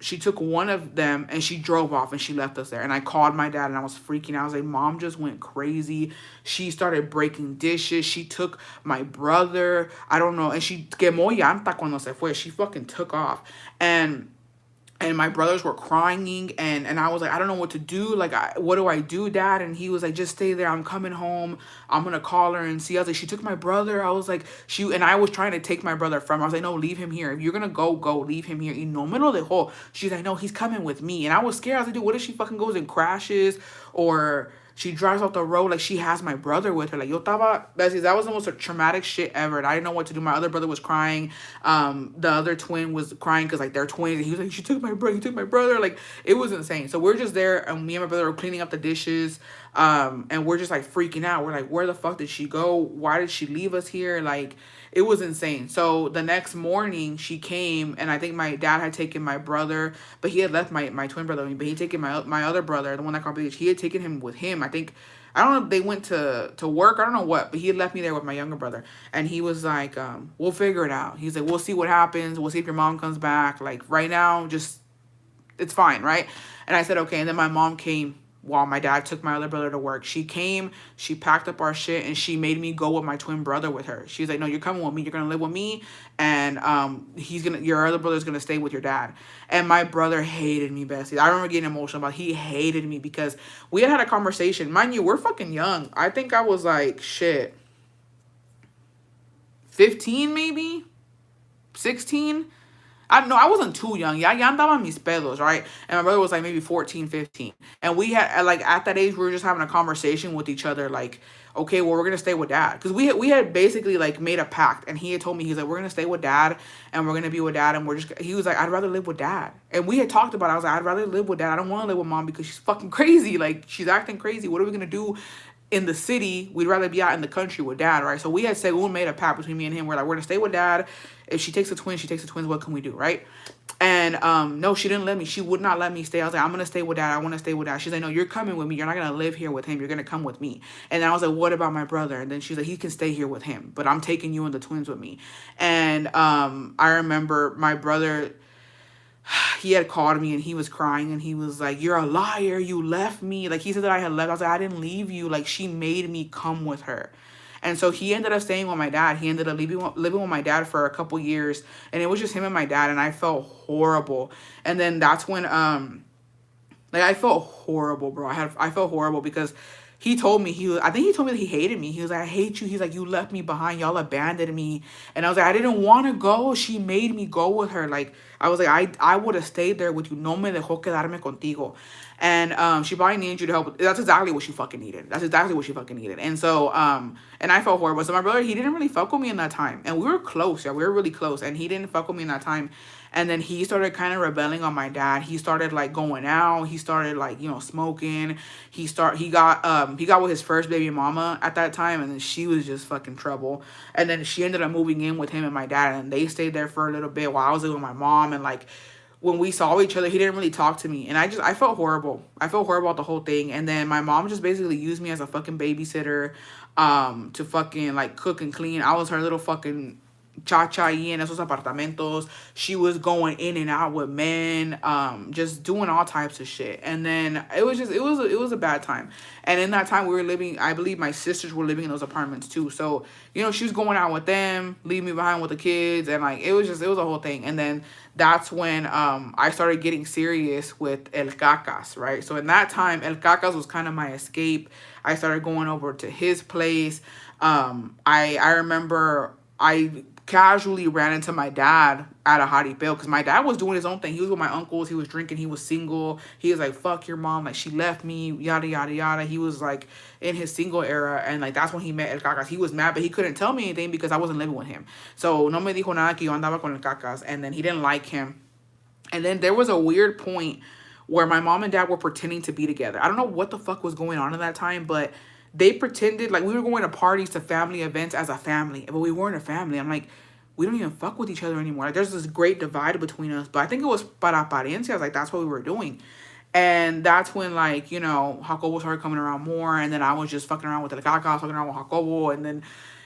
She took one of them and she drove off and she left us there. And I called my dad and I was freaking out. I was like, Mom just went crazy. She started breaking dishes. She took my brother. I don't know. And she quemó llanta cuando se fue. She fucking took off. And my brothers were crying, and I was like, I don't know what to do. Like, what do I do, Dad? And he was like, just stay there. I'm coming home. I'm going to call her and see. I was like, she took my brother. I was like, and I was trying to take my brother from her. I was like, no, leave him here. If you're going to go, leave him here. Y no me lo dejó. She's like, no, he's coming with me. And I was scared. I was like, dude, what if she fucking goes and crashes, or she drives off the road like she has my brother with her? Like, yo taba, that was the most traumatic shit ever. And I didn't know what to do. My other brother was crying. The other twin was crying because like they're twins. And he was like, he took my brother. Like, it was insane. So we're just there, and me and my brother were cleaning up the dishes. And we're just like freaking out. We're like, where the fuck did she go? Why did she leave us here? Like, it was insane. So the next morning she came, and I think my dad had taken my brother, but he had left my twin brother with me, but he had taken my other brother, the one that got bleached. He had taken him with him. I think, I don't know if they went to work, I don't know what, but he had left me there with my younger brother. And he was like, we'll figure it out. He's like, we'll see what happens. We'll see if your mom comes back. Like, right now, just, it's fine, right? And I said, okay. And then my mom came while my dad took my other brother to work. She came, she packed up our shit, and she made me go with my twin brother with her. She's like, no, you're coming with me. You're gonna live with me, and your other brother's gonna stay with your dad. And my brother hated me, Bessie. I remember getting emotional about it. He hated me because we had a conversation. Mind you, we're fucking young. I think I was like, shit, 15 maybe, 16. I don't know, I wasn't too young. Ya andaba mis pedos, right? And my brother was like maybe 14, 15. And we had, like, at that age, we were just having a conversation with each other, like, okay, well, we're going to stay with dad. Because we had basically, like, made a pact. And he had told me, he's like, we're going to stay with dad, and we're going to be with dad. And he was like, I'd rather live with dad. And we had talked about it. I was like, I'd rather live with dad. I don't want to live with mom because she's fucking crazy. Like, she's acting crazy. What are we going to do in the city? We'd rather be out in the country with dad, right? So we had said, we made a pact between me and him. We're like, we're gonna stay with dad. If she takes the twins, she takes the twins. What can we do, right? And no, she didn't let me. She would not let me stay. I was like, I'm gonna stay with dad. I want to stay with dad. She's like, no, you're coming with me. You're not gonna live here with him. You're gonna come with me. And then I was like, what about my brother? And then she's like, he can stay here with him, but I'm taking you and the twins with me. And I remember my brother, he had called me and he was crying and he was like, you're a liar, you left me. Like, he said that I had left. I was like, I didn't leave you. Like, she made me come with her. And so he ended up staying with my dad. He ended up living with my dad for a couple years, and it was just him and my dad, and I felt horrible. And then that's when like, I felt horrible, bro. I felt horrible because he told me, I think he told me that he hated me. He was like, I hate you. He's like, you left me behind. Y'all abandoned me. And I was like, I didn't want to go. She made me go with her. Like, I was like, I would have stayed there with you. No me dejó quedarme contigo. And she probably needed you to help. That's exactly what she fucking needed. That's exactly what she fucking needed. And so, and I felt horrible. So my brother, he didn't really fuck with me in that time. And we were close, yeah. We were really close. And he didn't fuck with me in that time. And then he started kind of rebelling on my dad. He started, like, going out. He started, like, smoking. He got with his first baby mama at that time, and then she was just fucking trouble. And then she ended up moving in with him and my dad, and they stayed there for a little bit while I was living with my mom. And, like, when we saw each other, he didn't really talk to me, and I felt horrible. I felt horrible about the whole thing. And then my mom just basically used me as a fucking babysitter, to fucking, like, cook and clean. I was her little fucking chacha y en esos apartamentos. She was going in and out with men, just doing all types of shit. And then it was a bad time. And in that time we were living, I believe my sisters were living in those apartments too. So, she was going out with them, leave me behind with the kids, and, like, it was a whole thing. And then that's when I started getting serious with El Cacas, right? So in that time, El Cacas was kind of my escape. I started going over to his place. I remember I casually ran into my dad at a jaripeo because my dad was doing his own thing. He was with my uncles. He was drinking. He was single. He was like, fuck your mom. Like, she left me, yada, yada, yada. He was, like, in his single era. And, like, that's when he met El Cacas. He was mad, but he couldn't tell me anything because I wasn't living with him. So, no me dijo nada que yo andaba con El Cacas. And then he didn't like him. And then there was a weird point where my mom and dad were pretending to be together. I don't know what the fuck was going on in that time, but they pretended, like, we were going to parties, to family events as a family, but we weren't a family. I'm like, we don't even fuck with each other anymore. Like, there's this great divide between us. But I think it was para apariencias. Like, that's what we were doing. And that's when, like, Jacobo started coming around more. And then I was just fucking around with El Caca, fucking around with Jacobo. And then,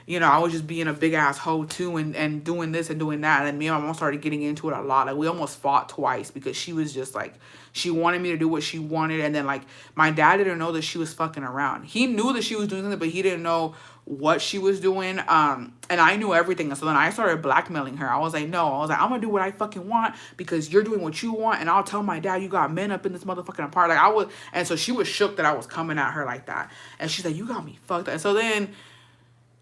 I was just being a big ass hoe too, and doing this and doing that. And then me and my mom started getting into it a lot. Like, we almost fought twice because she was just like, she wanted me to do what she wanted. And then, like, my dad didn't know that she was fucking around. He knew that she was doing something, but he didn't know what she was doing. And I knew everything. And so then I started blackmailing her. I was like, no, I'm gonna do what I fucking want because you're doing what you want. And I'll tell my dad you got men up in this motherfucking apartment. Like, and so she was shook that I was coming at her like that. And she's like, you got me fucked up. And so then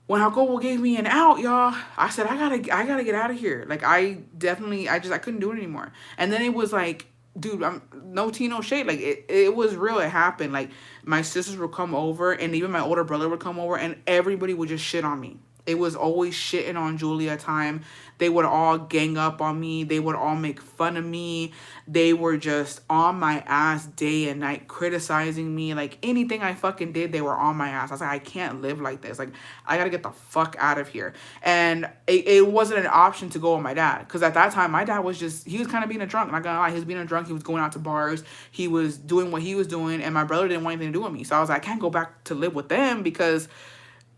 when Jacobo gave me an out, y'all, I said, I gotta get out of here. Like, I couldn't do it anymore. And then it was like, dude, I'm no tea, no shade. Like, it was real. It happened. Like, my sisters would come over, and even my older brother would come over, and everybody would just shit on me. It was always shitting on Julia time. They would all gang up on me. They would all make fun of me. They were just on my ass day and night, criticizing me. Like anything I fucking did, they were on my ass. I was like, I can't live like this. Like, I gotta get the fuck out of here. And it wasn't an option to go with my dad. Because at that time, my dad was just, he was kind of being a drunk. Not gonna lie, he was being a drunk. He was going out to bars. He was doing what he was doing. And my brother didn't want anything to do with me. So I was like, I can't go back to live with them because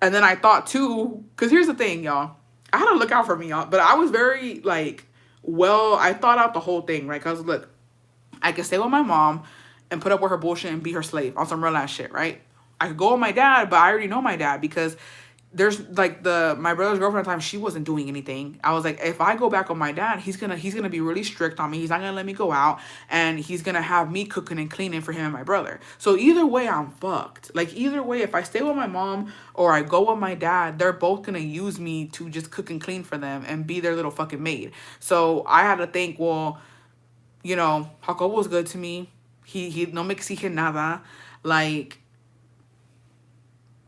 and then I thought too, because here's the thing, y'all. I had to look out for me, y'all. But I was very like, well, I thought out the whole thing, right? Because look, I could stay with my mom and put up with her bullshit and be her slave on some real ass shit, right? I could go with my dad, but I already know my dad because there's like my brother's girlfriend at the time, she wasn't doing anything. I was like, if I go back with my dad, he's gonna be really strict on me. He's not gonna let me go out, and he's gonna have me cooking and cleaning for him and my brother. So either way, I'm fucked. Like either way, if I stay with my mom or I go with my dad, they're both gonna use me to just cook and clean for them and be their little fucking maid. So I had to think, well, Jacobo was good to me. He no me exige nada. Like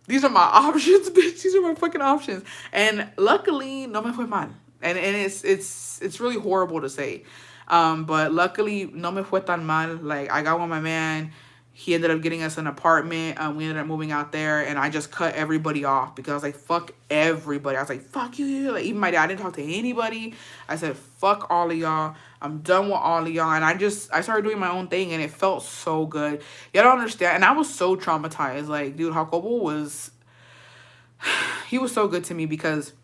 these are my options, bitch. These are my fucking options. And luckily, no me fue mal. And it's really horrible to say. But luckily, no me fue tan mal. Like I got with my man. He ended up getting us an apartment. We ended up moving out there, and I just cut everybody off because I was like, fuck everybody. I was like, fuck you. Like even my dad, I didn't talk to anybody. I said, fuck all of y'all. I'm done with all of y'all. And I started doing my own thing, and it felt so good. Y'all don't understand. And I was so traumatized. Like, dude, Jacobo he was so good to me because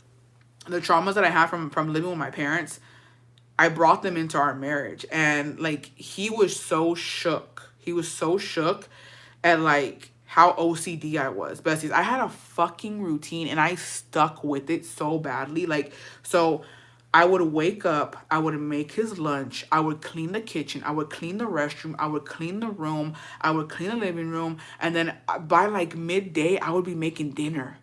the traumas that I had from living with my parents, I brought them into our marriage. And like he was so shook. He was so shook at like how OCD I was. Besties, I had a fucking routine and I stuck with it so badly. Like, so I would wake up, I would make his lunch, I would clean the kitchen, I would clean the restroom, I would clean the room, I would clean the living room, and then by like midday, I would be making dinner.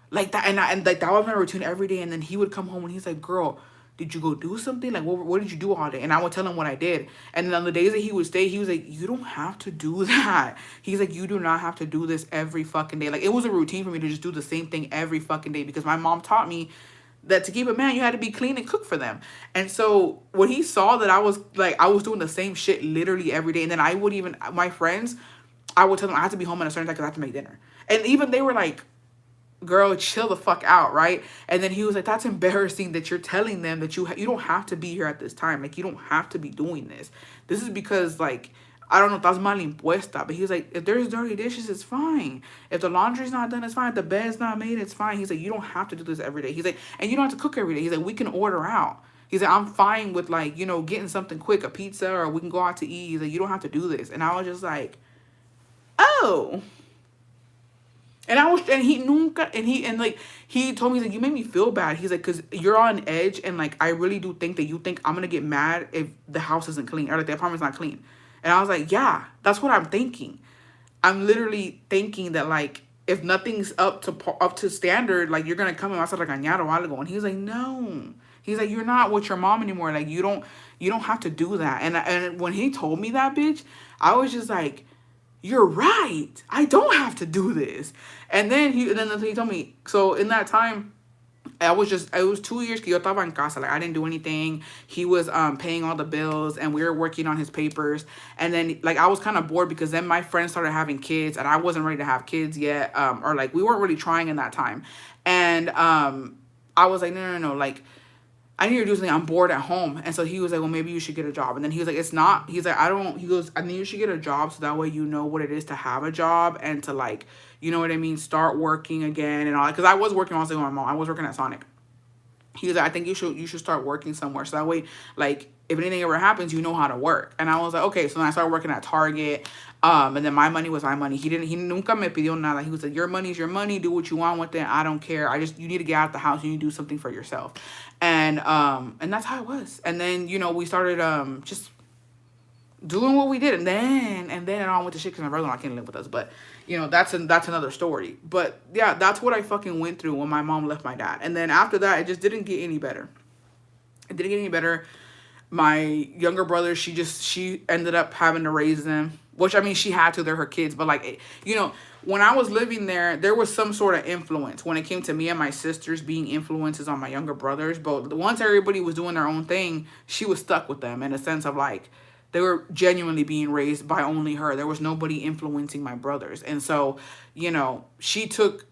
Like that, and like that was my routine every day. And then he would come home and he's like, "Girl, did you go do something? Like, what did you do all day?" And I would tell him what I did. And then on the days that he would stay, he was like, "You don't have to do that." He's like, "You do not have to do this every fucking day." Like it was a routine for me to just do the same thing every fucking day because my mom taught me that to keep a man, you had to be clean and cook for them. And so when he saw that I was doing the same shit literally every day, and then I would even my friends, I would tell them I have to be home at a certain time because I have to make dinner. And even they were like, girl, chill the fuck out, right? And then he was like, that's embarrassing that you're telling them that you don't have to be here at this time. Like, you don't have to be doing this. This is because, like, I don't know, that's mal impuesta. But he was like, if there's dirty dishes, it's fine. If the laundry's not done, it's fine. If the bed's not made, it's fine. He's like, you don't have to do this every day. He's like, and you don't have to cook every day. He's like, we can order out. He's like, I'm fine with, like, getting something quick, a pizza, or we can go out to eat. He's like, you don't have to do this. And I was just like, oh. He told me, he's like, you made me feel bad. He's like, because you're on edge, and like, I really do think that you think I'm gonna get mad if the house isn't clean or like the apartment's not clean. And I was like, yeah, that's what I'm thinking. I'm literally thinking that like, if nothing's up to standard, like you're gonna come and vas a regañar o algo. And he's like, no. He's like, you're not with your mom anymore. Like you don't have to do that. And when he told me that, bitch, I was just like, you're right. I don't have to do this. And then he told me, so in that time, it was 2 years que yo estaba en casa. Like, I didn't do anything. He was paying all the bills, and we were working on his papers. And then, like, I was kind of bored because then my friends started having kids, and I wasn't ready to have kids yet. Or, like, we weren't really trying in that time. And I was like, no. Like, I need to do something. I'm bored at home. And so he was like, well, maybe you should get a job. And then he was like, it's not. He's like, he goes, I think you should get a job so that way you know what it is to have a job and to, like, you know what I mean, start working again and all that. Because I was working also with my mom. I was working at Sonic. He was like, I think you should start working somewhere. So that way, like, if anything ever happens, you know how to work. And I was like, okay. So then I started working at Target. And then my money was my money. He nunca me pidió nada. He was like, your money's your money. Do what you want with it. I don't care. You need to get out of the house. You need to do something for yourself. And that's how it was. And then, we started, just doing what we did. And then it all went to shit because my brother-in-law can't live with us. But, that's another story. But yeah, that's what I fucking went through when my mom left my dad. And then after that, it just didn't get any better. It didn't get any better. My younger brother, she ended up having to raise them. which I mean, she had to, they're her kids, but like, you know, when I was living there, there was some sort of influence when it came to me and my sisters being influences on my younger brothers. But once everybody was doing their own thing, she was stuck with them in a sense of like, they were genuinely being raised by only her. There was nobody influencing my brothers. And so, you know, she took,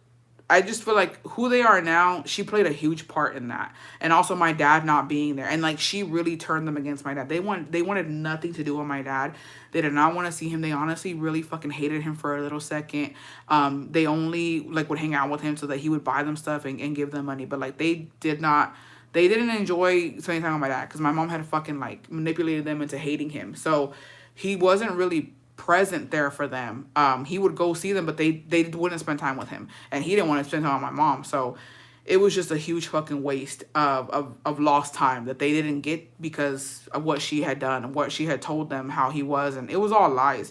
I just feel like who they are now, she played a huge part in that. And also my dad not being there. And like she really turned them against my dad. They wanted nothing to do with my dad. They did not want to see him. They honestly really fucking hated him for a little second. They only like would hang out with him so that he would buy them stuff and give them money. But like they didn't enjoy spending time with my dad because my mom had fucking like manipulated them into hating him. So he wasn't really present there for them. He would go see them, but they wouldn't spend time with him, and he didn't want to spend time with my mom. So it was just a huge fucking waste of lost time that they didn't get because of what she had done and what she had told them how he was, and it was all lies.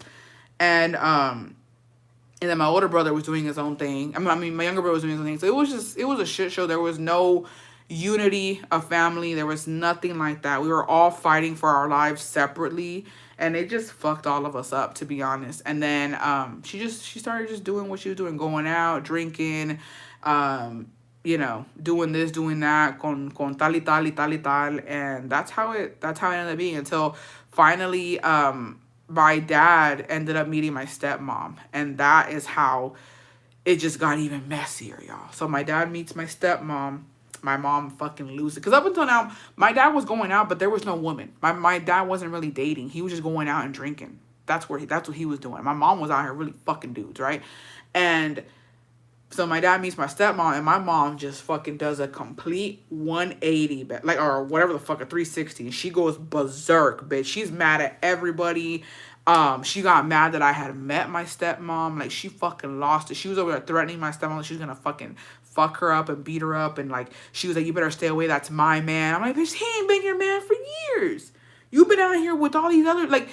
And then my older brother was doing his own thing. I mean, my younger brother was doing his own thing. So it was a shit show. There was no unity of family. There was nothing like that. We were all fighting for our lives separately, and it just fucked all of us up, to be honest. And then she started just doing what she was doing, going out, drinking, you know, doing this, doing that, con tal y tal y tal y tal, and that's how it ended up being until finally my dad ended up meeting my stepmom, and that is how it just got even messier, y'all. So my dad meets my stepmom. My mom fucking loses it. Because up until now, my dad was going out, but there was no woman. My dad wasn't really dating. He was just going out and drinking. That's what he was doing. My mom was out here really fucking dudes, right? And so my dad meets my stepmom, and my mom just fucking does a complete 180, like, or whatever the fuck, a 360. And she goes berserk, bitch. She's mad at everybody. She got mad that I had met my stepmom. Like, she fucking lost it. She was over there threatening my stepmom that she was gonna fucking fuck her up and beat her up. And like, she was like, you better stay away. That's my man. I'm like, bitch, he ain't been your man for years. You've been out here with all these other, like,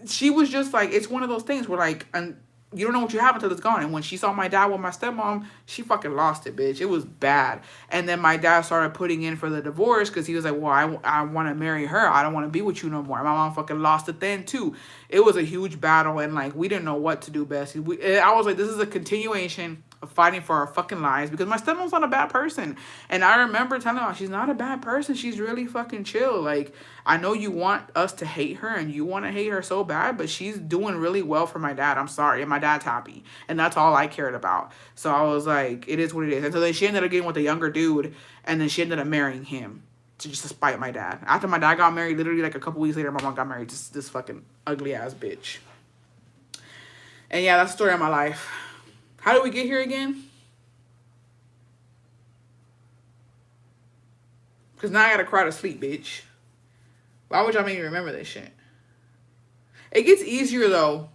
she was just like, it's one of those things where like, and you don't know what you have until it's gone. And when she saw my dad with my stepmom, she fucking lost it, bitch. It was bad. And then my dad started putting in for the divorce because he was like, well, I want to marry her. I don't want to be with you no more. My mom fucking lost it then, too. It was a huge battle, and, like, we didn't know what to do best. I was like, this is a continuation of fighting for our fucking lives because my stepmom's not a bad person. And I remember telling her, she's not a bad person. She's really fucking chill. Like, I know you want us to hate her and you want to hate her so bad, but she's doing really well for my dad. I'm sorry. And my dad's happy. And that's all I cared about. So I was like, it is what it is. And so then she ended up getting with a younger dude, and then she ended up marrying him to spite my dad. After my dad got married, literally like a couple weeks later, my mom got married to this fucking ugly ass bitch. And yeah, that's the story of my life. How did we get here again? Because now I gotta cry to sleep, bitch. Why would y'all make me remember this shit? It gets easier, though.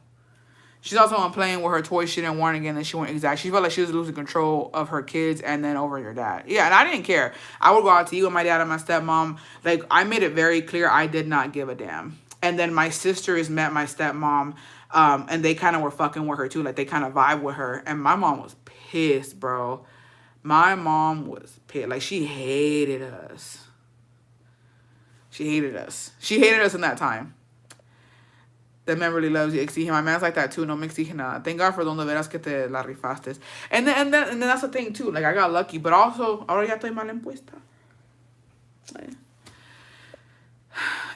She's also on playing with her toys she didn't want again. And she went exact. She felt like she was losing control of her kids and then over your dad. Yeah, and I didn't care. I would go out to eat with my dad and my stepmom. Like, I made it very clear I did not give a damn. And then my sisters met my stepmom. And they kind of were fucking with her, too. Like, they kind of vibe with her. And my mom was pissed, bro. My mom was pissed. Like, she hated us. She hated us. She hated us in that time. That man really loves you. Exige. My man's like that too. No me exige nada. Thank God for donde veras que te la rifaste. And then that's the thing too. Like, I got lucky, but also ahora ya estoy mal impuesta.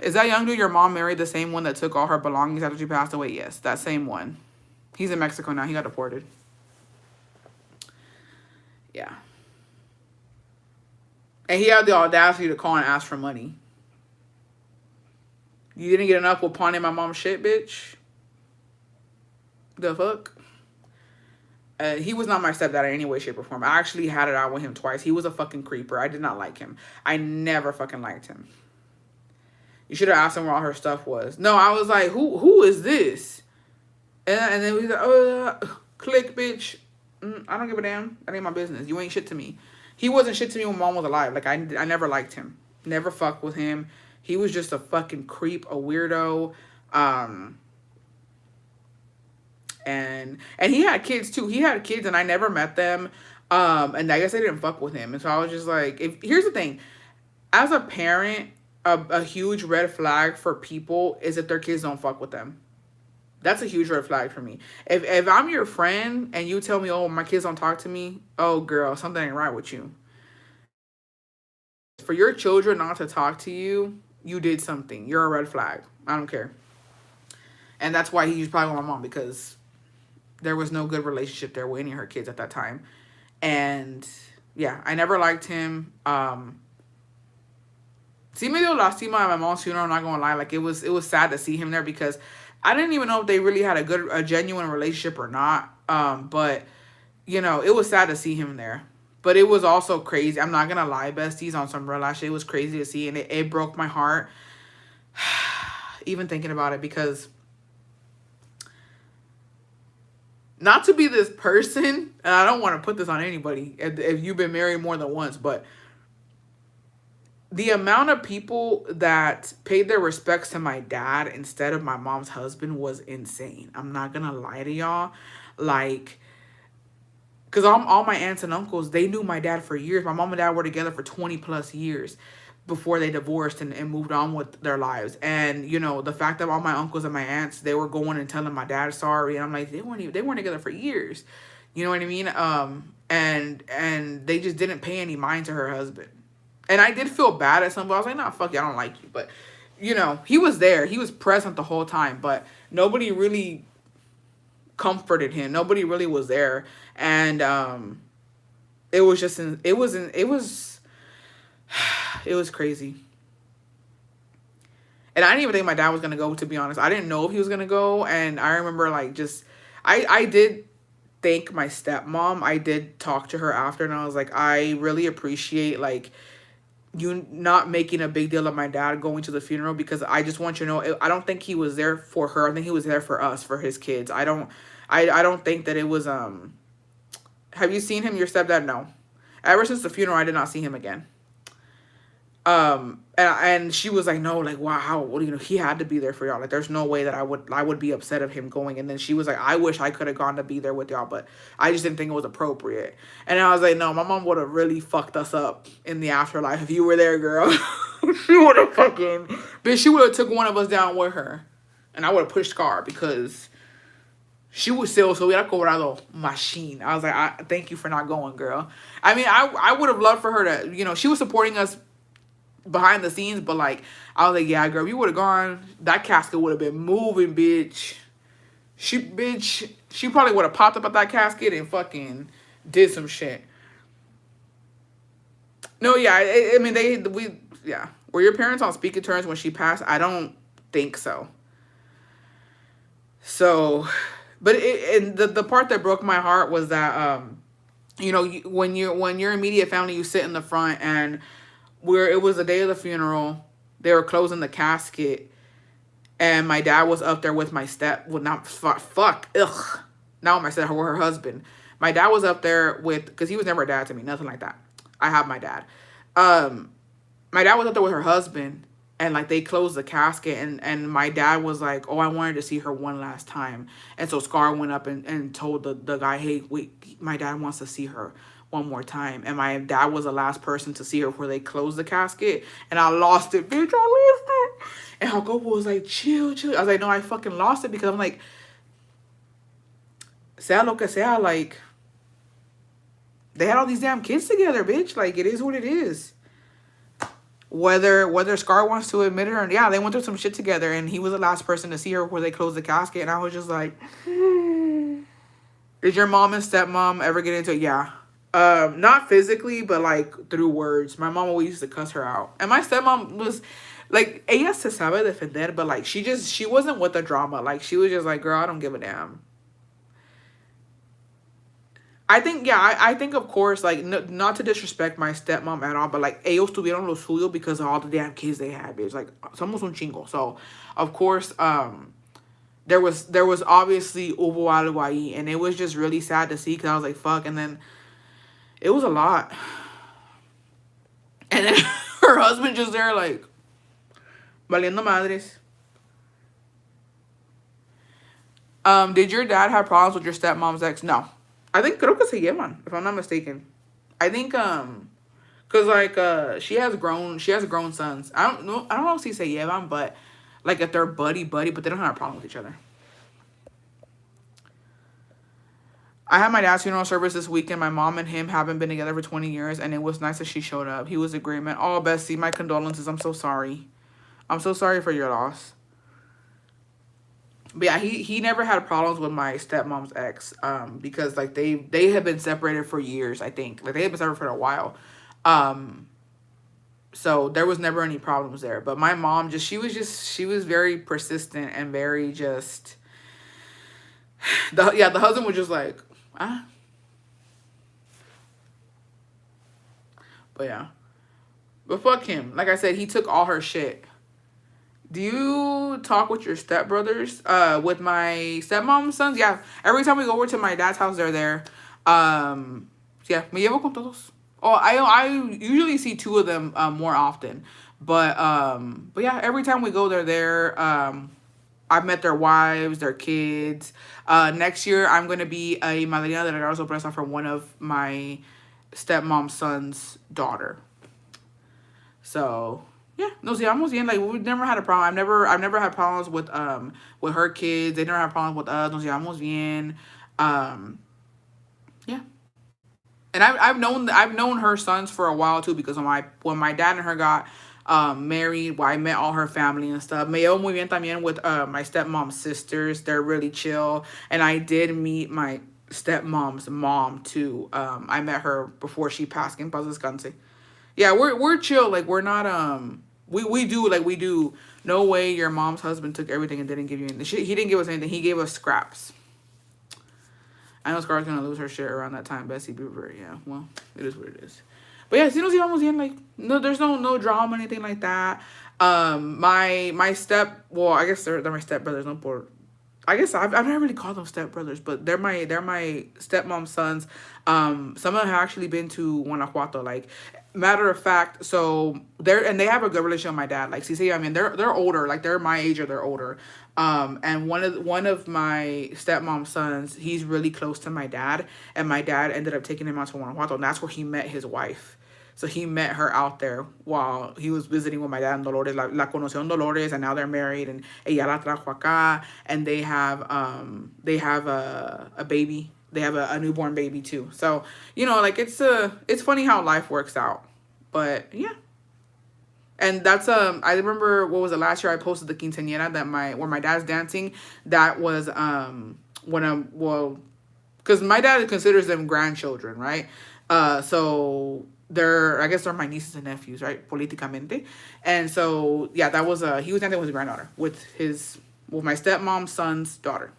Is that young dude your mom married the same one that took all her belongings after she passed away? Yes, that same one. He's in Mexico now. He got deported. Yeah. And he had the audacity to call and ask for money. You didn't get enough with pawning my mom's shit, bitch? The fuck? He was not my stepdad in any way, shape, or form. I actually had it out with him twice. He was a fucking creeper. I did not like him. I never fucking liked him. You should have asked him where all her stuff was. No, I was like, who is this? And then he's like, click, bitch. I don't give a damn. That ain't my business. You ain't shit to me. He wasn't shit to me when mom was alive. Like, I never liked him. Never fucked with him. He was just a fucking creep, a weirdo. And he had kids too. He had kids and I never met them. And I guess I didn't fuck with him. And so I was just like, here's the thing. As a parent, a huge red flag for people is that their kids don't fuck with them. That's a huge red flag for me. If I'm your friend and you tell me, "Oh, my kids don't talk to me," oh girl, something ain't right with you. For your children not to talk to you, you did something. You're a red flag. I don't care. And that's why he was probably with my mom, because there was no good relationship there with any of her kids at that time. And yeah, I never liked him. Sí me dio lástima at my mom's funeral. I'm not gonna lie, like it was sad to see him there, because I didn't even know if they really had a genuine relationship or not. But it was sad to see him there. But it was also crazy. I'm not gonna lie, besties, on some real ass shit. It was crazy to see, and it broke my heart even thinking about it, because not to be this person, and I don't want to put this on anybody if you've been married more than once, but the amount of people that paid their respects to my dad instead of my mom's husband was insane. I'm not gonna lie to y'all. Like, because all my aunts and uncles, they knew my dad for years. My mom and dad were together for 20 plus years before they divorced and moved on with their lives. And the fact that all my uncles and my aunts, they were going and telling my dad sorry, and I'm like, they weren't together for years. You know what I mean? And they just didn't pay any mind to her husband. And I did feel bad at some point. I was like, nah, fuck you, I don't like you. But he was there, he was present the whole time, but nobody really comforted him. Nobody really was there. And it was just it was crazy. And I didn't even think my dad was gonna go, to be honest. I didn't know if he was gonna go. And I remember, like, just I did thank my stepmom. I did talk to her after, and I was like, I really appreciate, like, you not making a big deal of my dad going to the funeral, because I just want you to know, I don't think he was there for her. I think he was there for us, for his kids. I don't think that it was have you seen him, your stepdad? No. Ever since the funeral, I did not see him again. And she was like, no, like, wow, well, he had to be there for y'all. Like, there's no way that I would be upset of him going. And then she was like, I wish I could have gone to be there with y'all, but I just didn't think it was appropriate. And I was like, no, my mom would have really fucked us up in the afterlife if you were there, girl. She would have fucking, bitch, she would have took one of us down with her, and I would have pushed Scar, because she was still so hubiera cobrado machine. I was like, thank you for not going, girl. I mean, I would have loved for her to, she was supporting us behind the scenes, but, like, I was like, yeah, girl, if you would have gone, that casket would have been moving, bitch. She probably would have popped up at that casket and fucking did some shit. No, yeah, I mean, yeah. Were your parents on speaking terms when she passed? I don't think so. So, but and the part that broke my heart was that, when your immediate family, you sit in the front, and where it was the day of the funeral, they were closing the casket, and my dad was up there with my not fuck, ugh, now my step, her husband. My dad was up there with, because he was never a dad to me, nothing like that. I have my dad. My dad was up there with her husband, and, like, they closed the casket, and my dad was like, oh, I wanted to see her one last time. And so Scar went up and told the guy, hey, wait, my dad wants to see her one more time. And my dad was the last person to see her before they closed the casket. And I lost it, bitch, I lost it. And Jacobo was like, chill. I was like, no, I fucking lost it, because I'm like, sea lo que sea, like, they had all these damn kids together, bitch. Like, it is what it is. Whether Scar wants to admit it or, yeah, they went through some shit together, and he was the last person to see her before they closed the casket. And I was just like, did your mom and stepmom ever get into it? Yeah. Not physically, but, like, through words. My mom always used to cuss her out. And my stepmom was, like, ella se sabe defender, but, like, she wasn't with the drama. Like, she was just like, girl, I don't give a damn. I think, yeah, I think, of course, like, not to disrespect my stepmom at all, but, like, ellos tuvieron lo suyo because of all the damn kids they had, bitch. Like, somos un chingo. So, of course, there was obviously hubo algo ahí, and it was just really sad to see, because I was like, fuck. And then it was a lot. And then her husband just there, like, valiendo madres. Did your dad have problems with your stepmom's ex? No. I think creo que se llevan, if I'm not mistaken. I think cause, like, she has grown sons. I don't know if she se llevan, but, like, if they're buddy, but they don't have a problem with each other. I had my dad's funeral service this weekend. My mom and him haven't been together for 20 years, and it was nice that she showed up. He was a great man. Oh, Bessie, my condolences. I'm so sorry. I'm so sorry for your loss. But yeah, he never had problems with my stepmom's ex, because like they had been separated for years. I think like they had been separated for a while, um, so there was never any problems there. But my mom she was very persistent and very just the husband was just like ah, but yeah, but fuck him. Like I said, he took all her shit. Do you talk with your stepbrothers? With my stepmom's sons? Yeah. Every time we go over to my dad's house, they're there. Yeah, me llevo con todos. Oh, I usually see two of them more often, but yeah, every time we go, they're there. I've met their wives, their kids. Next year, I'm gonna be a madrina de regalo sorpresa for one of my stepmom's son's daughter. So yeah, nos llevamos bien. Like we've never had a problem. I've never had problems with her kids. They never had problems with us. Nos llevamos bien. Um, yeah, and I've known her sons for a while too because when my dad and her got married, well, I met all her family and stuff. Me llevo muy bien también with my stepmom's sisters. They're really chill, and I did meet my stepmom's mom too. I met her before she passed. En paz descanse. Yeah, we're chill. Like we're not we do. No way your mom's husband took everything and didn't give you anything. He didn't give us anything. He gave us scraps. I know Scar's gonna lose her shit around that time. Bessie Beaver. Yeah, well, it is what it is. But yeah, si nos íbamos bien. Like no, there's no drama, anything like that. My step. Well, I guess they're my stepbrothers. No por. I guess I've never really called them stepbrothers, but they're my stepmom's sons. Some of them have actually been to Guanajuato. Like, matter of fact, so they have a good relationship with my dad. Like, see, I mean, they're older. Like, they're my age or they're older. And one of my stepmom's sons, he's really close to my dad, and my dad ended up taking him out to Guanajuato, and that's where he met his wife. So he met her out there while he was visiting with my dad in Dolores. La conoció en Dolores, and now they're married. And ella la trajo acá, and they have a baby. They have a newborn baby too. So like it's funny how life works out. But yeah, and that's I remember what was it last year I posted the quinceañera that where my dad's dancing. That was when I'm well, because my dad considers them grandchildren, right? So I guess they're my nieces and nephews, right? Políticamente. And so yeah, that was he was dancing with his granddaughter, with my stepmom's son's daughter.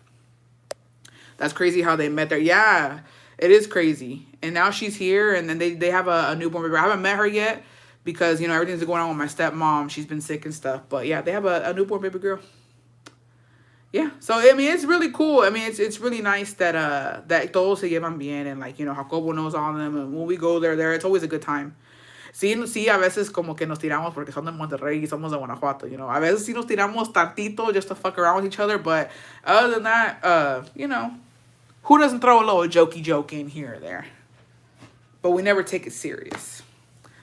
That's crazy how they met there. Yeah, it is crazy. And now she's here, and then they have a newborn baby. I haven't met her yet because everything's going on with my stepmom. She's been sick and stuff. But yeah, they have a newborn baby girl. Yeah, so I mean it's really cool. I mean it's really nice that todos se llevan bien, and like Jacobo knows all of them, and when we go there it's always a good time. Sí, sí, a veces como que nos tiramos porque son de Monterrey y somos de Guanajuato, A veces sí nos tiramos tantito just to fuck around with each other, but other than that, who doesn't throw a little jokey joke in here or there? But we never take it serious.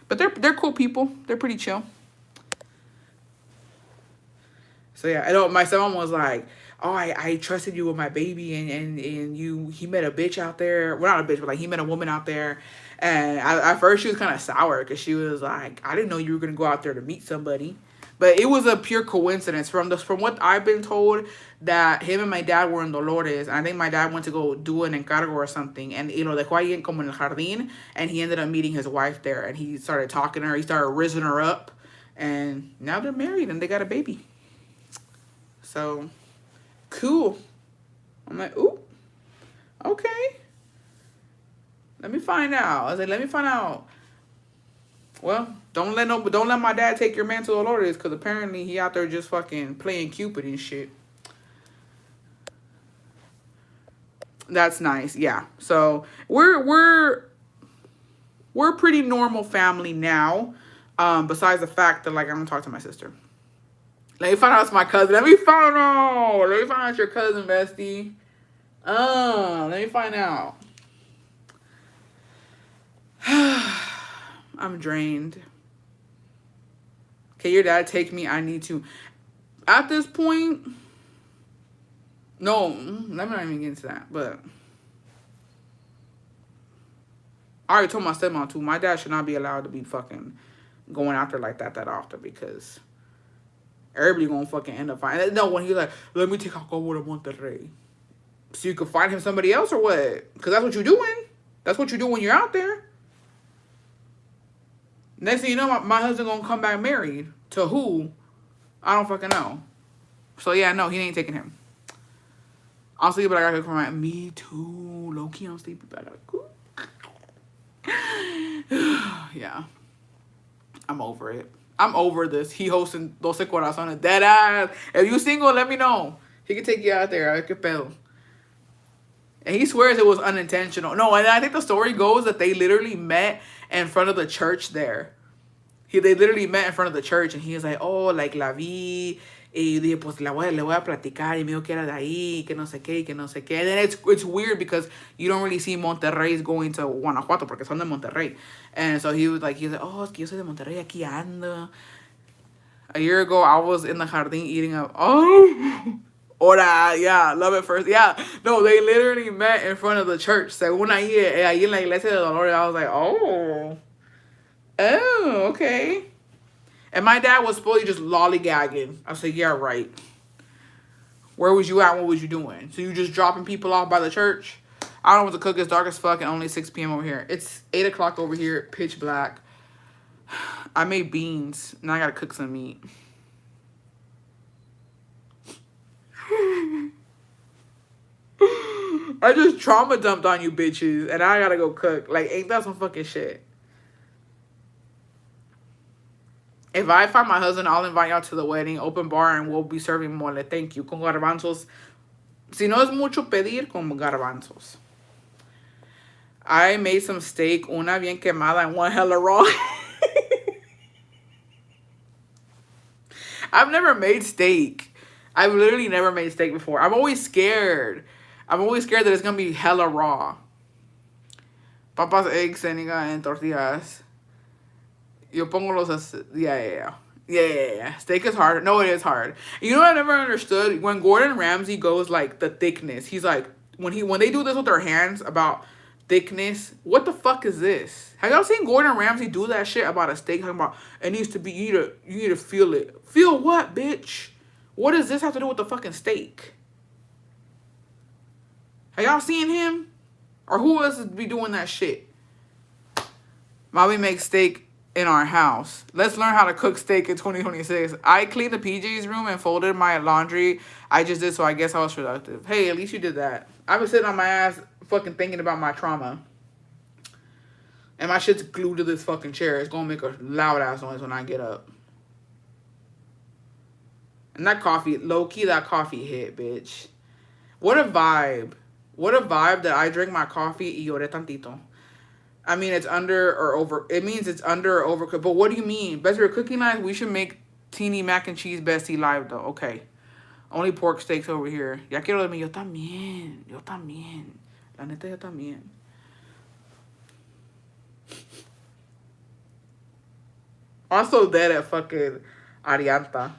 But they're cool people. They're pretty chill. So yeah, I know my stepmom was like, "Oh, I trusted you with my baby, and he met a bitch out there. Well, not a bitch, but like he met a woman out there." And at first she was kind of sour because she was like, "I didn't know you were gonna go out there to meet somebody." But it was a pure coincidence from what I've been told, that him and my dad were in Dolores, and I think my dad went to go do an encargo or something, and dejó ahí como en el jardín, and he ended up meeting his wife there, and he started talking to her, he started raising her up, and now they're married and they got a baby. So cool. I'm like, ooh, okay. Let me find out. I was like, let me find out. Well, don't let my dad take your man to Dolores, because apparently he out there just fucking playing Cupid and shit. That's nice. Yeah. So we're a pretty normal family now. Besides the fact that like I don't talk to my sister. Let me find out it's my cousin. Let me find out. Let me find out it's your cousin, bestie. Let me find out. I'm drained. Can your dad take me? I need to. At this point, no. Let me not even get into that. But I already told my stepmom too. My dad should not be allowed to be fucking going out there like that often because everybody gonna fucking end up finding. No, when he's like, let me take Jacobo to Monterrey, so you can find him somebody else or what? Because that's what you're doing. That's what you do when you're out there. Next thing you know, my husband gonna come back married to who? I don't fucking know. So yeah, no, he ain't taking him. I'm sleepy, but I gotta cook for my. Me too. Low key, I'm sleepy, but I gotta cook. Yeah, I'm over it. I'm over this. He hosting 12 Corazones. Dead ass. If you single, let me know. He can take you out there. I can pedo. And he swears it was unintentional. No, and I think the story goes that they literally met in front of the church there. They literally met in front of the church, and he was like, oh, like, la vi. Y dije, pues le voy a platicar. Y me dijo que era de ahí, que no sé qué, que no sé qué. And then it's weird because you don't really see Monterrey's going to Guanajuato porque son de Monterrey. And so he was like, oh, es que yo soy de Monterrey, aquí ando. A year ago, I was in the jardín eating a, oh, Ora, yeah, love it first. Yeah, no, they literally met in front of the church. Según ahí en la iglesia de Dolores, I was like, oh, okay. And my dad was fully just lollygagging. I said, yeah, right. Where was you at? What was you doing? So you just dropping people off by the church? I don't know what to cook. It's dark as fuck and only 6 p.m. over here. It's 8 o'clock over here, pitch black. I made beans. Now I gotta cook some meat. I just trauma dumped on you bitches and I gotta go cook. Like, ain't that some fucking shit? If I find my husband, I'll invite y'all to the wedding, open bar, and we'll be serving mole. Thank you. Con garbanzos. Si no es mucho pedir, con garbanzos. I made some steak, una bien quemada and one hella raw. I've never made steak. I've literally never made steak before. I'm always scared. I'm always scared that it's going to be hella raw. Papas, eggs, ceniga, and tortillas. Yo pongo los... Yeah. Steak is hard. No, it is hard. You know what I never understood? When Gordon Ramsay goes, like, the thickness. He's like... When they do this with their hands about thickness, what the fuck is this? Have y'all seen Gordon Ramsay do that shit about a steak? Talking about, it needs to be... You need to feel it. Feel what, bitch? What does this have to do with the fucking steak? Have y'all seen him? Or who else would be doing that shit? Mommy makes steak in our house. Let's learn how to cook steak in 2026. I cleaned the PJ's room and folded my laundry. I just did, so I guess I was productive. Hey, at least you did that. I've been sitting on my ass fucking thinking about my trauma. And my shit's glued to this fucking chair. It's gonna make a loud ass noise when I get up. And that coffee, low-key, that coffee hit, bitch. What a vibe. What a vibe that I drink my coffee y lloré tantito. I mean, it's under or over. It means it's under or overcooked. But what do you mean? Bestie, cooking knife, we should make teeny mac and cheese bestie live, though. Okay. Only pork steaks over here. Ya quiero dormir. Yo también. Yo también. La neta, yo también. Also dead at fucking Arianta.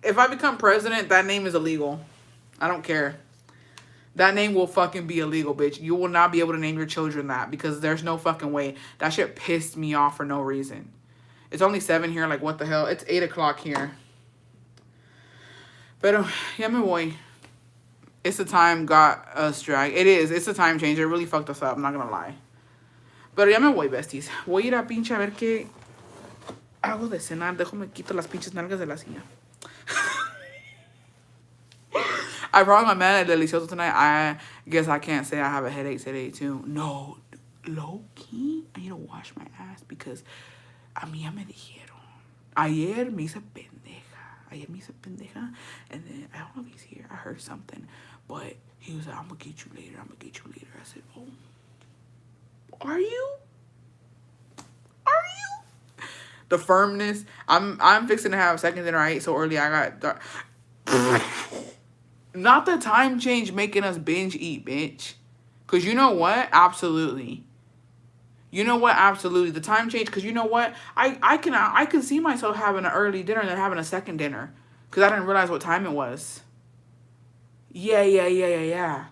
If I become president, that name is illegal. I don't care. That name will fucking be illegal, bitch. You will not be able to name your children that because there's no fucking way. That shit pissed me off for no reason. It's only 7 here. Like, what the hell? It's 8 o'clock here. Pero, ya me voy. It's the time got us dragged. It is. It's a time changer. It really fucked us up. I'm not gonna lie. Pero ya me voy, besties. Voy a ir a pinche a ver qué hago de cenar. Déjame quito las pinches nalgas de la silla. I brought my man at Delicioso tonight. I guess I can't say I have a headache today, too. No, low-key, I need to wash my ass because a mí ya me dijeron. Ayer me hice pendeja. And then, I don't know if he's here. I heard something. But he was like, I'm going to get you later. I said, oh, are you? The firmness. I'm fixing to have second dinner. I ate so early. I got... Not the time change making us binge eat, bitch. Because you know what? Absolutely. You know what? Absolutely. The time change, because you know what? I can see myself having an early dinner and then having a second dinner. because I didn't realize what time it was. Yeah.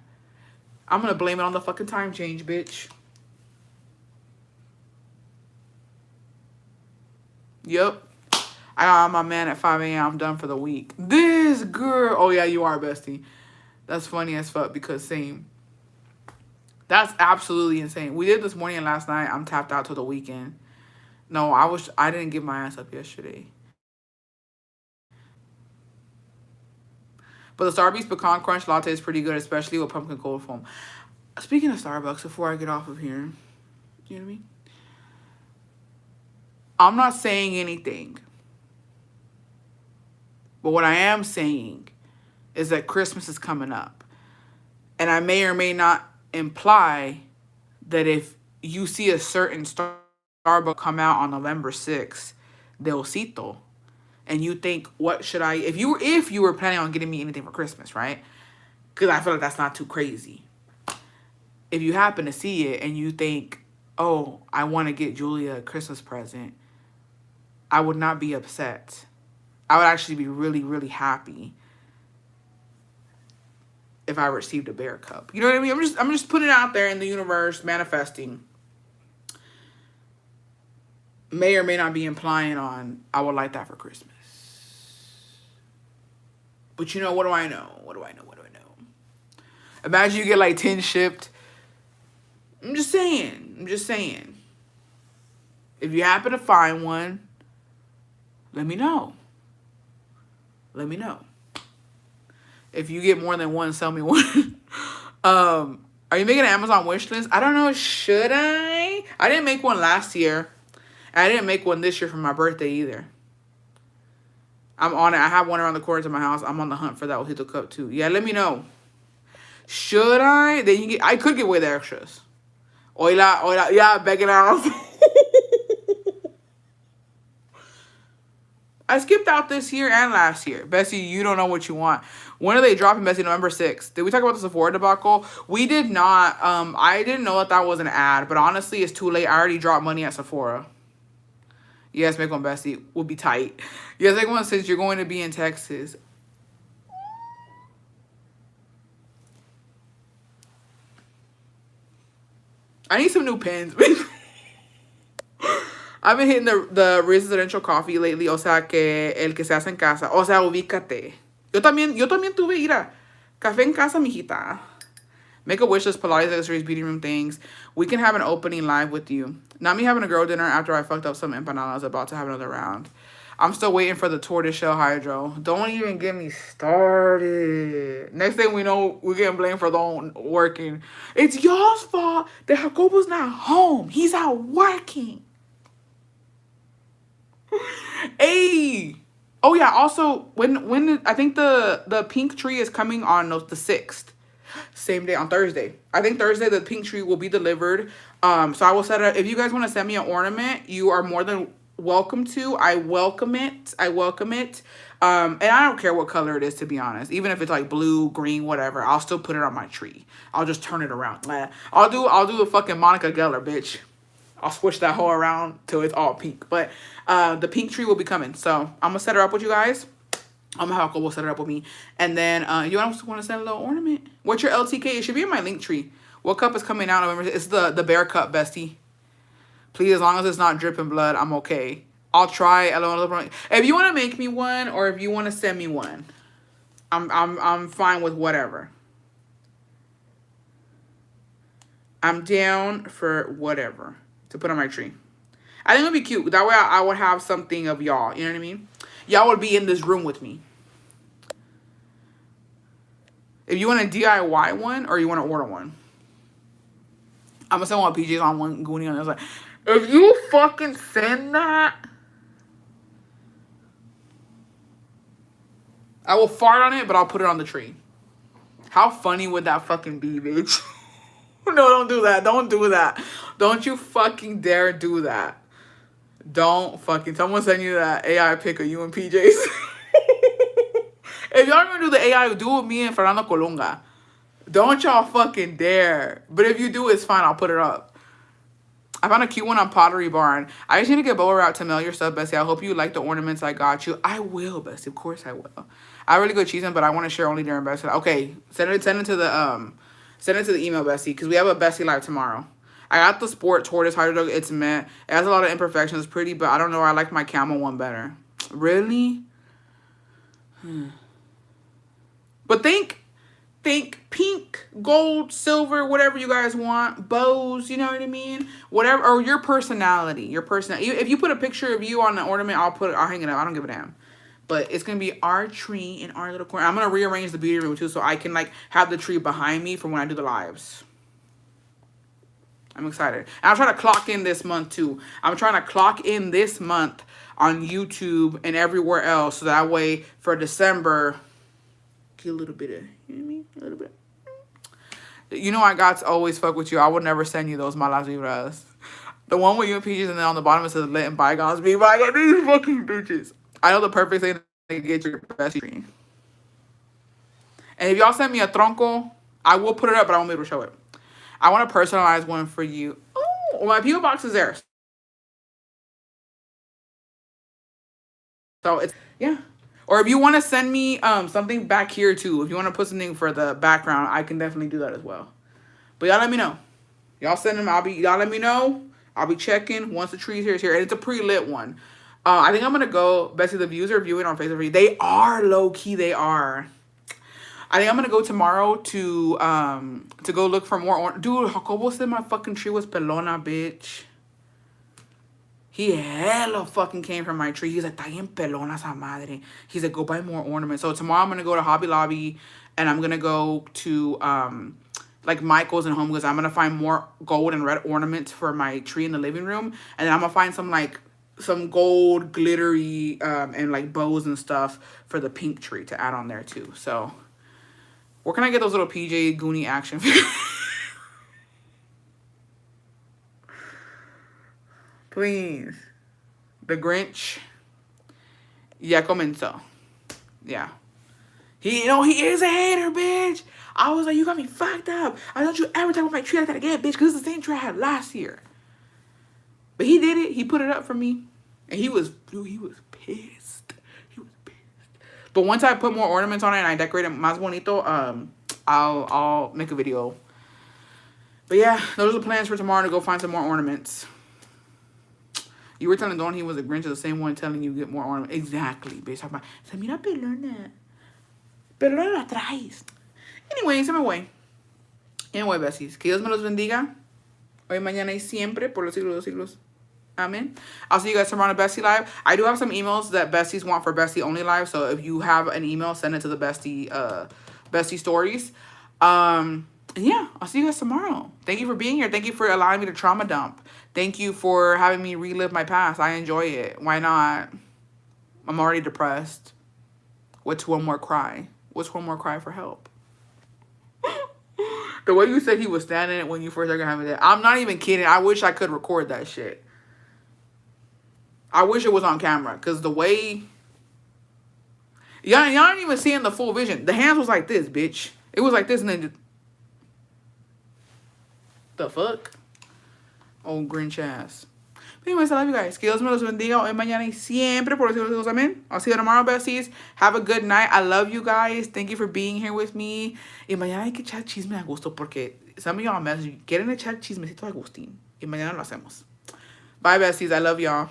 I'm gonna blame it on the fucking time change, bitch. Yep. I got my man at 5 a.m. I'm done for the week. This girl. Oh, yeah, you are, bestie. That's funny as fuck because same. That's absolutely insane. We did this morning and last night. I'm tapped out till the weekend. No, I didn't give my ass up yesterday. But the Starbucks pecan crunch latte is pretty good, especially with pumpkin cold foam. Speaking of Starbucks, before I get off of here, you know what I mean? I'm not saying anything. But what I am saying is that Christmas is coming up. And I may or may not imply that if you see a certain Starbucks come out on November 6th, Deosito, and you think, what should I, if you were planning on getting me anything for Christmas, right? Because I feel like that's not too crazy. If you happen to see it and you think, oh, I want to get Julia a Christmas present, I would not be upset. I would actually be really, really happy if I received a bear cup. You know what I mean? I'm just putting it out there in the universe, manifesting. May or may not be implying on I would like that for Christmas. But you know, what do I know? What do I know? Imagine you get like 10 shipped. I'm just saying. If you happen to find one, let me know. If you get more than one, sell me one. Are you making an Amazon wish list? I don't know. Should I? I didn't make one last year. And I didn't make one this year for my birthday either. I'm on it. I have one around the corner to my house. I'm on the hunt for that Ojito cup too. Yeah, let me know. Should I? Then I could give away the extras. Oila. Yeah, begging out. I skipped out this year and last year. Bessie, you don't know what you want. When are they dropping, Bessie? November 6th. Did we talk about the Sephora debacle? We did not. I didn't know that was an ad, but honestly, it's too late. I already dropped money at Sephora. Yes, make one, Bessie. We'll be tight. Yes, make one since you're going to be in Texas. I need some new pens. I've been hitting the residential coffee lately, o sea, que el que se hace en casa. O sea, ubícate. Yo también tuve, mira, café en casa, mijita. Make a wish list, Pilates, accessories, beauty room things. We can have an opening live with you. Not me having a girl dinner after I fucked up some empanadas, about to have another round. I'm still waiting for the tortoiseshell hydro. Don't even get me started. Next thing we know, we're getting blamed for the working. It's y'all's fault that Jacobo's not home. He's out working. Hey. Oh yeah, also when I think the pink tree is coming on the 6th. Same day on Thursday. I think Thursday the pink tree will be delivered. So I will set it. If you guys want to send me an ornament, you are more than welcome to. I welcome it. And I don't care what color it is, to be honest. Even if it's like blue, green, whatever, I'll still put it on my tree. I'll just turn it around. I'll do a fucking Monica Geller, bitch. I'll switch that whole around till it's all pink. But the pink tree will be coming. So I'm gonna set her up with you guys. I'm gonna have Coco set it up with me. And then you also want to send a little ornament? What's your LTK? It should be in my link tree. What cup is coming out November? It's the bear cup, bestie. Please, as long as it's not dripping blood, I'm okay. I'll try. If you want to make me one or if you want to send me one, I'm fine with whatever. I'm down for whatever to put on my tree. I think it would be cute. That way I would have something of y'all. You know what I mean? Y'all would be in this room with me. If you want a DIY one or you want to order one, I'm going to send one PJs on one, Goonie on the other side. If you fucking send that, I will fart on it, but I'll put it on the tree. How funny would that fucking be, bitch? No, don't do that. Don't do that. Don't you fucking dare do that. Don't fucking... Someone send you that AI pic of you and PJs. If y'all gonna do the AI, do it with me and Fernando Colunga. Don't y'all fucking dare. But if you do, it's fine. I'll put it up. I found a cute one on Pottery Barn. I just need to get Boa out to mail your stuff, Bessie. I hope you like the ornaments I got you. I will, Bessie. Of course I will. I really go cheesing, but I want to share only during Bessie. Okay, send it to the email, Bessie, because we have a Bessie live tomorrow. I got the Sport Tortoise Hydro Dog. It's matte. It has a lot of imperfections. It's pretty, but I don't know. I like my camel one better. Really? But think pink, gold, silver, whatever you guys want, bows, you know what I mean? Whatever, or your personality, If you put a picture of you on the ornament, I'll hang it up. I don't give a damn. But it's gonna be our tree in our little corner. I'm gonna rearrange the beauty room too, so I can like have the tree behind me for when I do the lives. I'm excited. And I'm trying to clock in this month too. I'm trying to clock in this month on YouTube and everywhere else, so that way for December, get a little bit of, you know what I mean? A little bit. You know I got to always fuck with you. I would never send you those malas vibras. The one with you and Peaches, and then on the bottom it says letting bygones be bygones. These fucking bitches. I know the perfect thing to get your best tree. And if y'all send me a tronco, I will put it up, but I won't be able to show it. I want to personalize one for you. Oh, my P.O. box is there. So it's, yeah. Or if you want to send me something back here too, if you want to put something for the background, I can definitely do that as well. But y'all let me know. Y'all send them. Y'all let me know. I'll be checking once the tree's here. It's here, and it's a pre-lit one. I think I'm gonna go. Bessie, the views are viewing on Facebook. They are low key. They are. I think I'm gonna go tomorrow to go look for more. Dude, Jacobo said my fucking tree was pelona, bitch. He hella fucking came from my tree. He's like, está bien pelona esa madre. He's like, go buy more ornaments. So tomorrow I'm gonna go to Hobby Lobby, and I'm gonna go to like Michael's and Home Goods. I'm gonna find more gold and red ornaments for my tree in the living room, and then I'm gonna find some gold glittery and like bows and stuff for the pink tree to add on there too. So where can I get those little PJ Goonie action figures? Please. The Grinch. Ya comenzó. Yeah. He is a hater, bitch. I was like, you got me fucked up. I don't you ever talk about my tree like that again, bitch, because it's the same tree I had last year. But he did it. He put it up for me. And he was pissed. He was pissed. But once I put more ornaments on it and I decorate it más bonito, I'll make a video. But yeah, those are the plans for tomorrow, to go find some more ornaments. You were telling Don he was a Grinch, the same one telling you get more ornaments. Exactly, bitch. Talking about, se mira pelona. Pelona la traes. Anyway, se me voy. Anyway, besies. Que Dios me los bendiga. Hoy, mañana y siempre, por los siglos de los siglos. Amen. I'll see you guys tomorrow on Bestie Live. I do have some emails that besties want for Bestie only live. So if you have an email, send it to the Bestie stories. And yeah, I'll see you guys tomorrow. Thank you for being here. Thank you for allowing me to trauma dump. Thank you for having me relive my past. I enjoy it. Why not? I'm already depressed. What's one more cry? What's one more cry for help? The way you said he was standing when you first started having that. I'm not even kidding. I wish I could record that shit. I wish it was on camera. Because the way... Y'all ain't even seeing the full vision. The hands was like this, bitch. It was like this and then just... The fuck? Old Grinch ass. But anyways, I love you guys. Que Dios me los bendiga hoy, mañana y siempre por los siglos de los siglos. Amen. I'll see you tomorrow, besties. Have a good night. I love you guys. Thank you for being here with me. Y mañana hay que echar chisme a gusto porque some of y'all message quieren echar chismecito a Agustín. Y mañana lo hacemos. Bye, besties. I love y'all.